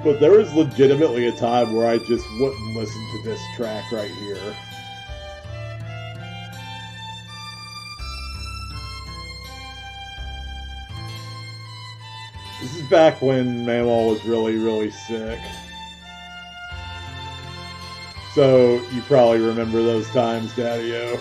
But there was legitimately a time where I just wouldn't listen to this track right here. This is back when Mammal was really, really sick. So you probably remember those times, Daddy-O.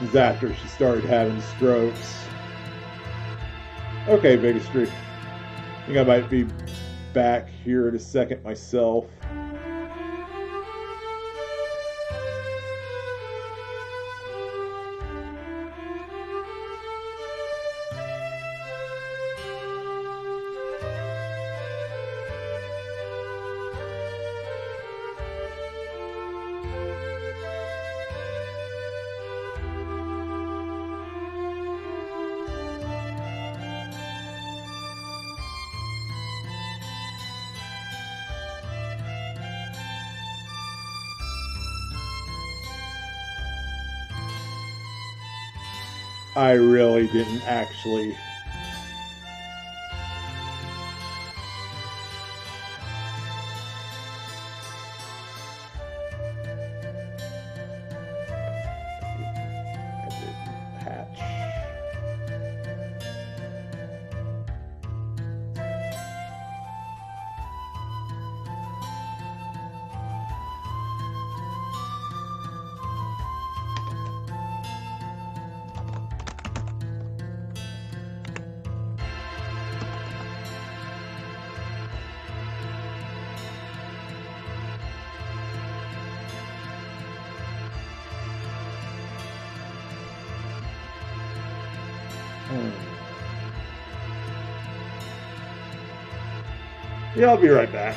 This is after she started having strokes. Okay, Bigastry. I think I might be back here in a second myself. I really didn't actually. I didn't hatch. Yeah, I'll be right back.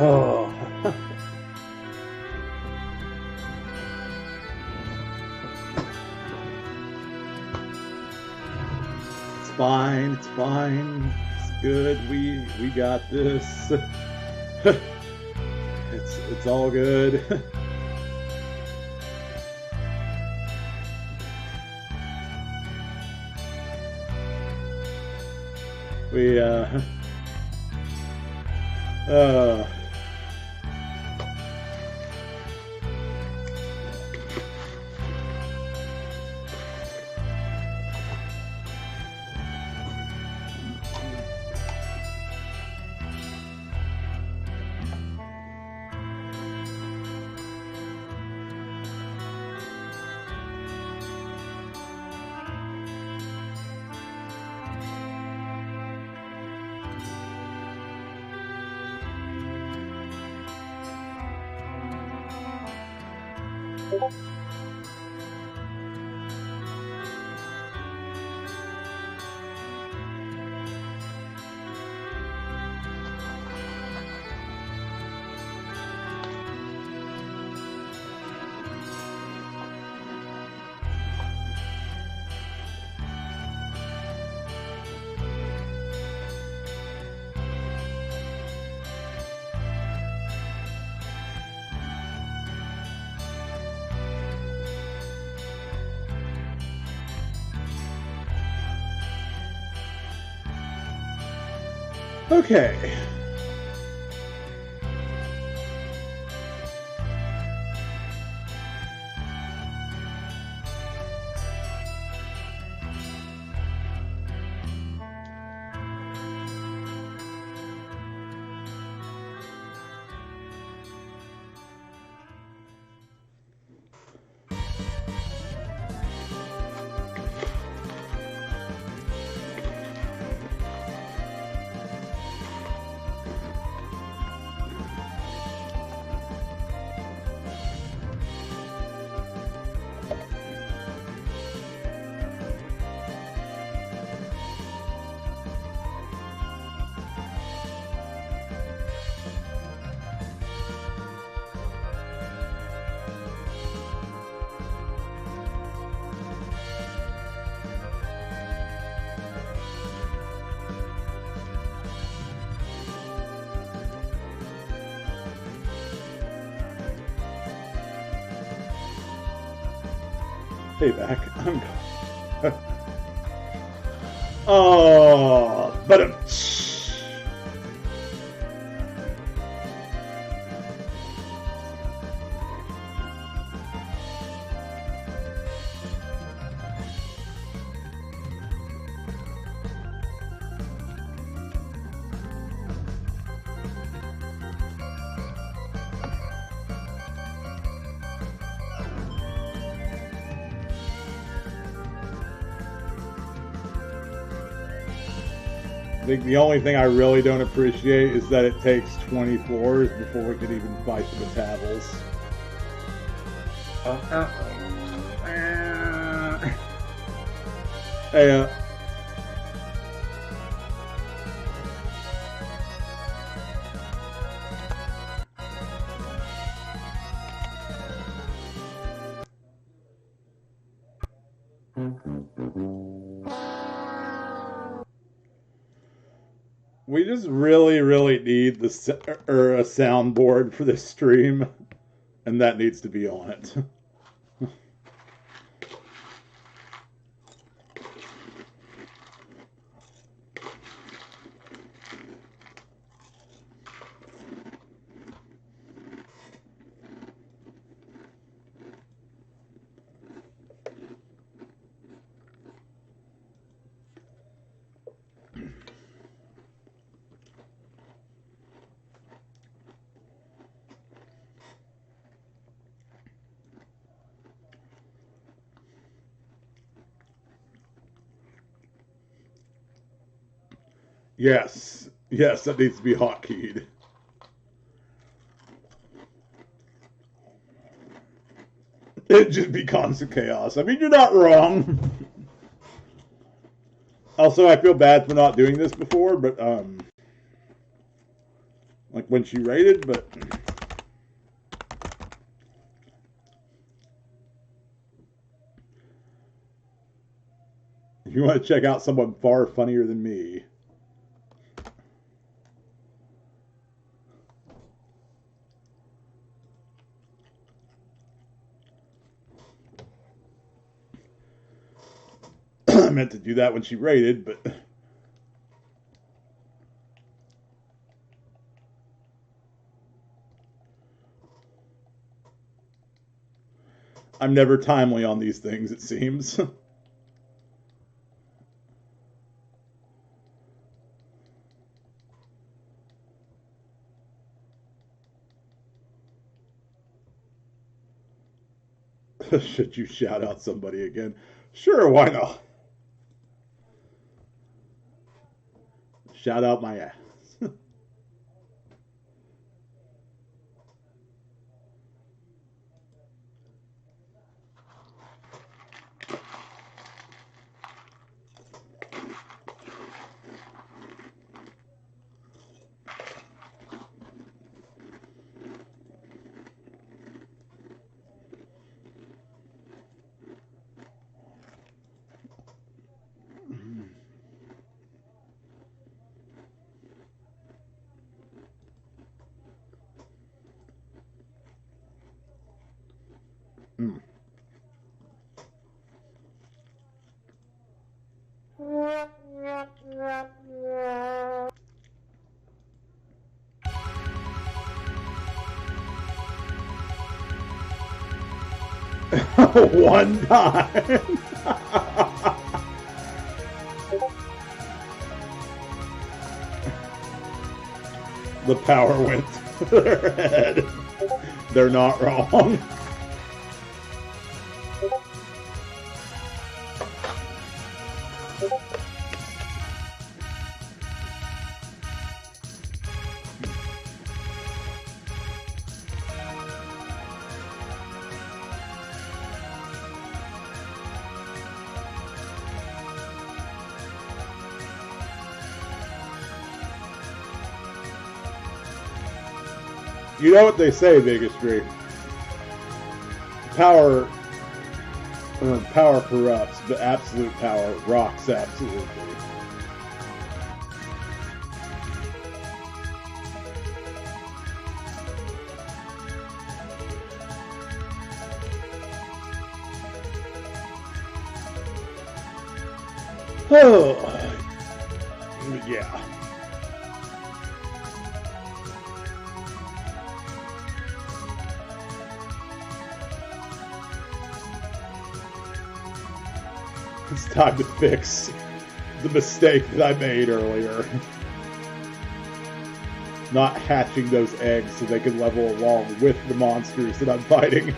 Oh. It's fine. It's fine. It's good. We got this. It's all good. We okay. Payback. I'm gone. Oh, but I think the only thing I really don't appreciate is that it takes 20 floors before we could even fight the Metavals. Hey, we just really need a soundboard for this stream, and that needs to be on it. Yes, that needs to be hotkeyed. It'd just be constant chaos. I mean, you're not wrong. Also, I feel bad for not doing this before, but, like when she rated, but... If you want to check out someone far funnier than me... I meant to do that when she rated, but... I'm never timely on these things, it seems. Should you shout out somebody again? Sure, why not? Shout out my ass. Mm. One time. The power went to their head. They're not wrong. You know what they say, Bigotry. Power corrupts, but absolute power rocks absolutely. Oh, yeah. It's time to fix the mistake that I made earlier. Not hatching those eggs so they can level along with the monsters that I'm fighting.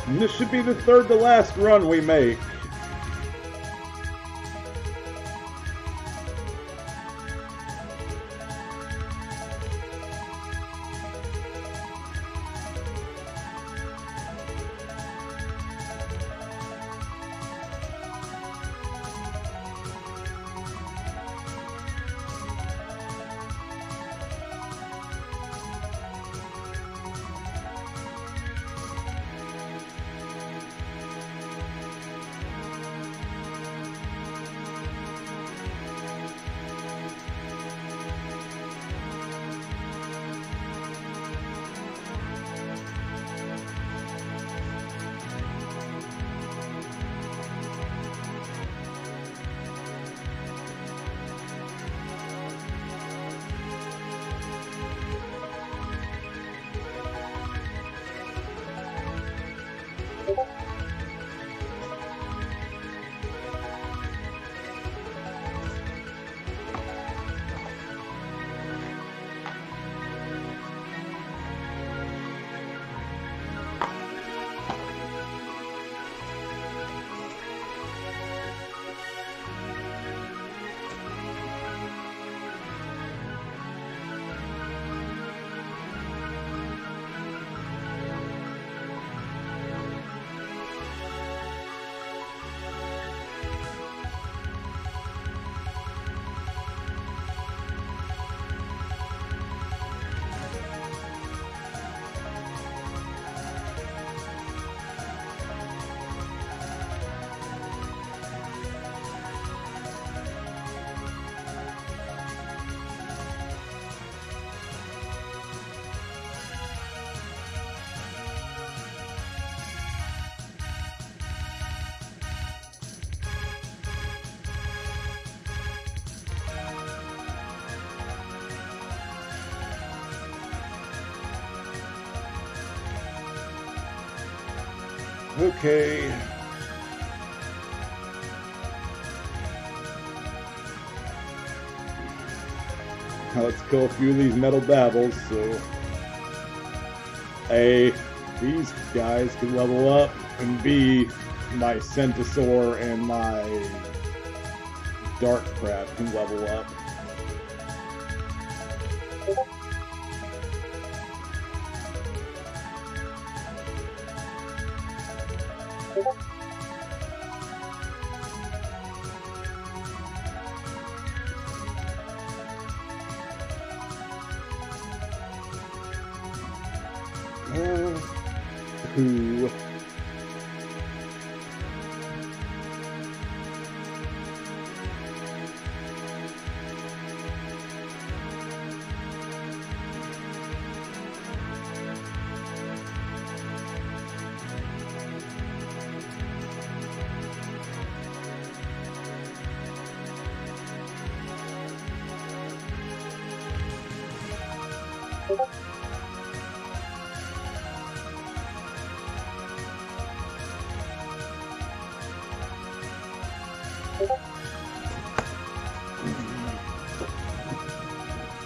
And this should be the third to last run we make. Okay. Now let's kill a few of these metal dabbles, so A, these guys can level up, and B, my Centasaur and my Dark Crab can level up. Who?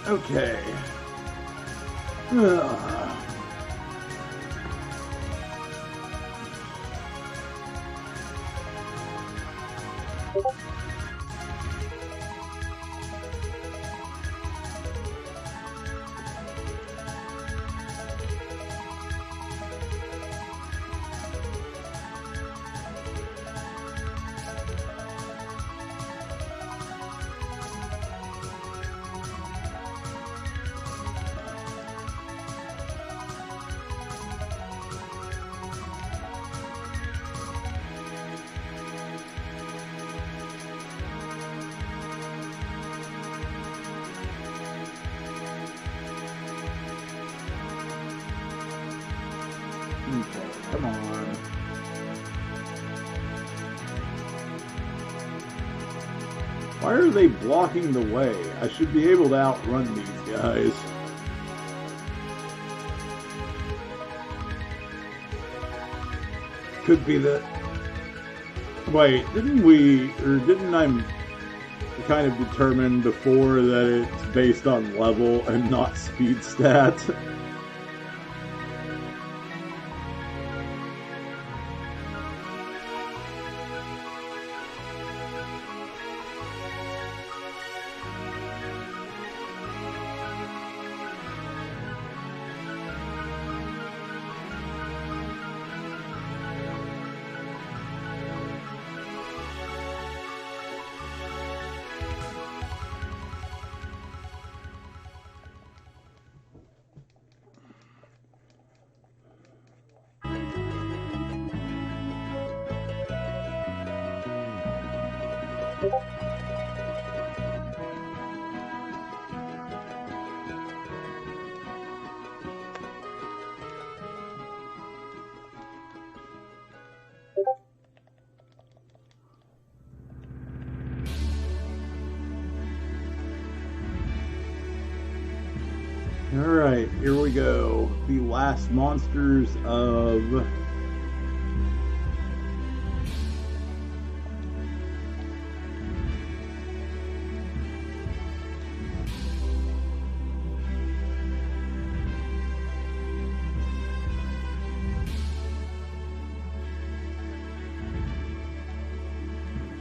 Okay. Okay, come on. Why are they blocking the way? I should be able to outrun these guys. Could be that... Wait, didn't I kind of determine before that it's based on level and not speed stat? Alright, here we go. The last monsters of...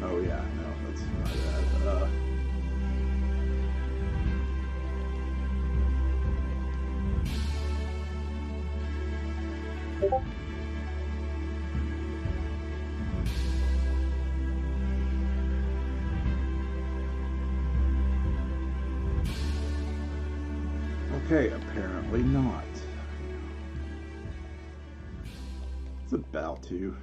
Oh yeah, no, that's not that. Okay, apparently not. It's about to.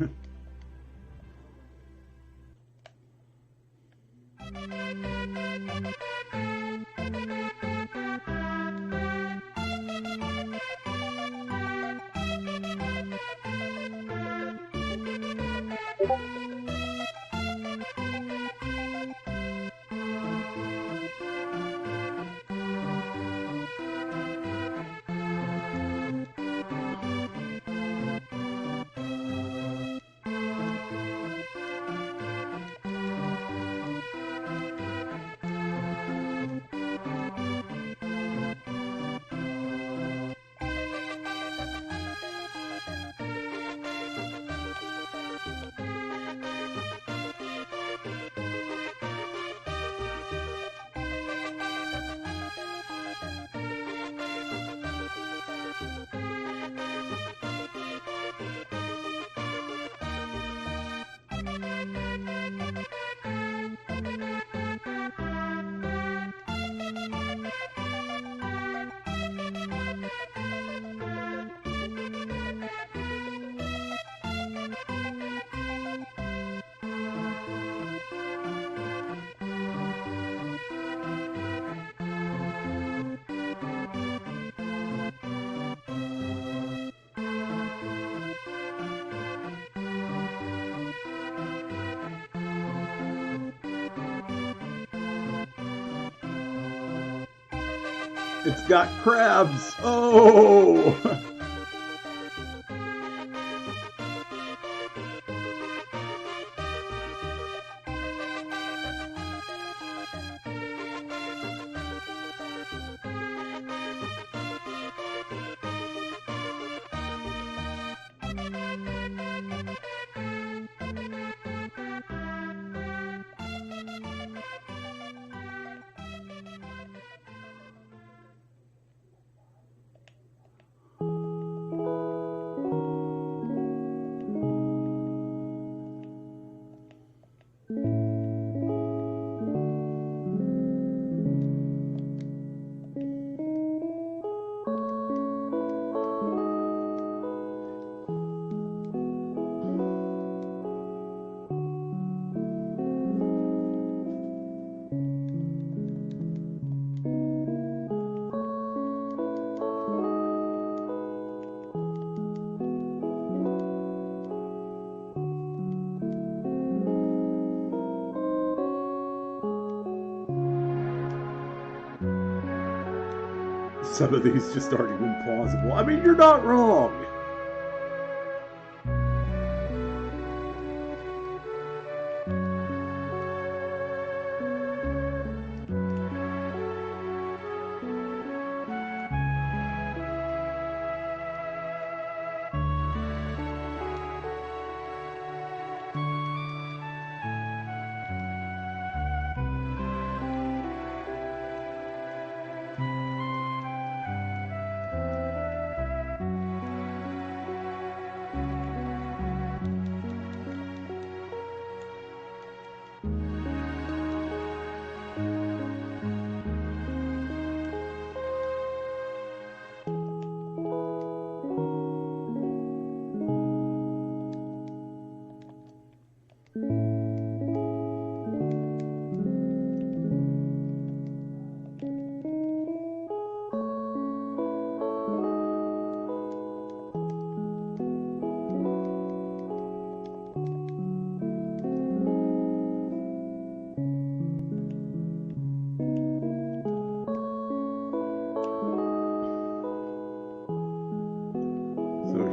It's got crabs. Oh! Some of these just aren't even plausible. I mean, you're not wrong.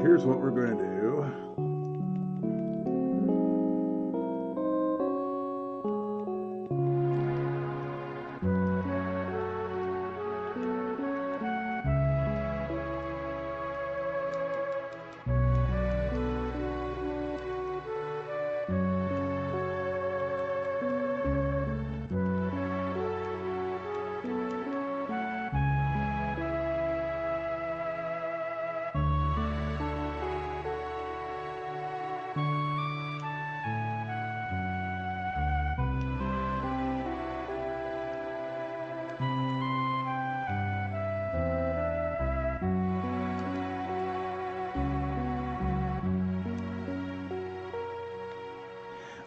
Here's what we're going to do.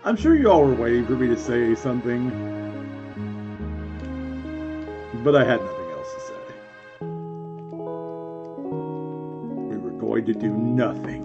I'm sure you all were waiting for me to say something, but I had nothing else to say. We were going to do nothing.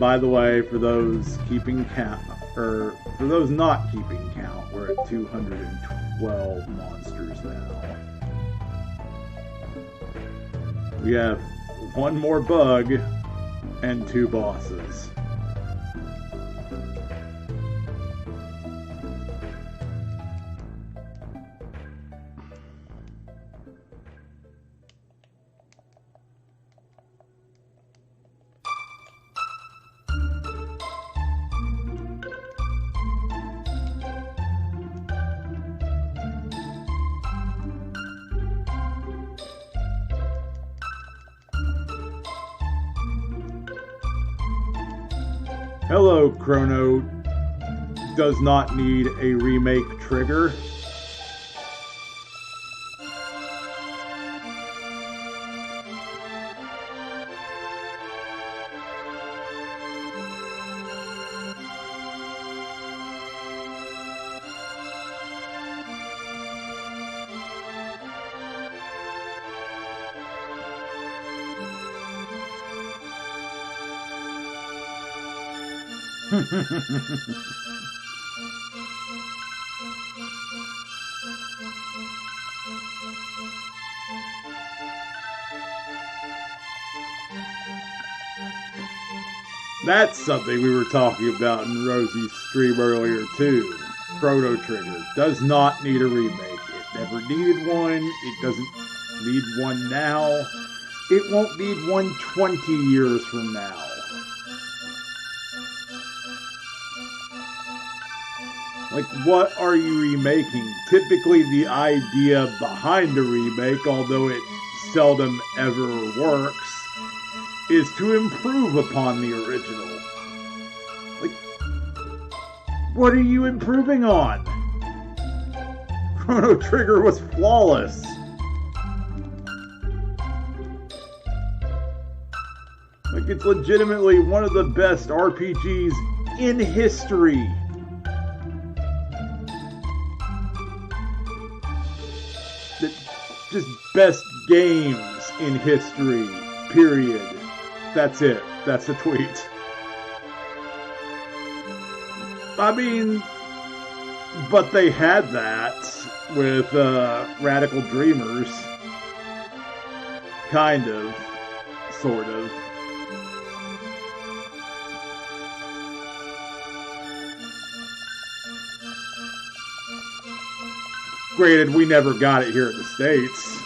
By the way, for those keeping count, Or, for those not keeping count, we're at 212 monsters now. We have one more bug and 2 bosses. Hello, Chrono does not need a remake trigger. That's something we were talking about in Rosie's stream earlier too. Chrono Trigger does not need a remake. It never needed one. It doesn't need one now. It won't need one 20 years from now. Like, what are you remaking? Typically, the idea behind a remake, although it seldom ever works, is to improve upon the original. Like, what are you improving on? Chrono Trigger was flawless. Like, it's legitimately one of the best RPGs in history. Just best games in history, period. That's it. That's the tweet. I mean, but they had that with Radical Dreamers. Kind of. Sort of. Granted, we never got it here in the States.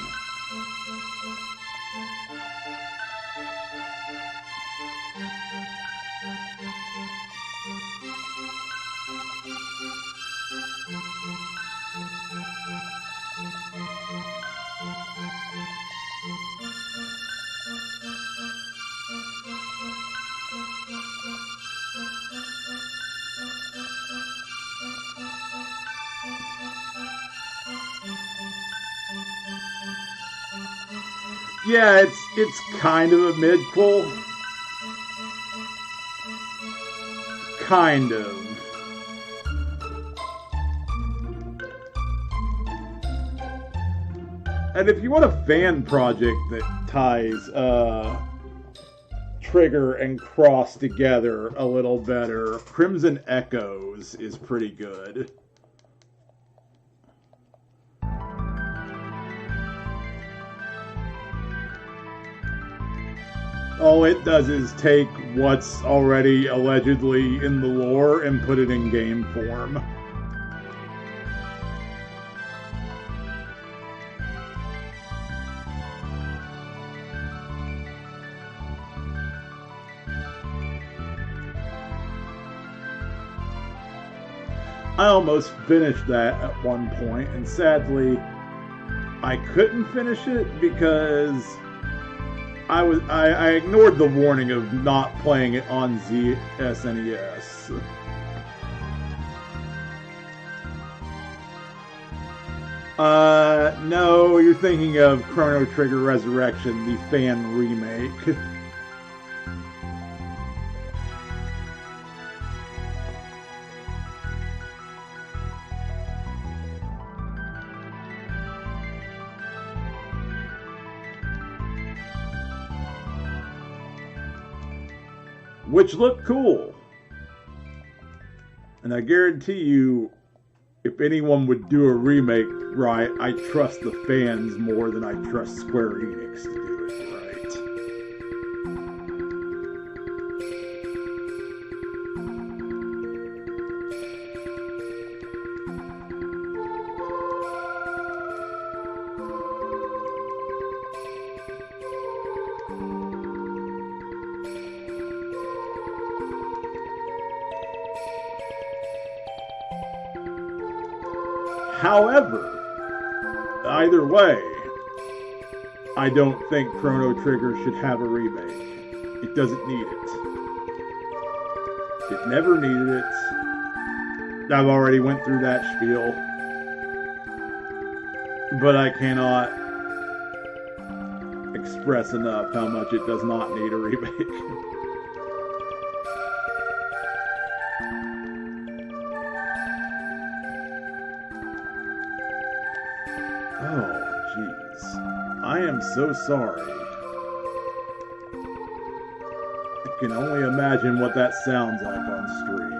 Yeah, it's kind of a midquel. Kind of. And if you want a fan project that ties Trigger and Cross together a little better, Crimson Echoes is pretty good. All it does is take what's already allegedly in the lore and put it in game form. I almost finished that at one point, and sadly, I couldn't finish it because I ignored the warning of not playing it on SNES. No, you're thinking of Chrono Trigger Resurrection, the fan remake. Which looked cool. And I guarantee you, if anyone would do a remake right, I trust the fans more than I trust Square Enix to do it right. However, either way, I don't think Chrono Trigger should have a remake. It doesn't need it. It never needed it. I've already went through that spiel. But I cannot express enough how much it does not need a remake. Oh, jeez. I am so sorry. I can only imagine what that sounds like on stream.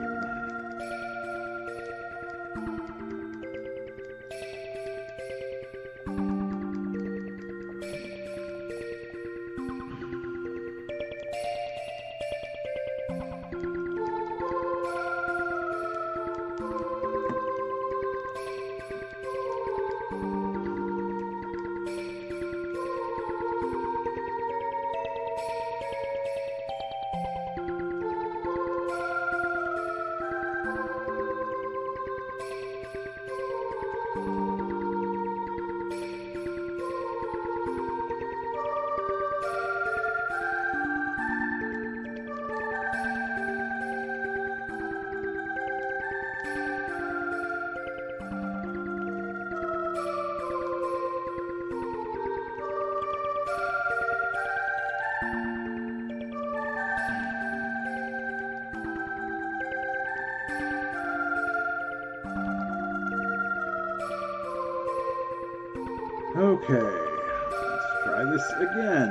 Okay, let's try this again,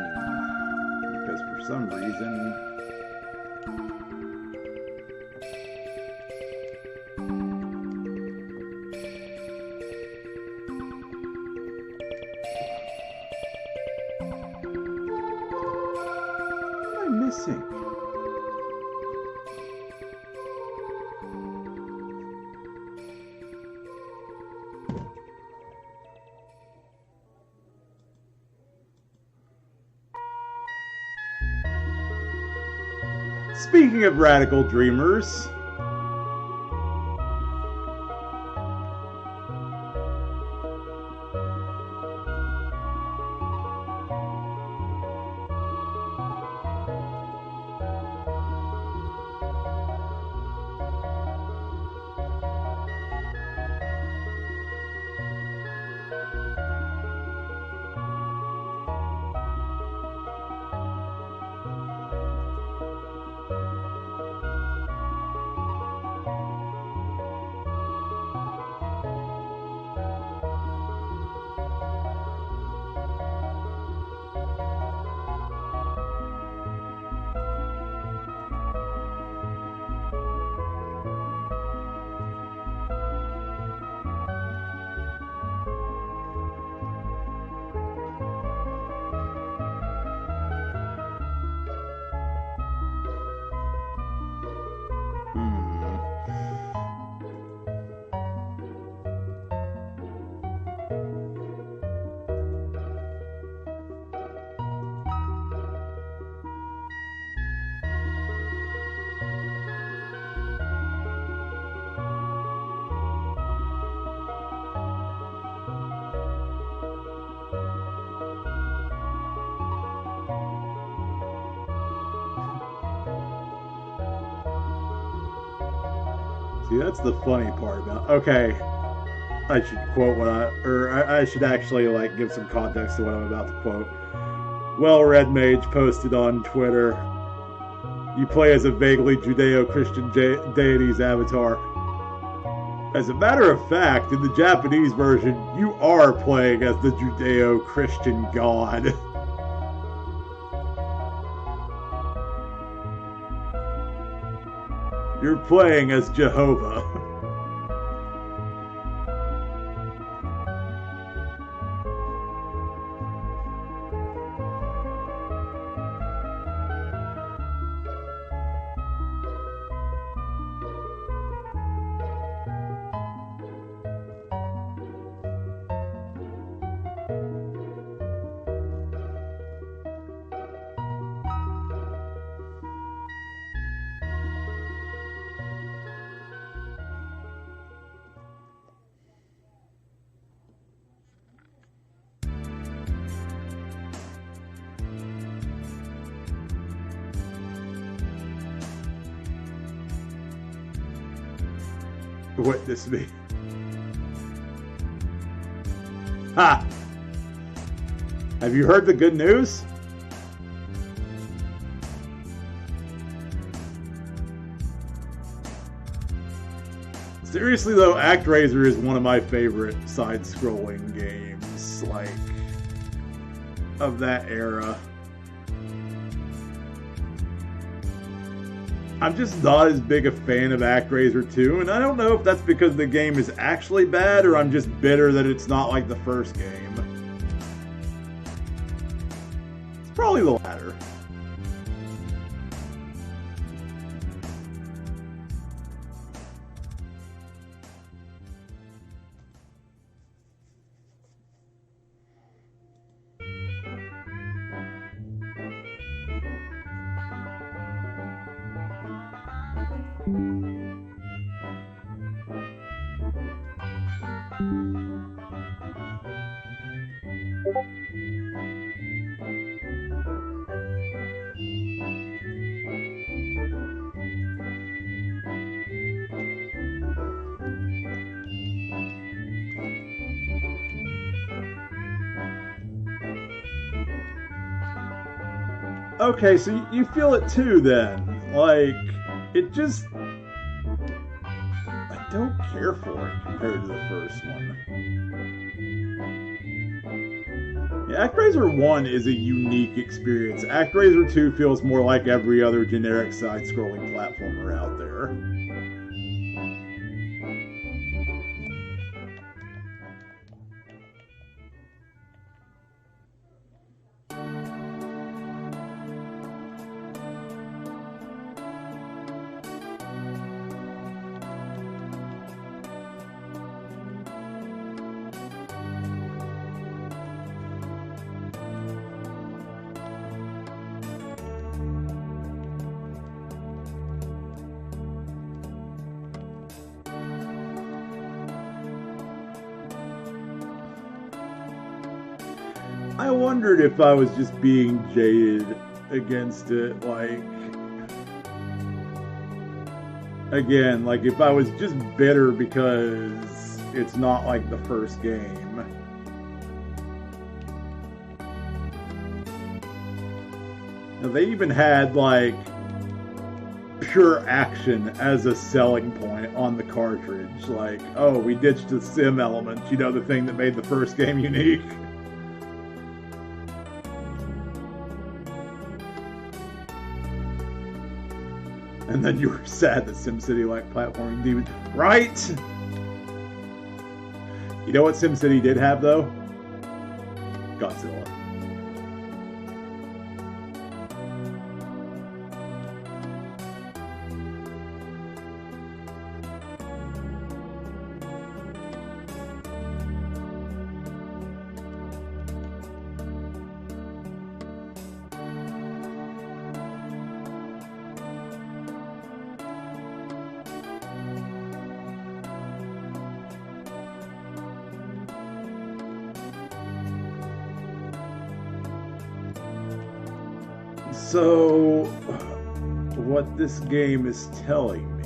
because for some reason... What am I missing? Speaking of radical dreamers, see, that's the funny part about. Okay, I should quote what I should actually like give some context to what I'm about to quote. Well, Red Mage posted on Twitter, "You play as a vaguely Judeo-Christian deity's avatar. As a matter of fact, in the Japanese version, you are playing as the Judeo-Christian god." You're playing as Jehovah. Witness me. Ha! Have you heard the good news? Seriously though, ActRaiser is one of my favorite side-scrolling games, like, of that era. I'm just not as big a fan of ActRaiser 2, and I don't know if that's because the game is actually bad or I'm just bitter that it's not like the first game. It's probably the latter. Okay, so you feel it too then. Like, it just... I don't care for it compared to the first one. Yeah, ActRaiser 1 is a unique experience. ActRaiser 2 feels more like every other generic side-scrolling platformer out there. I wondered if I was just being jaded against it, like... Again, like if I was just bitter because it's not like the first game. Now, they even had, like, pure action as a selling point on the cartridge. Like, oh, we ditched the sim element, you know, the thing that made the first game unique. And then you were sad that SimCity lacked platforming demons. Right? You know what SimCity did have, though? Godzilla. So, what this game is telling me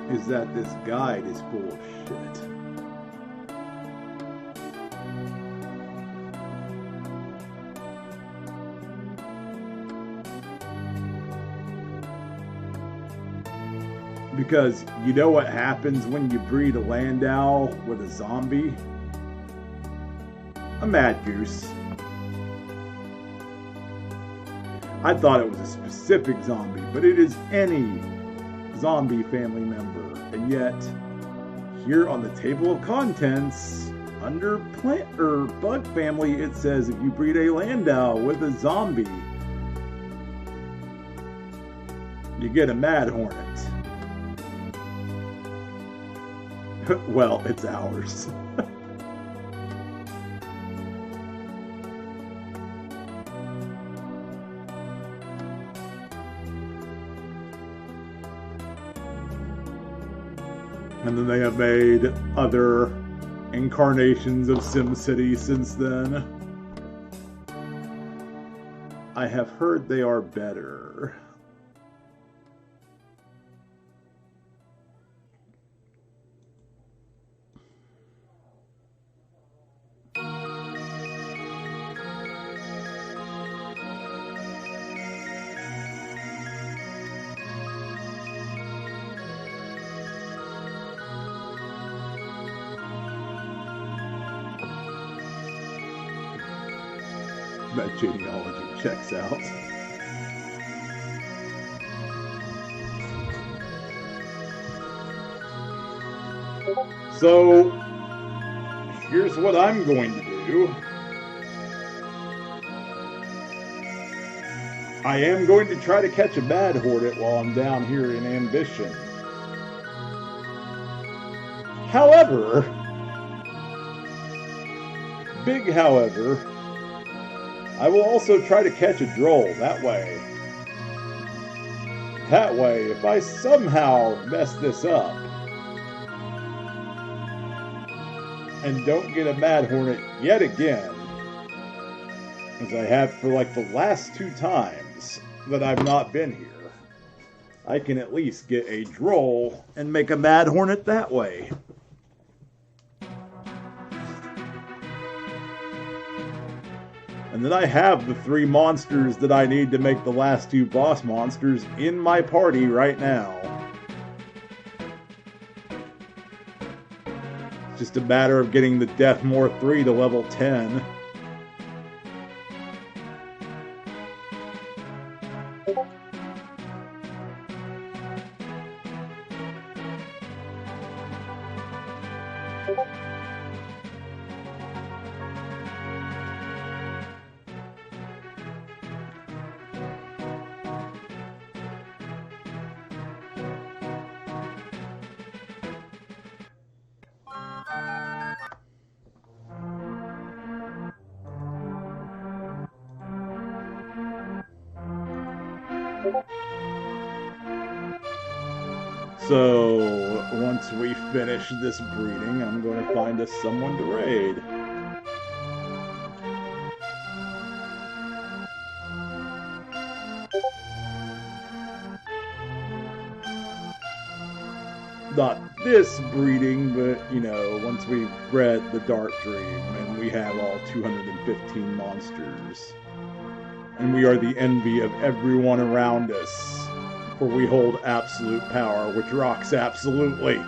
is that this guide is full of shit. Because you know what happens when you breed a Landau with a zombie? A mad goose. I thought it was a specific zombie, but it is any zombie family member. And yet, here on the table of contents, under plant or bug family, it says if you breed a Landau with a zombie, you get a Mad Hornet. Well, it's ours. And then they have made other incarnations of SimCity since then. I have heard they are better. That genealogy checks out. So, here's what I'm going to do. I am going to try to catch a Mad Hornet while I'm down here in Ambition. However, big however, I will also try to catch a Droll that way. That way, if I somehow mess this up and don't get a Mad Hornet yet again, as I have for like the last 2 times that I've not been here, I can at least get a Droll and make a Mad Hornet that way. And then I have the 3 monsters that I need to make the last 2 boss monsters in my party right now. It's just a matter of getting the Deathmore 3 to level 10. So, once we finish this breeding, I'm going to find us someone to raid. Not this breeding, but, you know, once we've bred the Dark Dream and we have all 215 monsters. And we are the envy of everyone around us. For we hold absolute power, which rocks absolutely.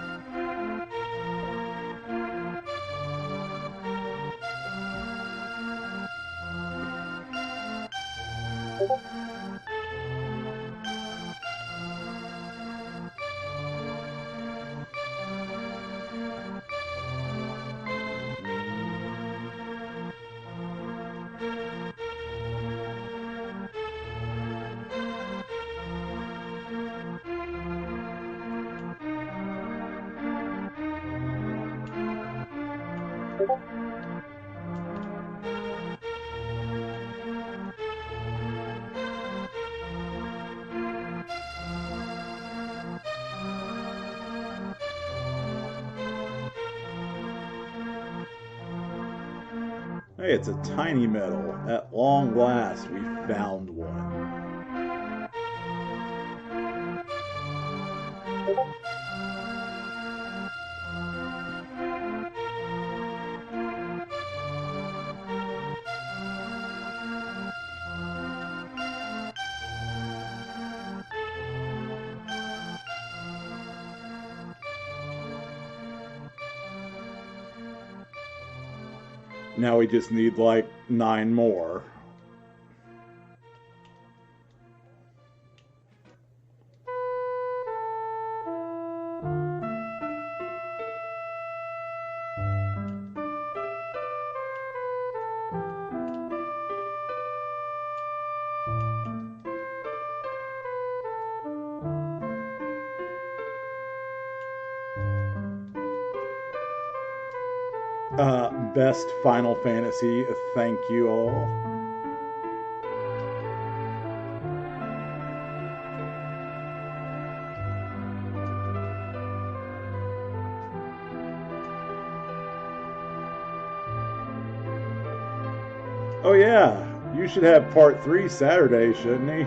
Hey, it's a tiny metal. At long last, we found one. Now we just need like 9 more. Best Final Fantasy. Thank you all. Oh yeah, you should have part 3 Saturday, shouldn't he?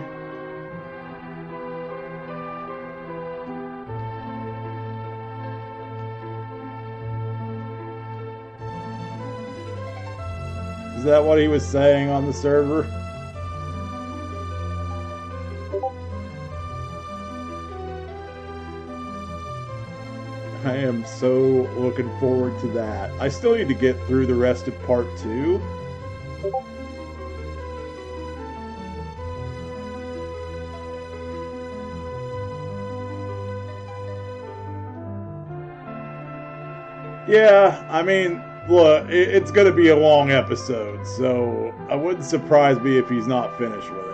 Is that what he was saying on the server? I am so looking forward to that. I still need to get through the rest of part 2. Yeah, I mean, look, it's going to be a long episode, so I wouldn't surprise me if he's not finished with it.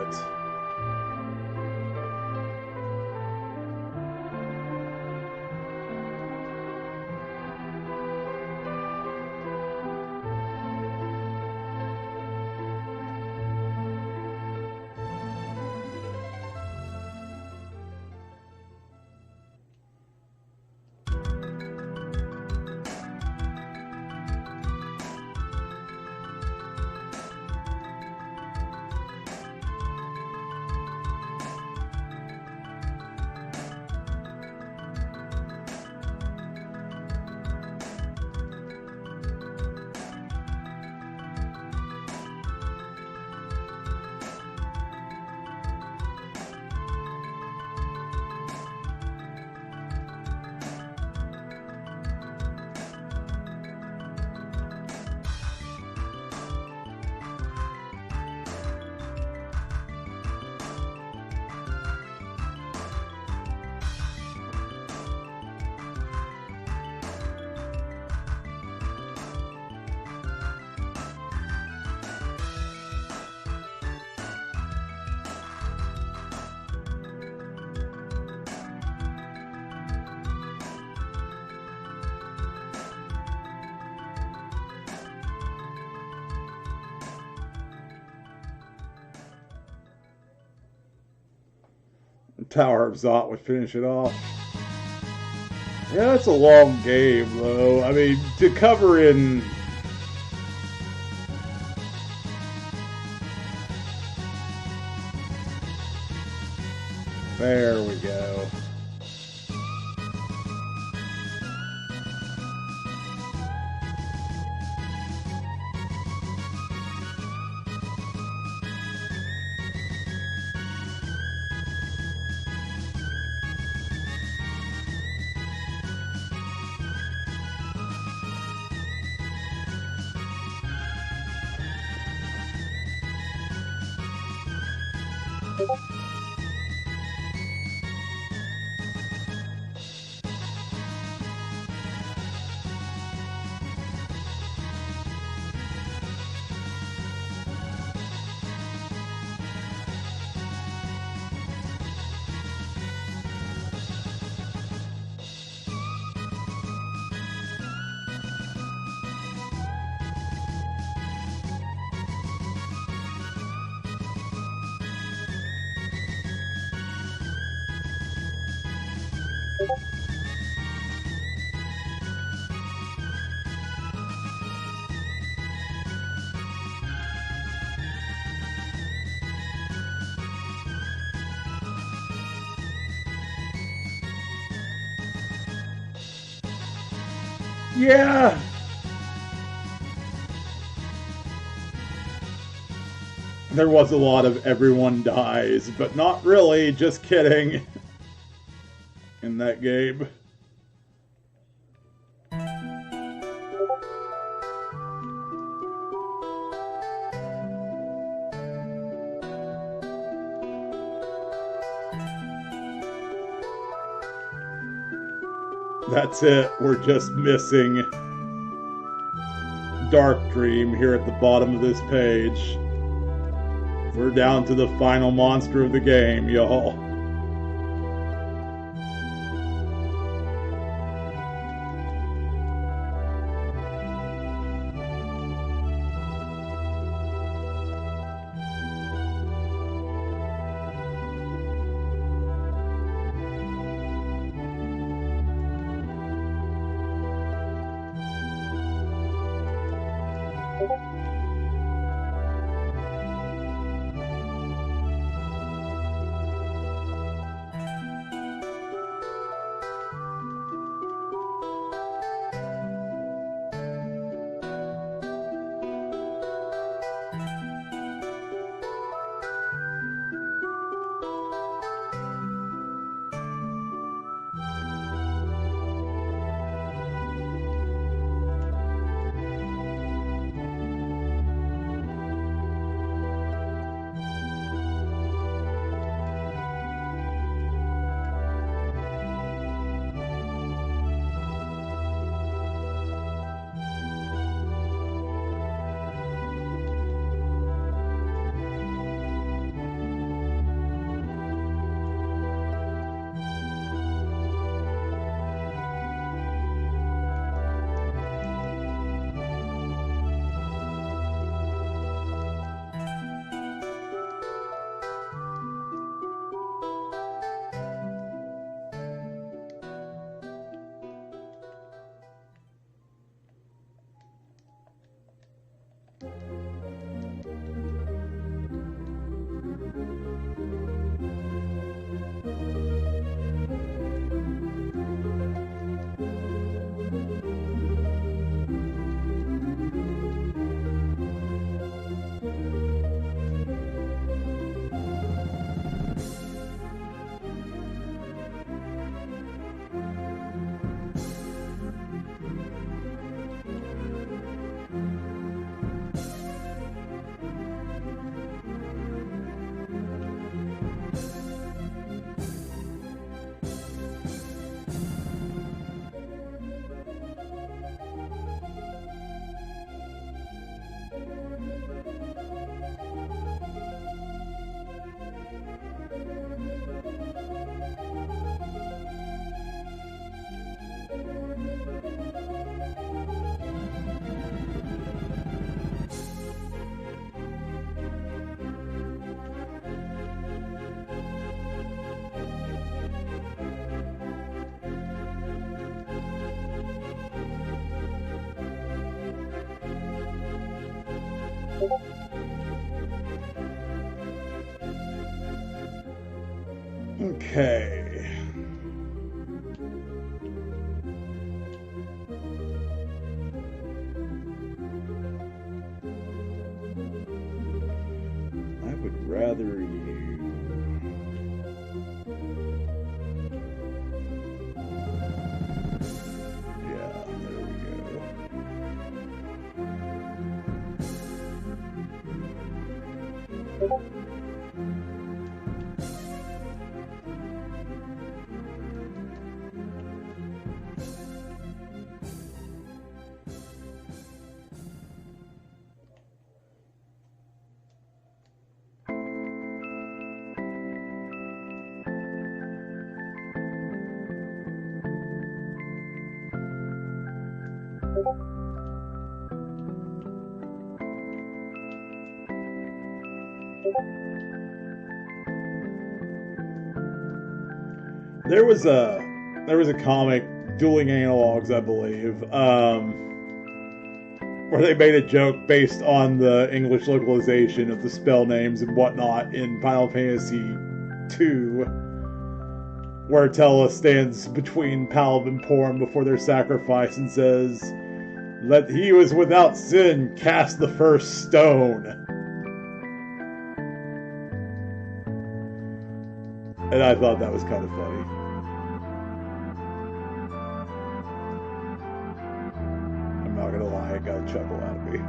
Tower of Zot would finish it off. Yeah, that's a long game, though. I mean, to cover in... There we go. Yeah! There was a lot of everyone dies, but not really, just kidding. In that game. That's it. We're just missing Dark Dream here at the bottom of this page. We're down to the final monster of the game, y'all. Okay. I would rather you... Yeah, there we go. There was a comic, Dueling Analogs, I believe, where they made a joke based on the English localization of the spell names and whatnot in Final Fantasy II, where Tella stands between Palb and Porn before their sacrifice and says, "Let he who is without sin cast the first stone." And I thought that was kind of funny. I'm not gonna lie, it got a chuckle out of me.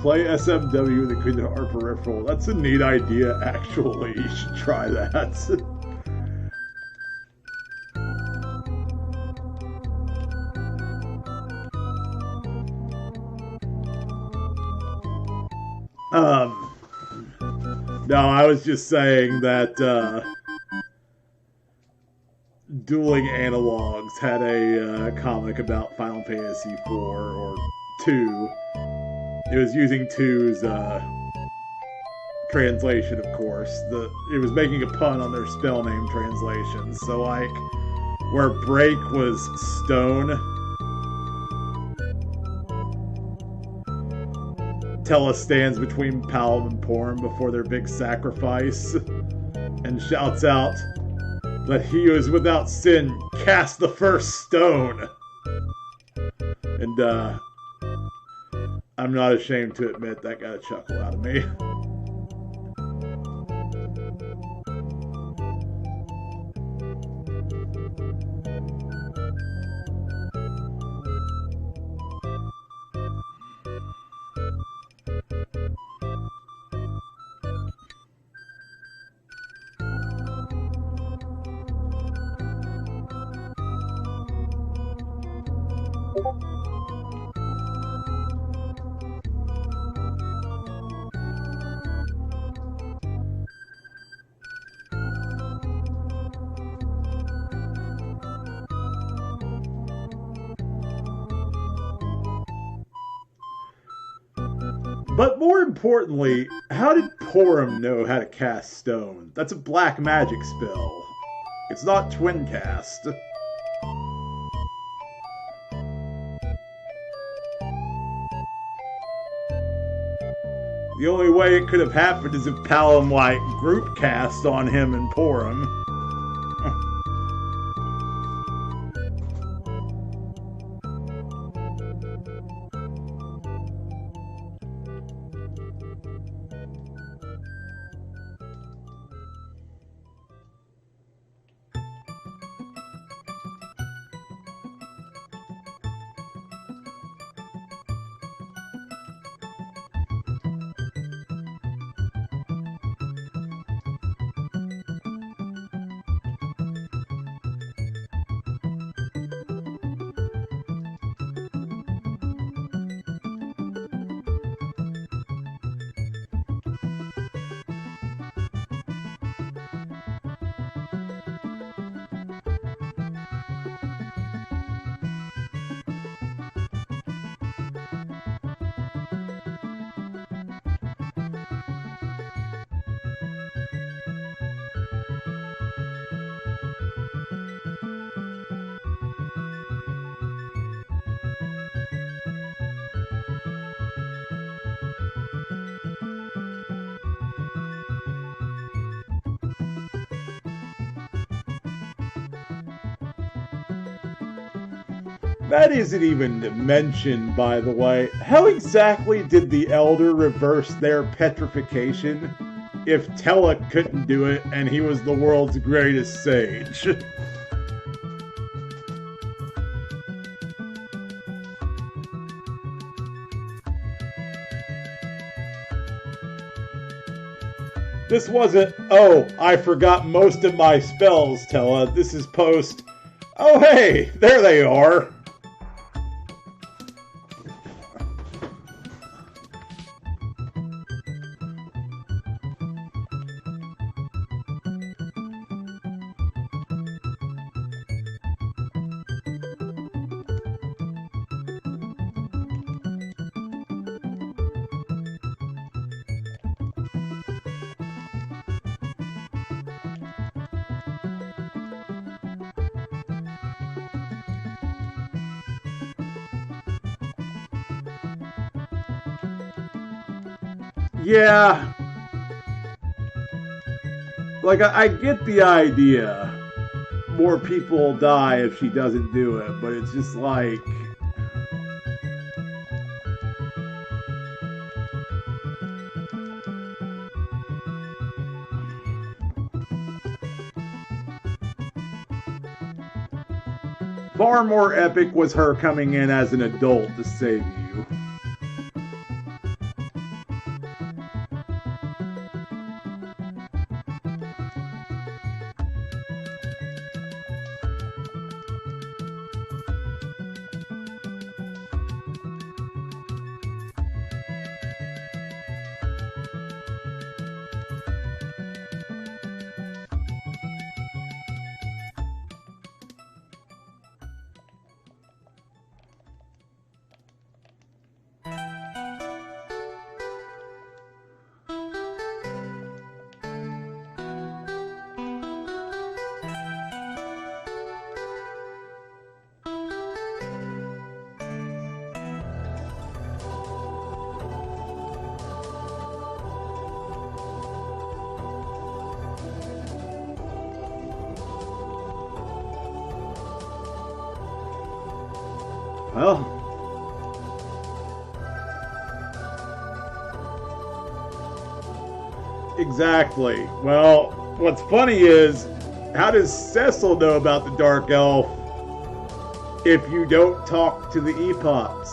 Play SMW with the Queen of Art peripheral. That's a neat idea, actually. You should try that. No, I was just saying that Dueling Analogs had a comic about Final Fantasy IV or 2. It was using 2's translation, of course. It was making a pun on their spell name translations. So, like, where break was stone, Tella stands between Palom and Porom before their big sacrifice and shouts out, "Let he who is without sin cast the first stone." And I'm not ashamed to admit that got a chuckle out of me. But more importantly, how did Porom know how to cast stone? That's a black magic spell. It's not twin cast. The only way it could have happened is if Palom, like, group cast on him and Porom. That isn't even mentioned, by the way. How exactly did the Elder reverse their petrification if Tella couldn't do it and he was the world's greatest sage? This wasn't, "Oh, I forgot most of my spells, Tella." This is post, "Oh hey, there they are." Yeah. Like, I get the idea. More people will die if she doesn't do it, but it's just like... Far more epic was her coming in as an adult to save you. Well, exactly. Well, what's funny is, how does Cecil know about the Dark Elf if you don't talk to the Epops?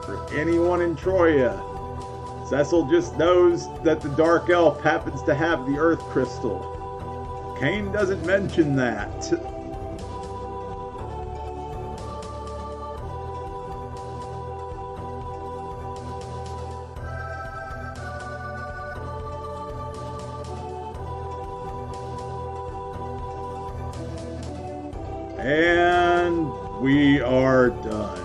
For anyone in Troya, Cecil just knows that the Dark Elf happens to have the Earth Crystal. Kane doesn't mention that. And we are done.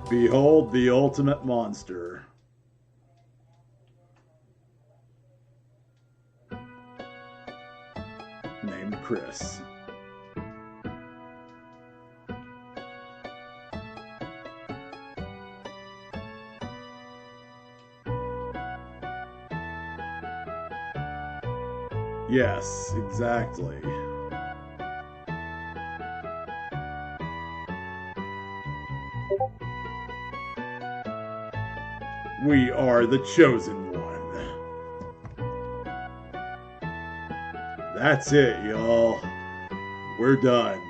Behold the ultimate monster. Named Chris. Yes, exactly. We are the chosen one. That's it, y'all. We're done.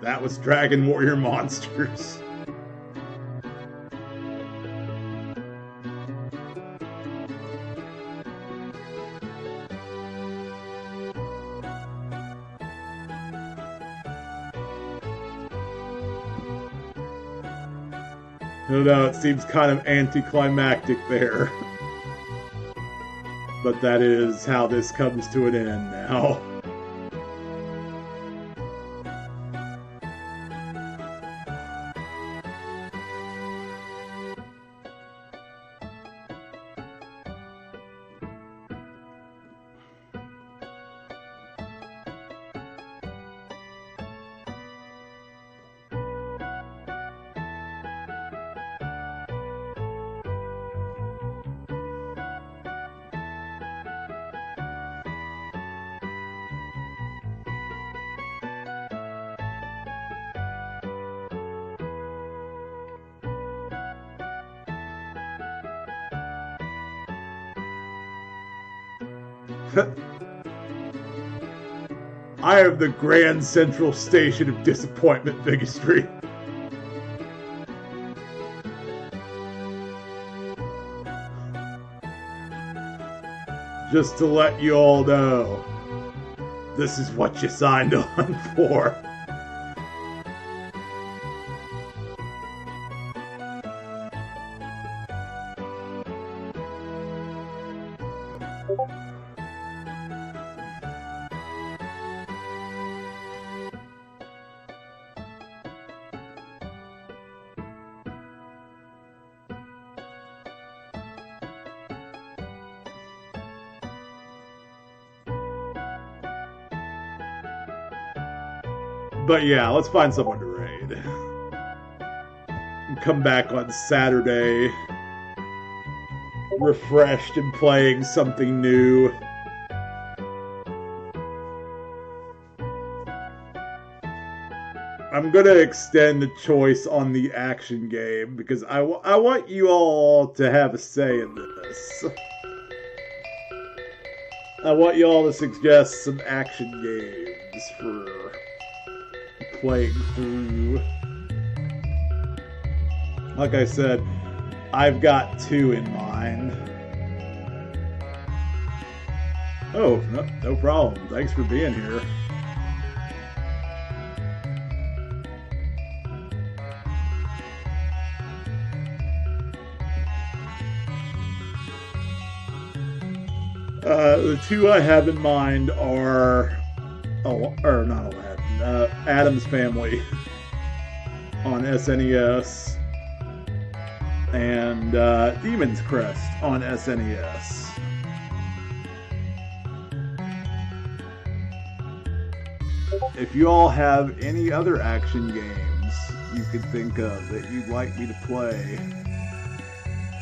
That was Dragon Warrior Monsters. No doubt, it seems kind of anticlimactic there. But that is how this comes to an end now. I am the Grand Central Station of Disappointment Bigotry. Just to let you all know, this is what you signed on for. But yeah, let's find someone to raid. And come back on Saturday, refreshed and playing something new. I'm gonna extend the choice on the action game because I want you all to have a say in this. I want you all to suggest some action games for playing through. Like I said, I've got 2 in mind. Oh, no problem. Thanks for being here. The 2 I have in mind are, or not Aladdin, Addams Family on SNES and Demon's Crest on SNES. If you all have any other action games you could think of that you'd like me to play,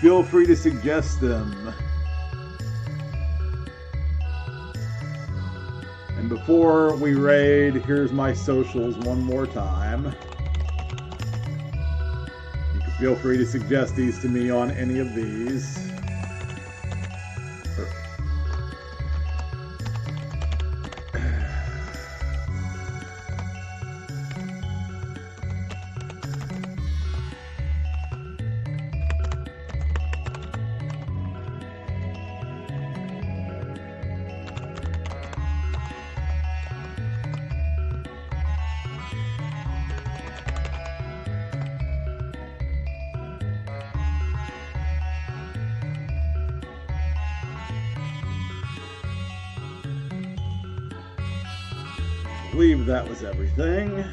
feel free to suggest them And before we raid, here's my socials one more time. You can feel free to suggest these to me on any of these. I believe that was everything.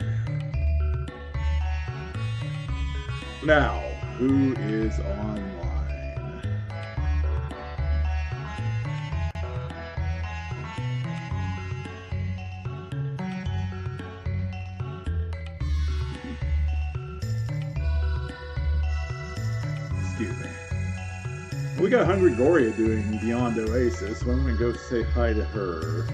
Now, who is online? Excuse me. We got Hungry Goria doing Beyond Oasis, so I'm going to go say hi to her.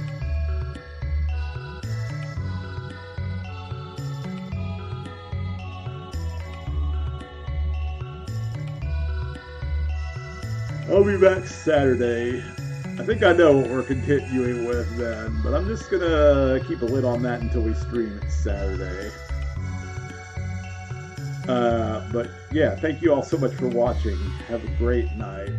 I'll be back Saturday. I think I know what we're continuing with then, but I'm just gonna keep a lid on that until we stream it Saturday. But yeah, thank you all so much for watching. Have a great night.